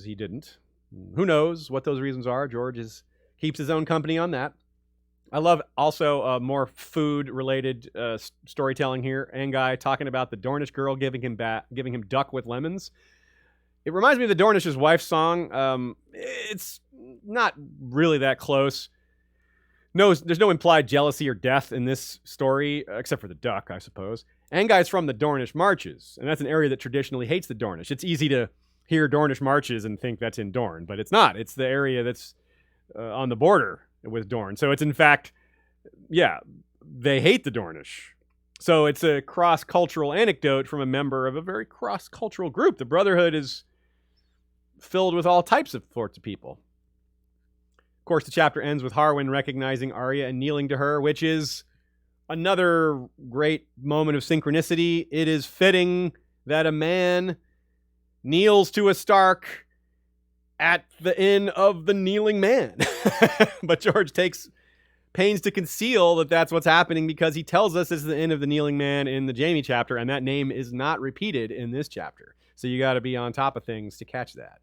he didn't. Who knows what those reasons are? George keeps his own company on that. I love also more food-related storytelling here. Anguy talking about the Dornish girl giving him duck with lemons. It reminds me of the Dornish's wife's song. It's not really that close. No, there's no implied jealousy or death in this story, except for the duck, I suppose. Anguy's from the Dornish Marches, and that's an area that traditionally hates the Dornish. It's easy to hear Dornish Marches and think that's in Dorne, but it's not. It's the area that's on the border with Dorne. So it's in fact, they hate the Dornish. So it's a cross-cultural anecdote from a member of a very cross-cultural group. The Brotherhood is filled with all types of sorts of people. Of course, the chapter ends with Harwin recognizing Arya and kneeling to her, which is another great moment of synchronicity. It is fitting that a man kneels to a Stark at the inn of the kneeling man. But George takes pains to conceal that that's what's happening, because he tells us this is the inn of the kneeling man in the Jaime chapter, and that name is not repeated in this chapter. So you got to be on top of things to catch that.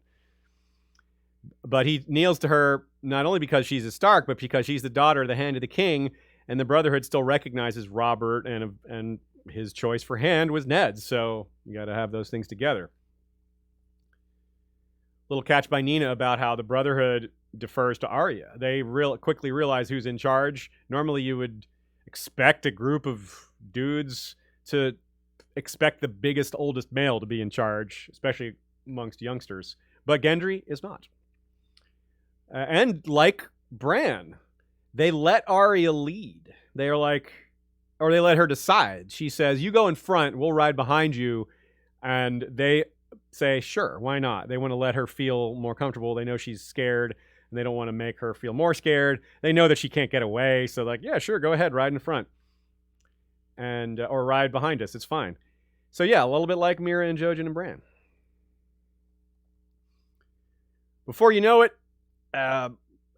But he kneels to her not only because she's a Stark, but because she's the daughter of the Hand of the King, and the Brotherhood still recognizes Robert, and his choice for Hand was Ned. So you got to have those things together. Little catch by Nina about how the Brotherhood defers to Arya. They quickly realize who's in charge. Normally you would expect a group of dudes to expect the biggest, oldest male to be in charge, especially amongst youngsters. But Gendry is not. And like Bran, they let Arya lead. They let her decide. She says, you go in front, we'll ride behind you. And they say, sure, why not? They want to let her feel more comfortable. They know she's scared, and they don't want to make her feel more scared. They know that she can't get away, so like, yeah, sure, go ahead, ride in front. And or ride behind us, it's fine. So yeah, a little bit like Mira and Jojen and Bran. Before you know it,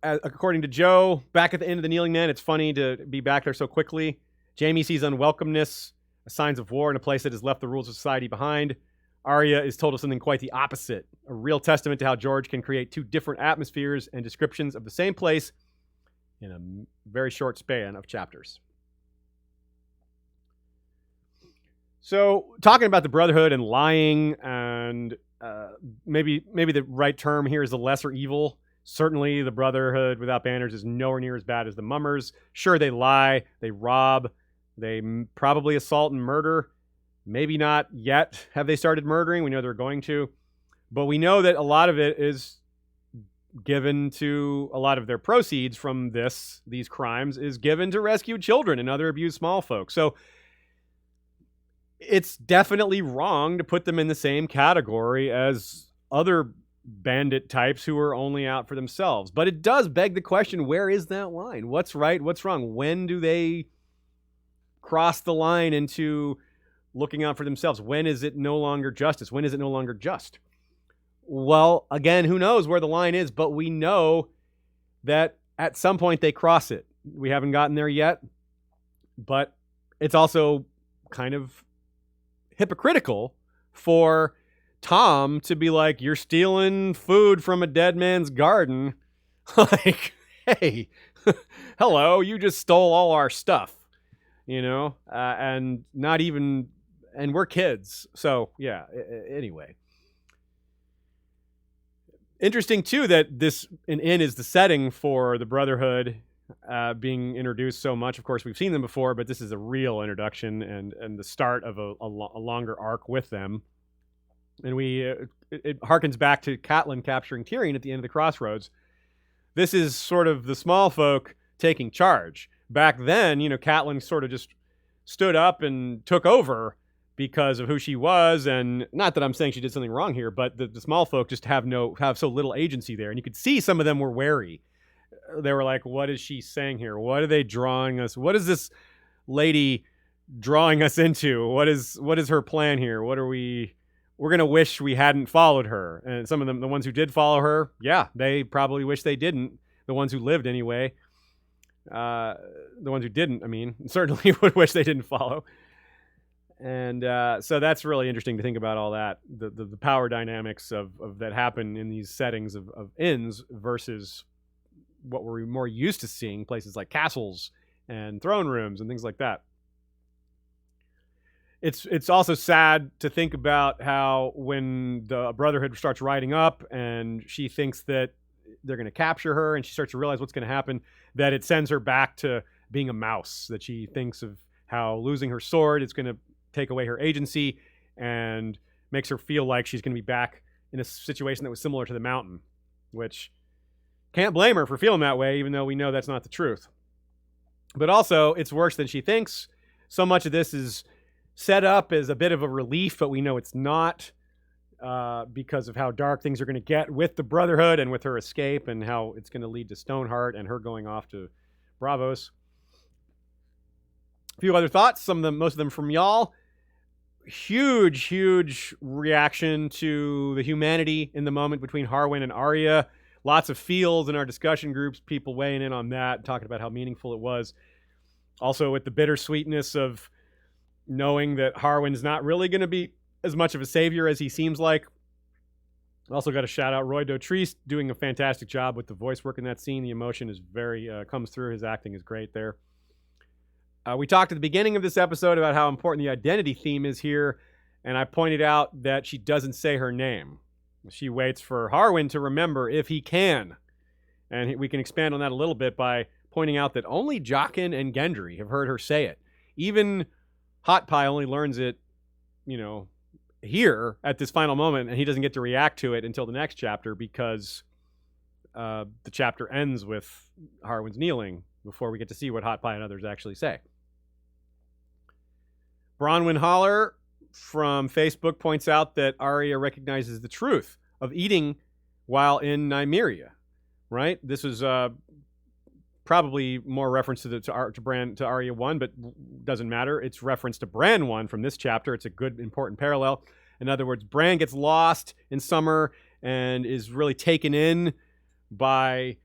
according to Joe, back at the end of the Kneeling Man, it's funny to be back there so quickly. Jaime sees unwelcomeness, signs of war in a place that has left the rules of society behind. Arya is told of something quite the opposite, a real testament to how George can create two different atmospheres and descriptions of the same place in a very short span of chapters. So, talking about the Brotherhood and lying, and maybe the right term here is the lesser evil. Certainly, the Brotherhood without banners is nowhere near as bad as the Mummers. Sure, they lie, they rob, they probably assault and murder. Maybe not yet have they started murdering. We know they're going to. But we know that a lot of it is given to a lot of their proceeds from these crimes is given to rescue children and other abused small folk. So it's definitely wrong to put them in the same category as other bandit types who are only out for themselves. But it does beg the question, where is that line? What's right? What's wrong? When do they cross the line into looking out for themselves? When is it no longer justice? When is it no longer just? Well, again, who knows where the line is, but we know that at some point they cross it. We haven't gotten there yet, but it's also kind of hypocritical for Tom to be like, you're stealing food from a dead man's garden. Like, hey, hello, you just stole all our stuff, and not even, and we're kids. So yeah, anyway. Interesting too that an inn is the setting for the Brotherhood being introduced so much. Of course, we've seen them before, but this is a real introduction and the start of a longer arc with them. And it harkens back to Catelyn capturing Tyrion at the end of the Crossroads. This is sort of the small folk taking charge. Back then, Catelyn sort of just stood up and took over because of who she was, and not that I'm saying she did something wrong here, but the small folk just have so little agency there, and you could see some of them were wary. They were like, "What is she saying here? What are they drawing us? What is this lady drawing us into? What is her plan here? What are we? We're gonna wish we hadn't followed her." And some of them, the ones who did follow her, yeah, they probably wish they didn't. The ones who lived anyway. The ones who didn't, I mean, certainly would wish they didn't follow. And so that's really interesting to think about all that, the power dynamics of that happen in these settings of inns versus what we're more used to seeing, places like castles and throne rooms and things like that. It's also sad to think about how when the Brotherhood starts riding up and she thinks that they're going to capture her and she starts to realize what's going to happen, that it sends her back to being a mouse, that she thinks of how losing her sword is going to take away her agency and makes her feel like she's going to be back in a situation that was similar to the Mountain, which can't blame her for feeling that way, even though we know that's not the truth. But also, it's worse than she thinks. So much of this is set up as a bit of a relief, but we know it's not, because of how dark things are going to get with the Brotherhood and with her escape and how it's going to lead to Stoneheart and her going off to Bravos. A few other thoughts, most of them from y'all. Huge reaction to the humanity in the moment between Harwin and Arya. Lots of feels in our discussion groups, people weighing in on that, talking about how meaningful it was. Also with the bittersweetness of knowing that Harwin's not really going to be as much of a savior as he seems like. Also got to shout out Roy Dotrice doing a fantastic job with the voice work in that scene. The emotion is comes through. His acting is great there. We talked at the beginning of this episode about how important the identity theme is here, and I pointed out that she doesn't say her name. She waits for Harwin to remember if he can. And we can expand on that a little bit by pointing out that only Jaqen and Gendry have heard her say it. Even Hot Pie only learns it, here at this final moment, and he doesn't get to react to it until the next chapter because the chapter ends with Harwin's kneeling before we get to see what Hot Pie and others actually say. Bronwyn Holler from Facebook points out that Arya recognizes the truth of eating while in Nymeria, right? This is probably more reference to Arya 1, but doesn't matter. It's reference to Bran 1 from this chapter. It's a good, important parallel. In other words, Bran gets lost in summer and is really taken in by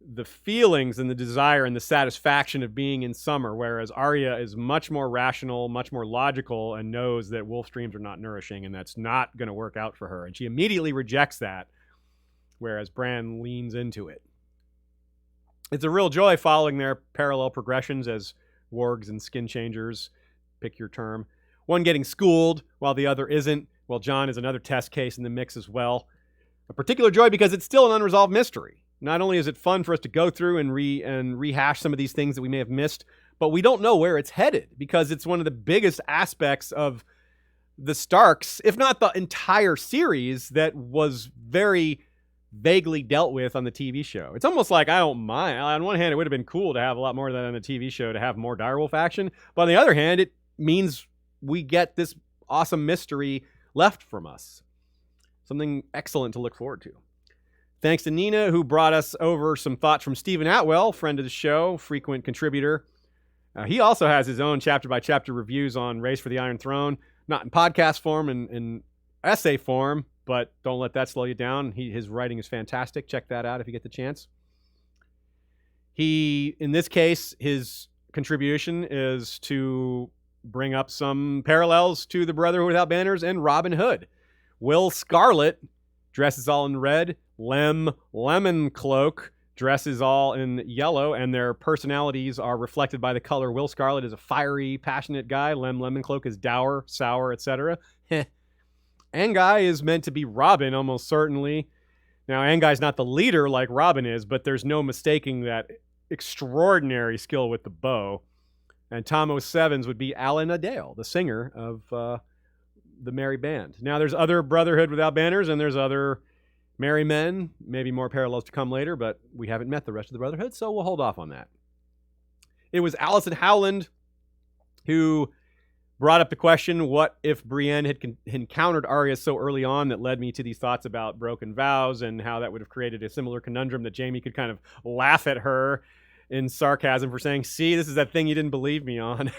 the feelings and the desire and the satisfaction of being in summer, whereas Arya is much more rational, much more logical, and knows that wolf streams are not nourishing, and that's not going to work out for her. And she immediately rejects that, whereas Bran leans into it. It's a real joy following their parallel progressions as wargs and skin changers, pick your term. One getting schooled while the other isn't. Well, Jon is another test case in the mix as well. A particular joy because it's still an unresolved mystery. Not only is it fun for us to go through and rehash some of these things that we may have missed, but we don't know where it's headed because it's one of the biggest aspects of the Starks, if not the entire series, that was very, vaguely dealt with on the TV show. It's almost like I don't mind. On one hand, it would have been cool to have a lot more of that on the TV show, to have more direwolf action. But on the other hand, it means we get this awesome mystery left from us. Something excellent to look forward to. Thanks to Nina, who brought us over some thoughts from Stephen Atwell, friend of the show, frequent contributor. He also has his own chapter-by-chapter reviews on Race for the Iron Throne, not in podcast form, in essay form, but don't let that slow you down. His writing is fantastic. Check that out if you get the chance. In this case, his contribution is to bring up some parallels to the Brotherhood Without Banners and Robin Hood. Will Scarlet dresses all in red. Lemon Cloak dresses all in yellow, and their personalities are reflected by the color. Will Scarlet is a fiery, passionate guy. Lemon Cloak is dour, sour, etc. Anguy is meant to be Robin, almost certainly. Now, Anguy's not the leader like Robin is, but there's no mistaking that extraordinary skill with the bow. And Tom O'Sevens would be Alan Adale, the singer of the Merry Band. Now, there's other Brotherhood Without Banners, and there's other Merry Men. Maybe more parallels to come later, but we haven't met the rest of the Brotherhood, so we'll hold off on that. It was Alison Howland who brought up the question, what if Brienne had encountered Arya so early on, that led me to these thoughts about broken vows and how that would have created a similar conundrum that Jaime could kind of laugh at her in sarcasm for saying, see, this is that thing you didn't believe me on.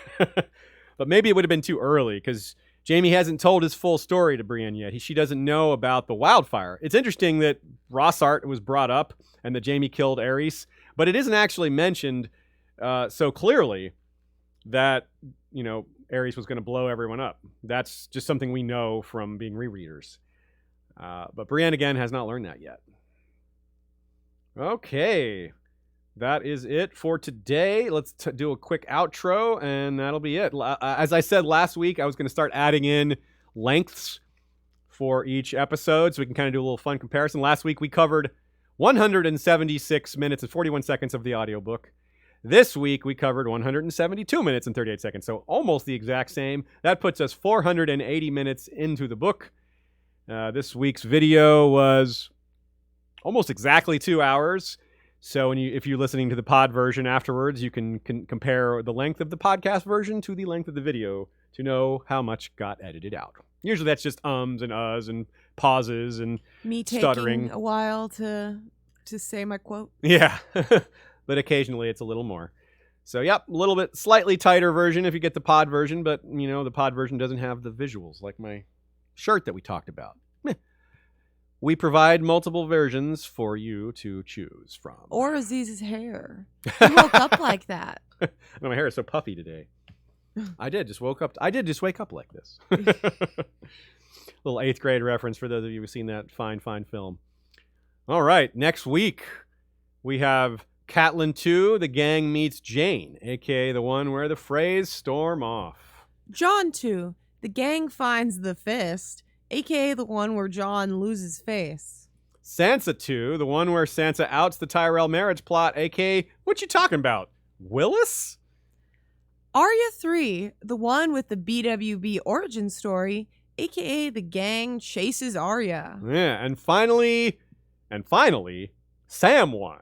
But maybe it would have been too early because Jaime hasn't told his full story to Brienne yet. She doesn't know about the wildfire. It's interesting that Rossart was brought up and that Jaime killed Aerys, but it isn't actually mentioned so clearly that, Aerys was going to blow everyone up. That's just something we know from being rereaders. But Brienne, again, has not learned that yet. Okay. That is it for today. Let's do a quick outro, and that'll be it. As I said last week, I was going to start adding in lengths for each episode so we can kind of do a little fun comparison. Last week, we covered 176 minutes and 41 seconds of the audiobook. This week, we covered 172 minutes and 38 seconds, so almost the exact same. That puts us 480 minutes into the book. This week's video was almost exactly 2 hours. So if you're listening to the pod version afterwards, you can compare the length of the podcast version to the length of the video to know how much got edited out. Usually that's just ums and uhs and pauses and me stuttering. Taking a while to say my quote. Yeah. But occasionally it's a little more. So, yep, a little bit slightly tighter version if you get the pod version, but, the pod version doesn't have the visuals like my shirt that we talked about. We provide multiple versions for you to choose from. Or Aziz's hair. He woke up like that. My hair is so puffy today. I did just wake up like this. Little 8th grade reference for those of you who've seen that fine film. All right, next week we have Catelyn 2, The Gang Meets Jane, a.k.a. the one where the Freys storm off. Jon 2, The Gang Finds the Fist, a.k.a. the one where Jon loses face. Sansa 2, the one where Sansa outs the Tyrell marriage plot, a.k.a. what you talking about, Willis? Arya 3, the one with the BWB origin story, a.k.a. the gang chases Arya. Yeah, and finally, Sam 1.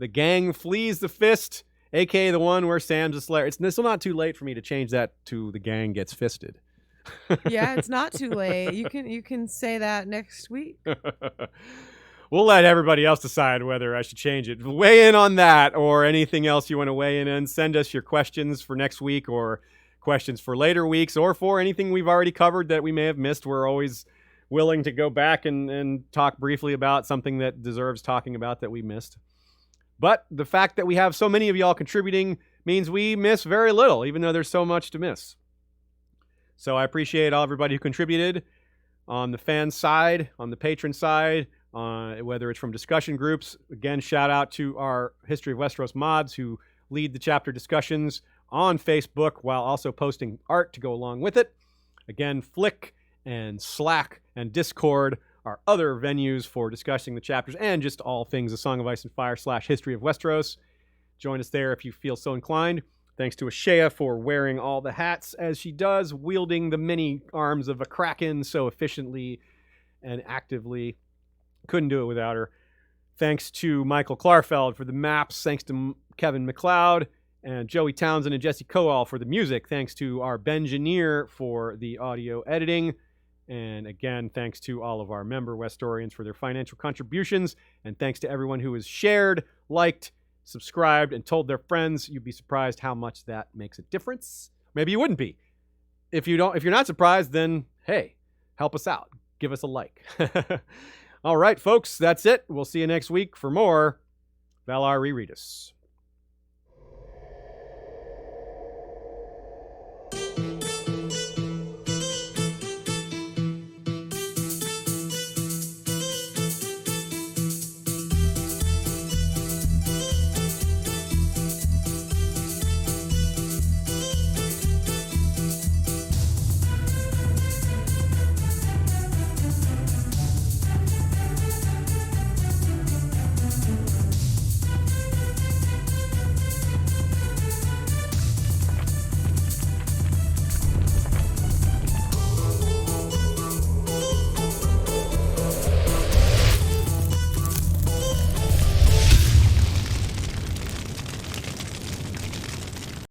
The gang flees the fist, a.k.a. the one where Sam's a slayer. It's still not too late for me to change that to the gang gets fisted. Yeah, it's not too late. You can say that next week. We'll let everybody else decide whether I should change it. Weigh in on that or anything else you want to weigh in and send us your questions for next week or questions for later weeks or for anything we've already covered that we may have missed. We're always willing to go back and talk briefly about something that deserves talking about that we missed. But the fact that we have so many of y'all contributing means we miss very little, even though there's so much to miss. So I appreciate everybody who contributed on the fan side, on the patron side, whether it's from discussion groups. Again, shout out to our History of Westeros mods who lead the chapter discussions on Facebook while also posting art to go along with it. Again, Flick and Slack and Discord are other venues for discussing the chapters and just all things A Song of Ice and Fire / History of Westeros. Join us there if you feel so inclined. Thanks to Shae for wearing all the hats as she does, wielding the many arms of a kraken so efficiently and actively. Couldn't do it without her. Thanks to Michael Klarfeld for the maps. Thanks to Kevin McLeod and Joey Townsend and Jesse Coal for the music. Thanks to our Bengineer for the audio editing. And again, thanks to all of our member Westorians for their financial contributions. And thanks to everyone who has shared, liked, subscribed, and told their friends. You'd be surprised how much that makes a difference. Maybe you wouldn't be. If you're not surprised, then hey, help us out. Give us a like. All right, folks, that's it. We'll see you next week for more Valar Rereadis.